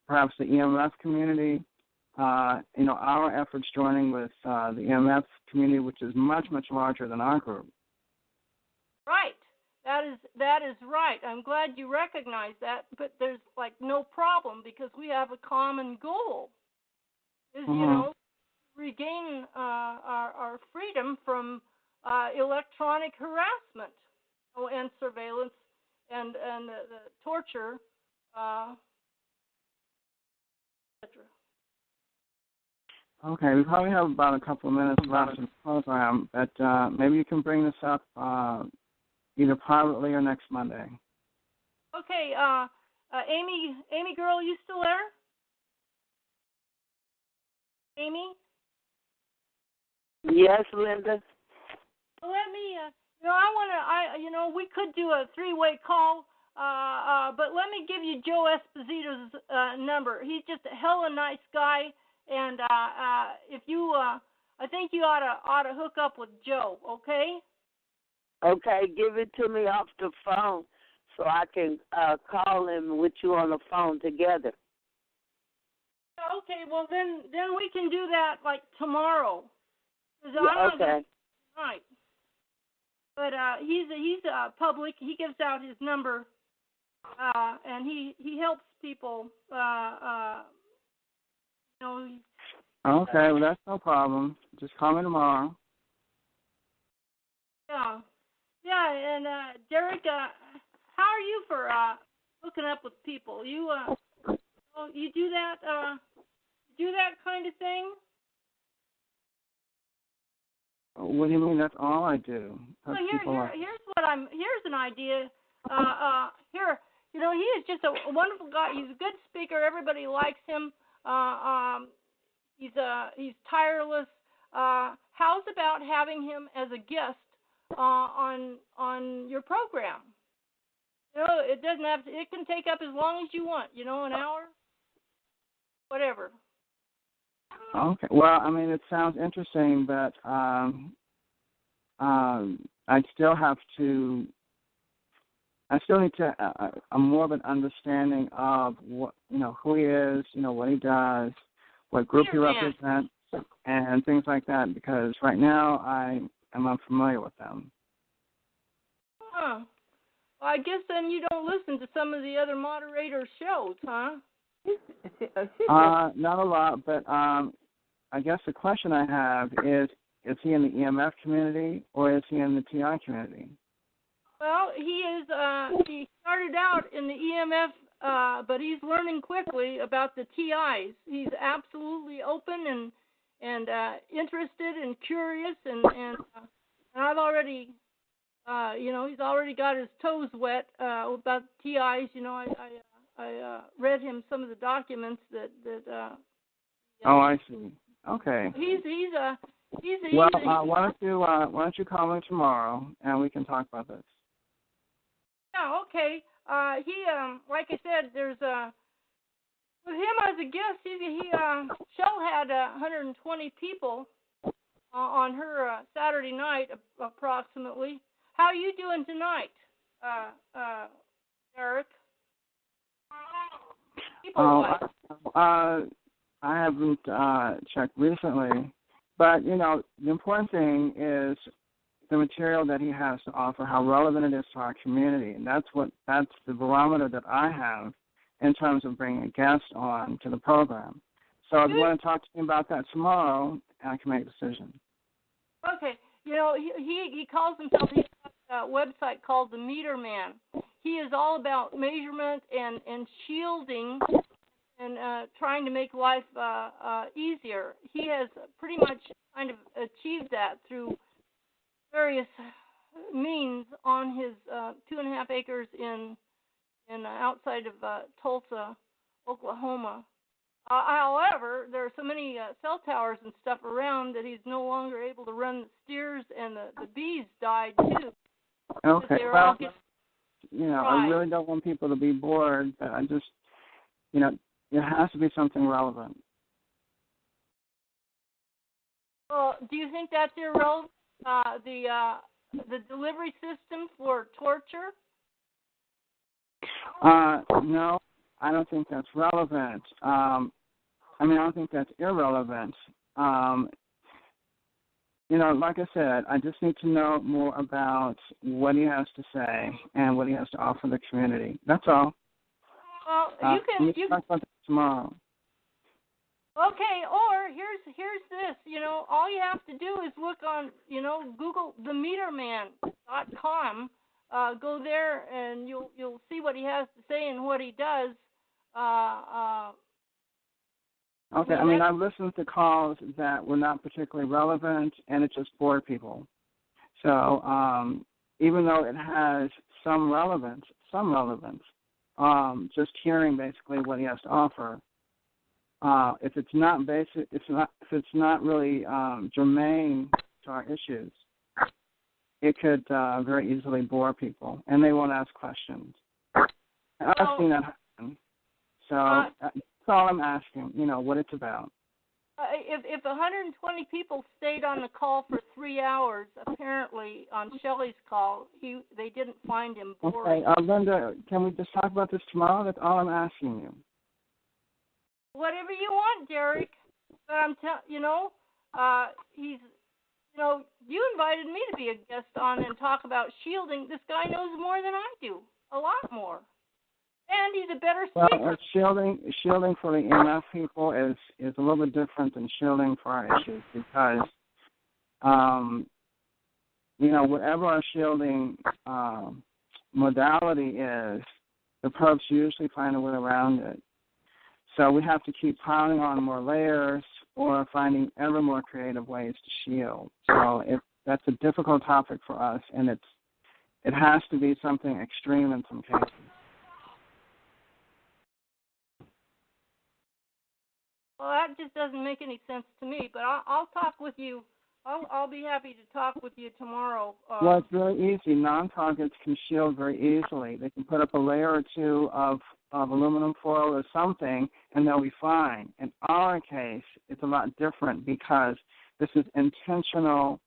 perhaps the EMF community. Our efforts joining with the EMF community, which is much, much larger than our group. Right. That is right. I'm glad you recognize that, but there's no problem because we have a common goal. Is regain our freedom from electronic harassment and surveillance and the torture, etc. Okay, we probably have about a couple of minutes left in the program, but maybe you can bring this up either privately or next Monday. Okay, Amy girl, you still there? Amy? Yes, Linda. Well, let me, we could do a three-way call, but let me give you Joe Esposito's number. He's just a hella nice guy, and if you, I think you ought to hook up with Joe, okay? Okay, give it to me off the phone so I can call him with you on the phone together. Okay, well then we can do that tomorrow. Yeah, okay. Right. But he's public. He gives out his number, and he helps people. Okay, well that's no problem. Just call me tomorrow. Yeah, and Derek, how are you for hooking up with people? You you do that kind of thing? What do you mean? That's all I do. Well, here's an idea. Here, he is just a wonderful guy. He's a good speaker. Everybody likes him. He's tireless. How's about having him as a guest on your program? It doesn't have to. It can take up as long as you want. An hour, whatever. Okay. Well, I mean, it sounds interesting, but I still need to a more of an understanding of what who he is, what he does, what group he represents, and things like that. Because right now I am unfamiliar with them. Huh. Well, I guess then you don't listen to some of the other moderator shows, huh? Not a lot, but I guess the question I have is he in the EMF community or is he in the TI community? Well, he is. He started out in the EMF, but he's learning quickly about the TIs. He's absolutely open, interested and curious, and I've already, he's already got his toes wet about TIs. I read him some of the documents that. Oh, I see. Okay. He's Well, why don't you call me tomorrow and we can talk about this. Yeah, okay. He like I said, there's with him as a guest. Shell had 120 people on her Saturday night approximately. How are you doing tonight, Derrick? I haven't checked recently, but the important thing is the material that he has to offer, how relevant it is to our community, and that's the barometer that I have in terms of bringing a guest on to the program. So if you want to talk to me about that tomorrow, I can make a decision. Okay, he calls himself. He's got a website called the Meter Man. He is all about measurement and shielding and trying to make life easier. He has pretty much kind of achieved that through various means on his 2.5 acres in outside of Tulsa, Oklahoma. However, there are so many cell towers and stuff around that he's no longer able to run the steers, and the bees died too. Okay, well, I really don't want people to be bored, but I just, it has to be something relevant. Well, do you think that's irrelevant? The delivery system for torture? No, I don't think that's relevant. I don't think that's irrelevant. Like I said, I just need to know more about what he has to say and what he has to offer the community. That's all. Well, you can talk about that tomorrow. Okay, or here's this. All you have to do is look on, Google themeterman.com. Go there and you'll see what he has to say and what he does. Okay, I've listened to calls that were not particularly relevant, and it just bored people. So even though it has some relevance, just hearing basically what he has to offer. If it's not basic, if it's not really germane to our issues, it could very easily bore people, and they won't ask questions. I've seen that happen. So that's all I'm asking. What it's about. If 120 people stayed on the call for 3 hours, apparently on Shelley's call, they didn't find him boring. Okay, Linda, can we just talk about this tomorrow? That's all I'm asking you. Whatever you want, Derrick. But I'm he's, you invited me to be a guest on and talk about shielding. This guy knows more than I do, a lot more. And he's a better speaker. Well, shielding for the EMF people is a little bit different than shielding for our issues because, whatever our shielding modality is, the perps usually find a way around it. So we have to keep piling on more layers or finding ever more creative ways to shield. So that's a difficult topic for us, and it has to be something extreme in some cases. Well, that just doesn't make any sense to me, but I'll talk with you. I'll be happy to talk with you tomorrow. Well, it's really easy. Non-targets can shield very easily. They can put up a layer or two of aluminum foil or something, and they'll be fine. In our case, it's a lot different because this is intentional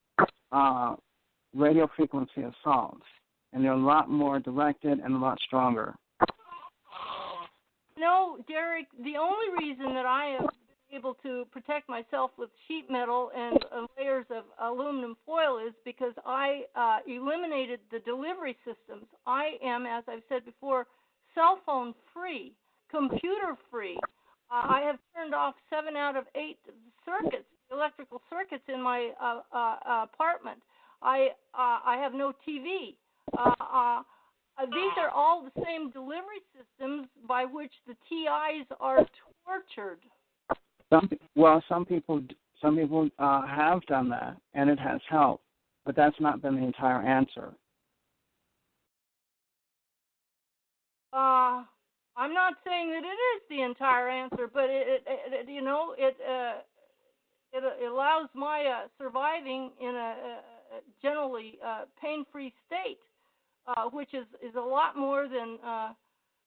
radio frequency assaults, and they're a lot more directed and a lot stronger. No, Derrick, the only reason that I am able to protect myself with sheet metal and layers of aluminum foil is because I eliminated the delivery systems. I am, as I've said before, cell phone free, computer free. I have turned off 7 out of 8 circuits, electrical circuits in my apartment. I have no TV. These are all the same delivery systems by which the TIs are tortured. Some people Some people have done that, and it has helped, but that's not been the entire answer. I'm not saying that it is the entire answer, but it allows my surviving in a generally pain-free state, which is a lot more than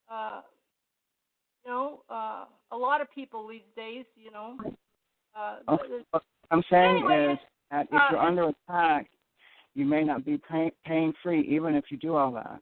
a lot of people these days. What I'm saying anyway, is that if you're under attack, you may not be pain-free even if you do all that.